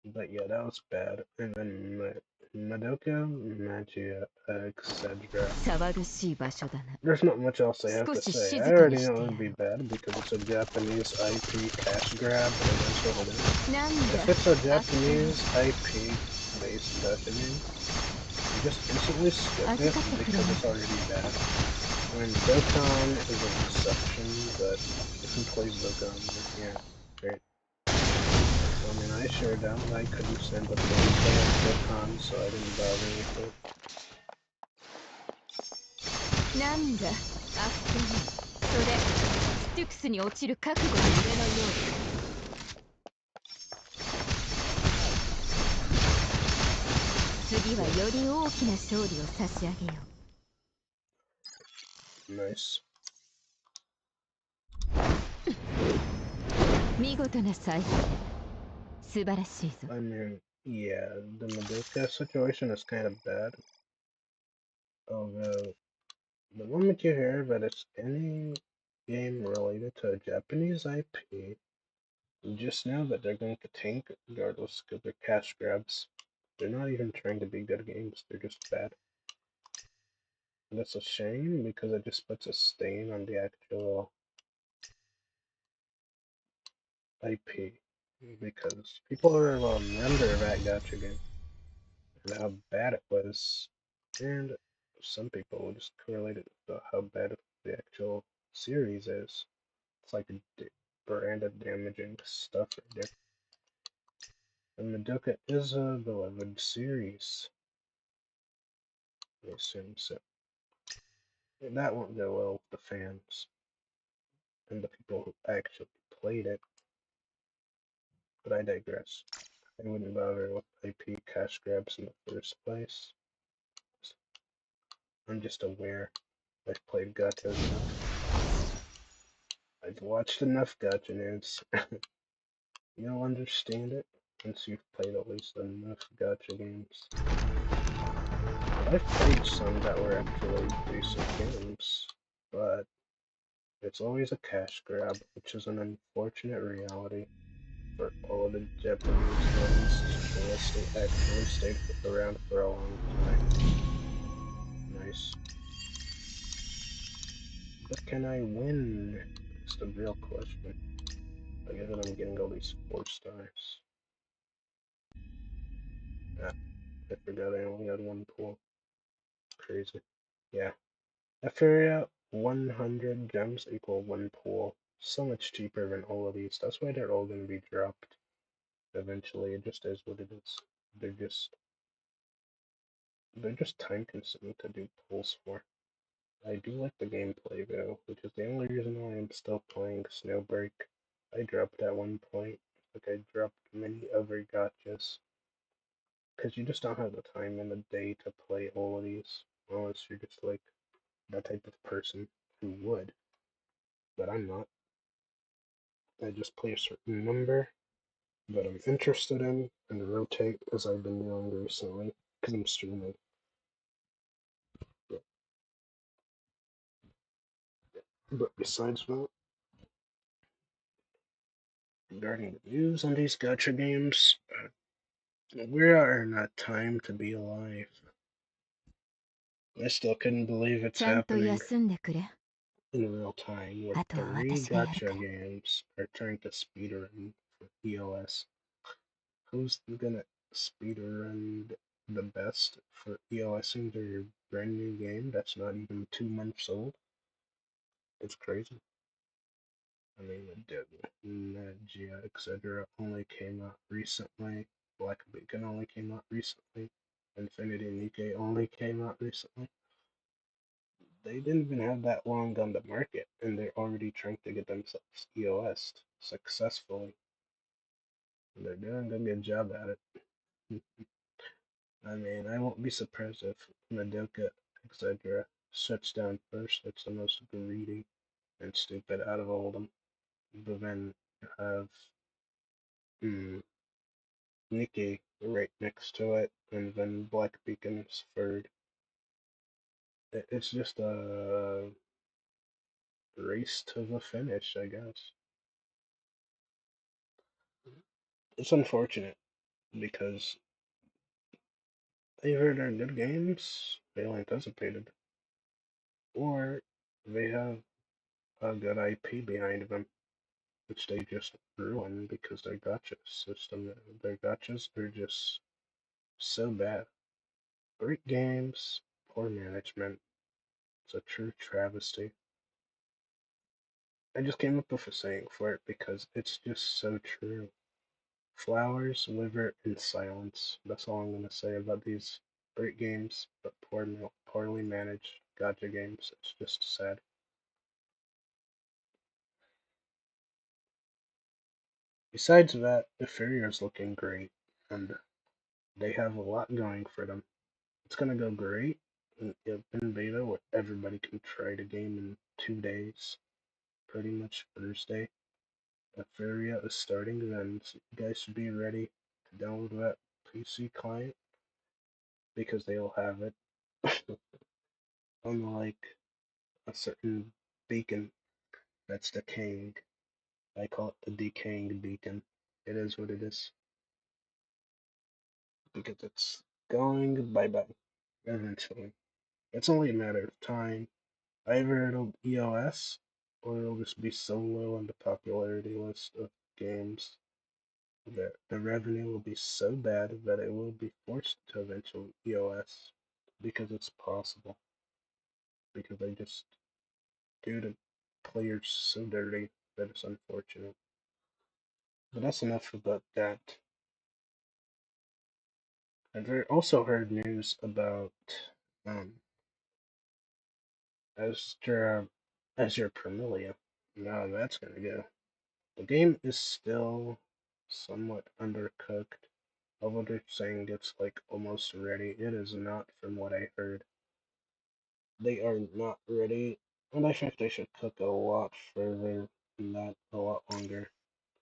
But yeah, that was bad. And then Madoka, Magia, etc. 騒がしい場所だな。 There's not much else I have 少 to し say. 静 I かに already し know て it や would be ろう。 bad because it's a Japanese IP cash grab, and that's what it is. なん If だ it's a あっという Japanese IP-based gacha game, you just instantly skip 預 it かってくれ because な it's already bad. When Dokkan is an exception, but who plays Dokkan? Like, yeah, great. I mean, I sure don't. I couldn't stand the gameplay of Dokkan, so I didn't bother with it. なんだあっというそれステュクスに落ちる覚悟の上のようだ。次はより大きな勝利を差し上げよう。 Nice. 見事な采配だ。素晴らしいぞ。 I mean, yeah, the Madoka situation is kind of bad. Although, the moment you hear that it's any game related to a Japanese IP, you just know that they're going to tank regardless because they're cash grabs. They're not even trying to be good games, they're just bad. And that's a shame because it just puts a stain on the actual IP. Because people will remember that gacha game and how bad it was, and some people will just correlate it to how bad the actual series is. It's like branded damaging stuff right there. And Madoka is a beloved series. I assume so. And that won't go well with the fans and the people who actually played it. But I digress. I wouldn't bother with IP cash grabs in the first place. I'm just aware. I've played gachas enough. I've watched enough gacha news. You'll understand it once you've played at least enough gacha games. I've played some that were actually decent games, but it's always a cash grab, which is an unfortunate reality for all of the Japanese ones unless they actually stayed around for a long time. Nice. But can I win? That's the real question. I guess I'm getting all these 4 stars. Ah, I forgot I only had 1 pull. Crazy. Yeah. I figured out 100 gems equal 1 pool. So much cheaper than all of these. That's why they're all going to be dropped eventually. It just is what it is. They're just they're just time consuming to do pulls for. I do like the gameplay though, which is the only reason why I'm still playing Snowbreak. I dropped at one point, like I dropped many other gotchas, because you just don't have the time in the day to play all of these, unless you're just like that type of person who would, but I'm not. I just play a certain number that I'm interested in and rotate as I've been doing recently, because I'm streaming. But besides that, regarding the news on these gacha games, we are in a time to be alive. I still couldn't believe it's ちゃんと happening 休んでくれ。 in real time where あとは three 私がやるか gacha ら。 games are trying to speedrun for EOS. Who's gonna speedrun the best for EOSing their brand new game that's not even 2 months old? It's crazy. I mean, Nagia, etc. only came out recently. Black Beacon only came out recently. Infinity Nikkei only came out recently. They didn't even have that long on the market, and they're already trying to get themselves EOS'd successfully. And they're doing a good job at it. I mean, I won't be surprised if Madoka, etc. shuts down first. It's the most greedy and stupid out of all of them. But then you have Nikki right next to it, and then Black Beacon's third. It's just a race to the finish, I guess. It's unfortunate because either they're good games, they anticipated, or they have a good IP behind them, which they just ruin because their gacha system, their gachas are just so bad. Great games, poor management. It's a true travesty. I just came up with a saying for it because it's just so true. Flowers wither in silence. That's all I'm gonna say about these great games, but poorly managed gacha games. It's just sad. Besides that, Inferior's looking great, and they have a lot going for them. It's gonna go great in open beta where everybody can try the game in 2 days, pretty much Thursday. Euphoria is starting then, so you guys should be ready to download that PC client because they will have it. Unlike a certain beacon that's decaying. I call it the decaying beacon. It is what it is. Because it's going bye bye eventually. It's only a matter of time. Either it'll EOS or it'll just be so low on the popularity list of games that the revenue will be so bad that it will be forced to eventually EOS because it's possible. Because they just do the players so dirty that it's unfortunate. But that's enough about that. I've also heard news about um, Azure Permilia. Now that's gonna go. The game is still somewhat undercooked. Although they're saying it's like almost ready, it is not from what I heard. They are not ready, and I think they should cook a lot further than that, a lot longer.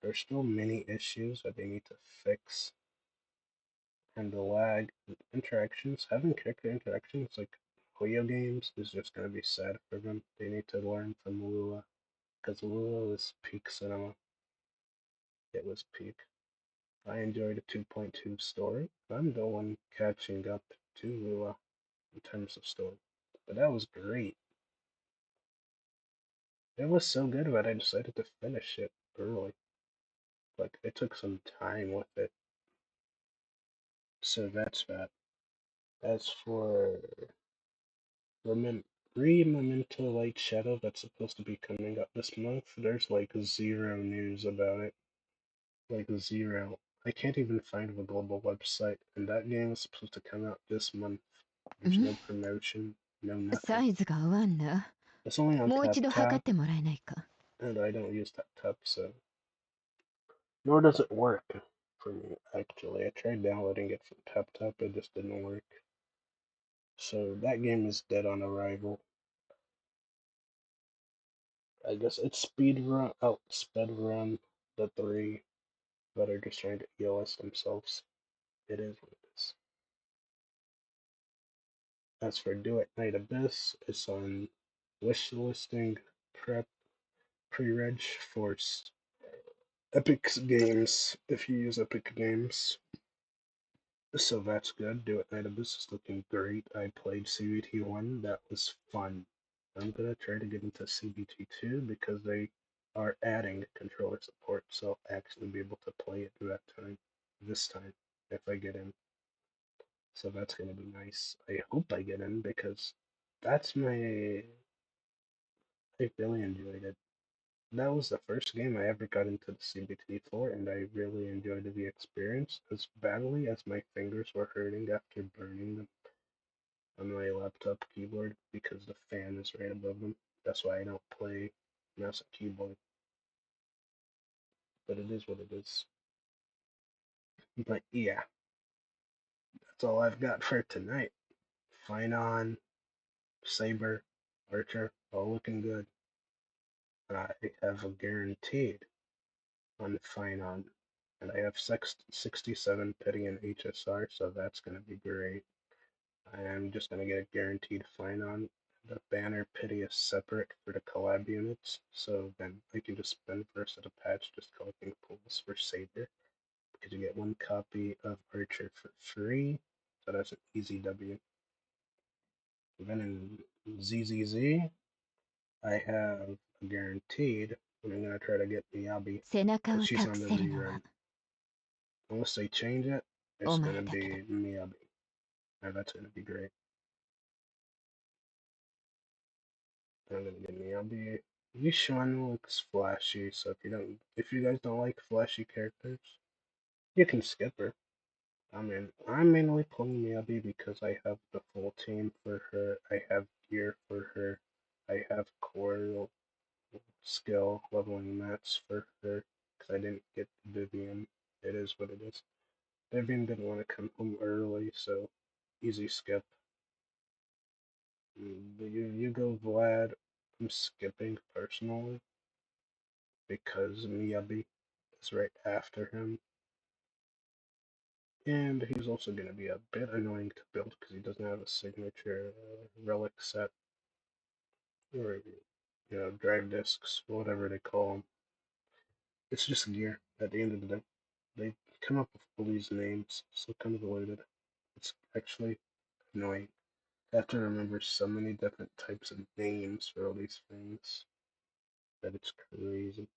There's still many issues that they need to fix, and the lag interactions, having character interactions like Hoyo games is just gonna be sad for them. They need to learn from Wuwa, because Wuwa was peak cinema. It was peak. I enjoyed a 2.2 story. I'm the one catching up to Wuwa in terms of story. But that was great. It was so good that I decided to finish it early. Like, I took some time with it. So that's that. As for Memento Light Shadow that's supposed to be coming up this month. There's like zero news about it. Like zero. I can't even find the global website, and that game is supposed to come out this month. There's no promotion, no サ nothing. イズが合わんな。 It's only on もう一度測 TapTap, ってもらえないか。 and I don't use TapTap, so nor does it work for me. Actually, I tried downloading it from TapTap, it just didn't work. So that game is dead on arrival. I guess it's Speedrun the 3 that are just trying to EOS themselves. It is what it is. As for Do It Night Abyss, it's on wish listing pre-reg for Epic Games if you use Epic Games. So that's good. Do It Night Abyss is looking great. I played CBT1, that was fun. I'm gonna try to get into CBT2 because they are adding controller support, so I'll actually be able to play it this time, if I get in. So that's gonna be nice. I hope I get in because that's I really enjoyed it. That was the first game I ever got into the CBT for, and I really enjoyed the experience as badly as my fingers were hurting after burning them on my laptop keyboard because the fan is right above them. That's why I don't play mouse and keyboard. But it is what it is. But yeah, that's all I've got for tonight. Finon, Saber, Archer, all looking good. I have a guaranteed on Finon. And I have 67 pitting in HSR, so that's going to be great. I am just going to get a guaranteed Finon. The banner pity is separate for the collab units, so then I can just spend first at a patch just collecting pools for Saber, because you get one copy of Archer for free, so that's an easy W. Then in ZZZ, I have a guaranteed, and I'm going to try to get Miyabi, 背中 because を she's 託 on the せる Z のは run. Unless they change it, お it's 前 going to だけだ。 be Miyabi. Now that's going to be great. I'm gonna get Miyabi. Yushan looks flashy, so if you guys don't like flashy characters, you can skip her. I mean, I'm mainly pulling Miyabi because I have the full team for her, I have gear for her, I have core skill leveling mats for her, because I didn't get Vivian. It is what it is. Vivian didn't want to come home early, so easy skip. You go Vlad. I'm skipping personally because Miyabi is right after him. And he's also going to be a bit annoying to build because he doesn't have a signature relic set. Or, drive discs, whatever they call them. It's just gear at the end of the day. They come up with all these names, so convoluted. It's actually annoying. I have to remember so many different types of names for all these things that it's crazy.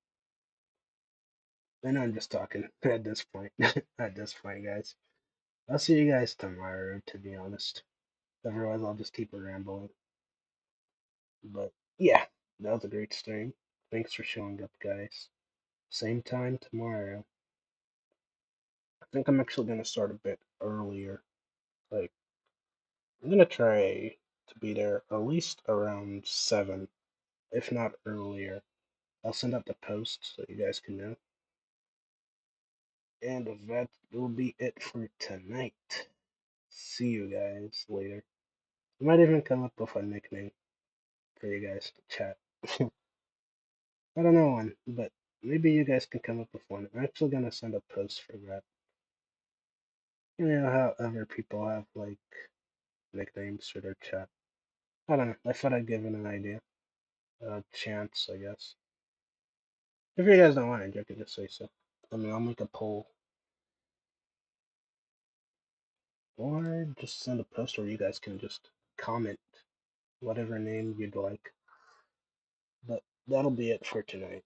I know I'm just talking at this point. At this point, guys. I'll see you guys tomorrow, to be honest. Otherwise, I'll just keep rambling. But yeah, that was a great stream. Thanks for showing up, guys. Same time tomorrow. I think I'm actually gonna start a bit earlier. Like, I'm gonna try to be there at least around 7, if not earlier. I'll send out the post so you guys can know. And that will be it for tonight. See you guys later. I might even come up with a nickname for you guys to chat. I don't know one, but maybe you guys can come up with one. I'm actually gonna send a post for that. You know how other people have like nicknames for their chat. I don't know. I thought I'd give it an idea. A chance, I guess. If you guys don't want it, you can just say so. I mean, I'll make a poll. Or just send a post where you guys can just comment whatever name you'd like. But that'll be it for tonight.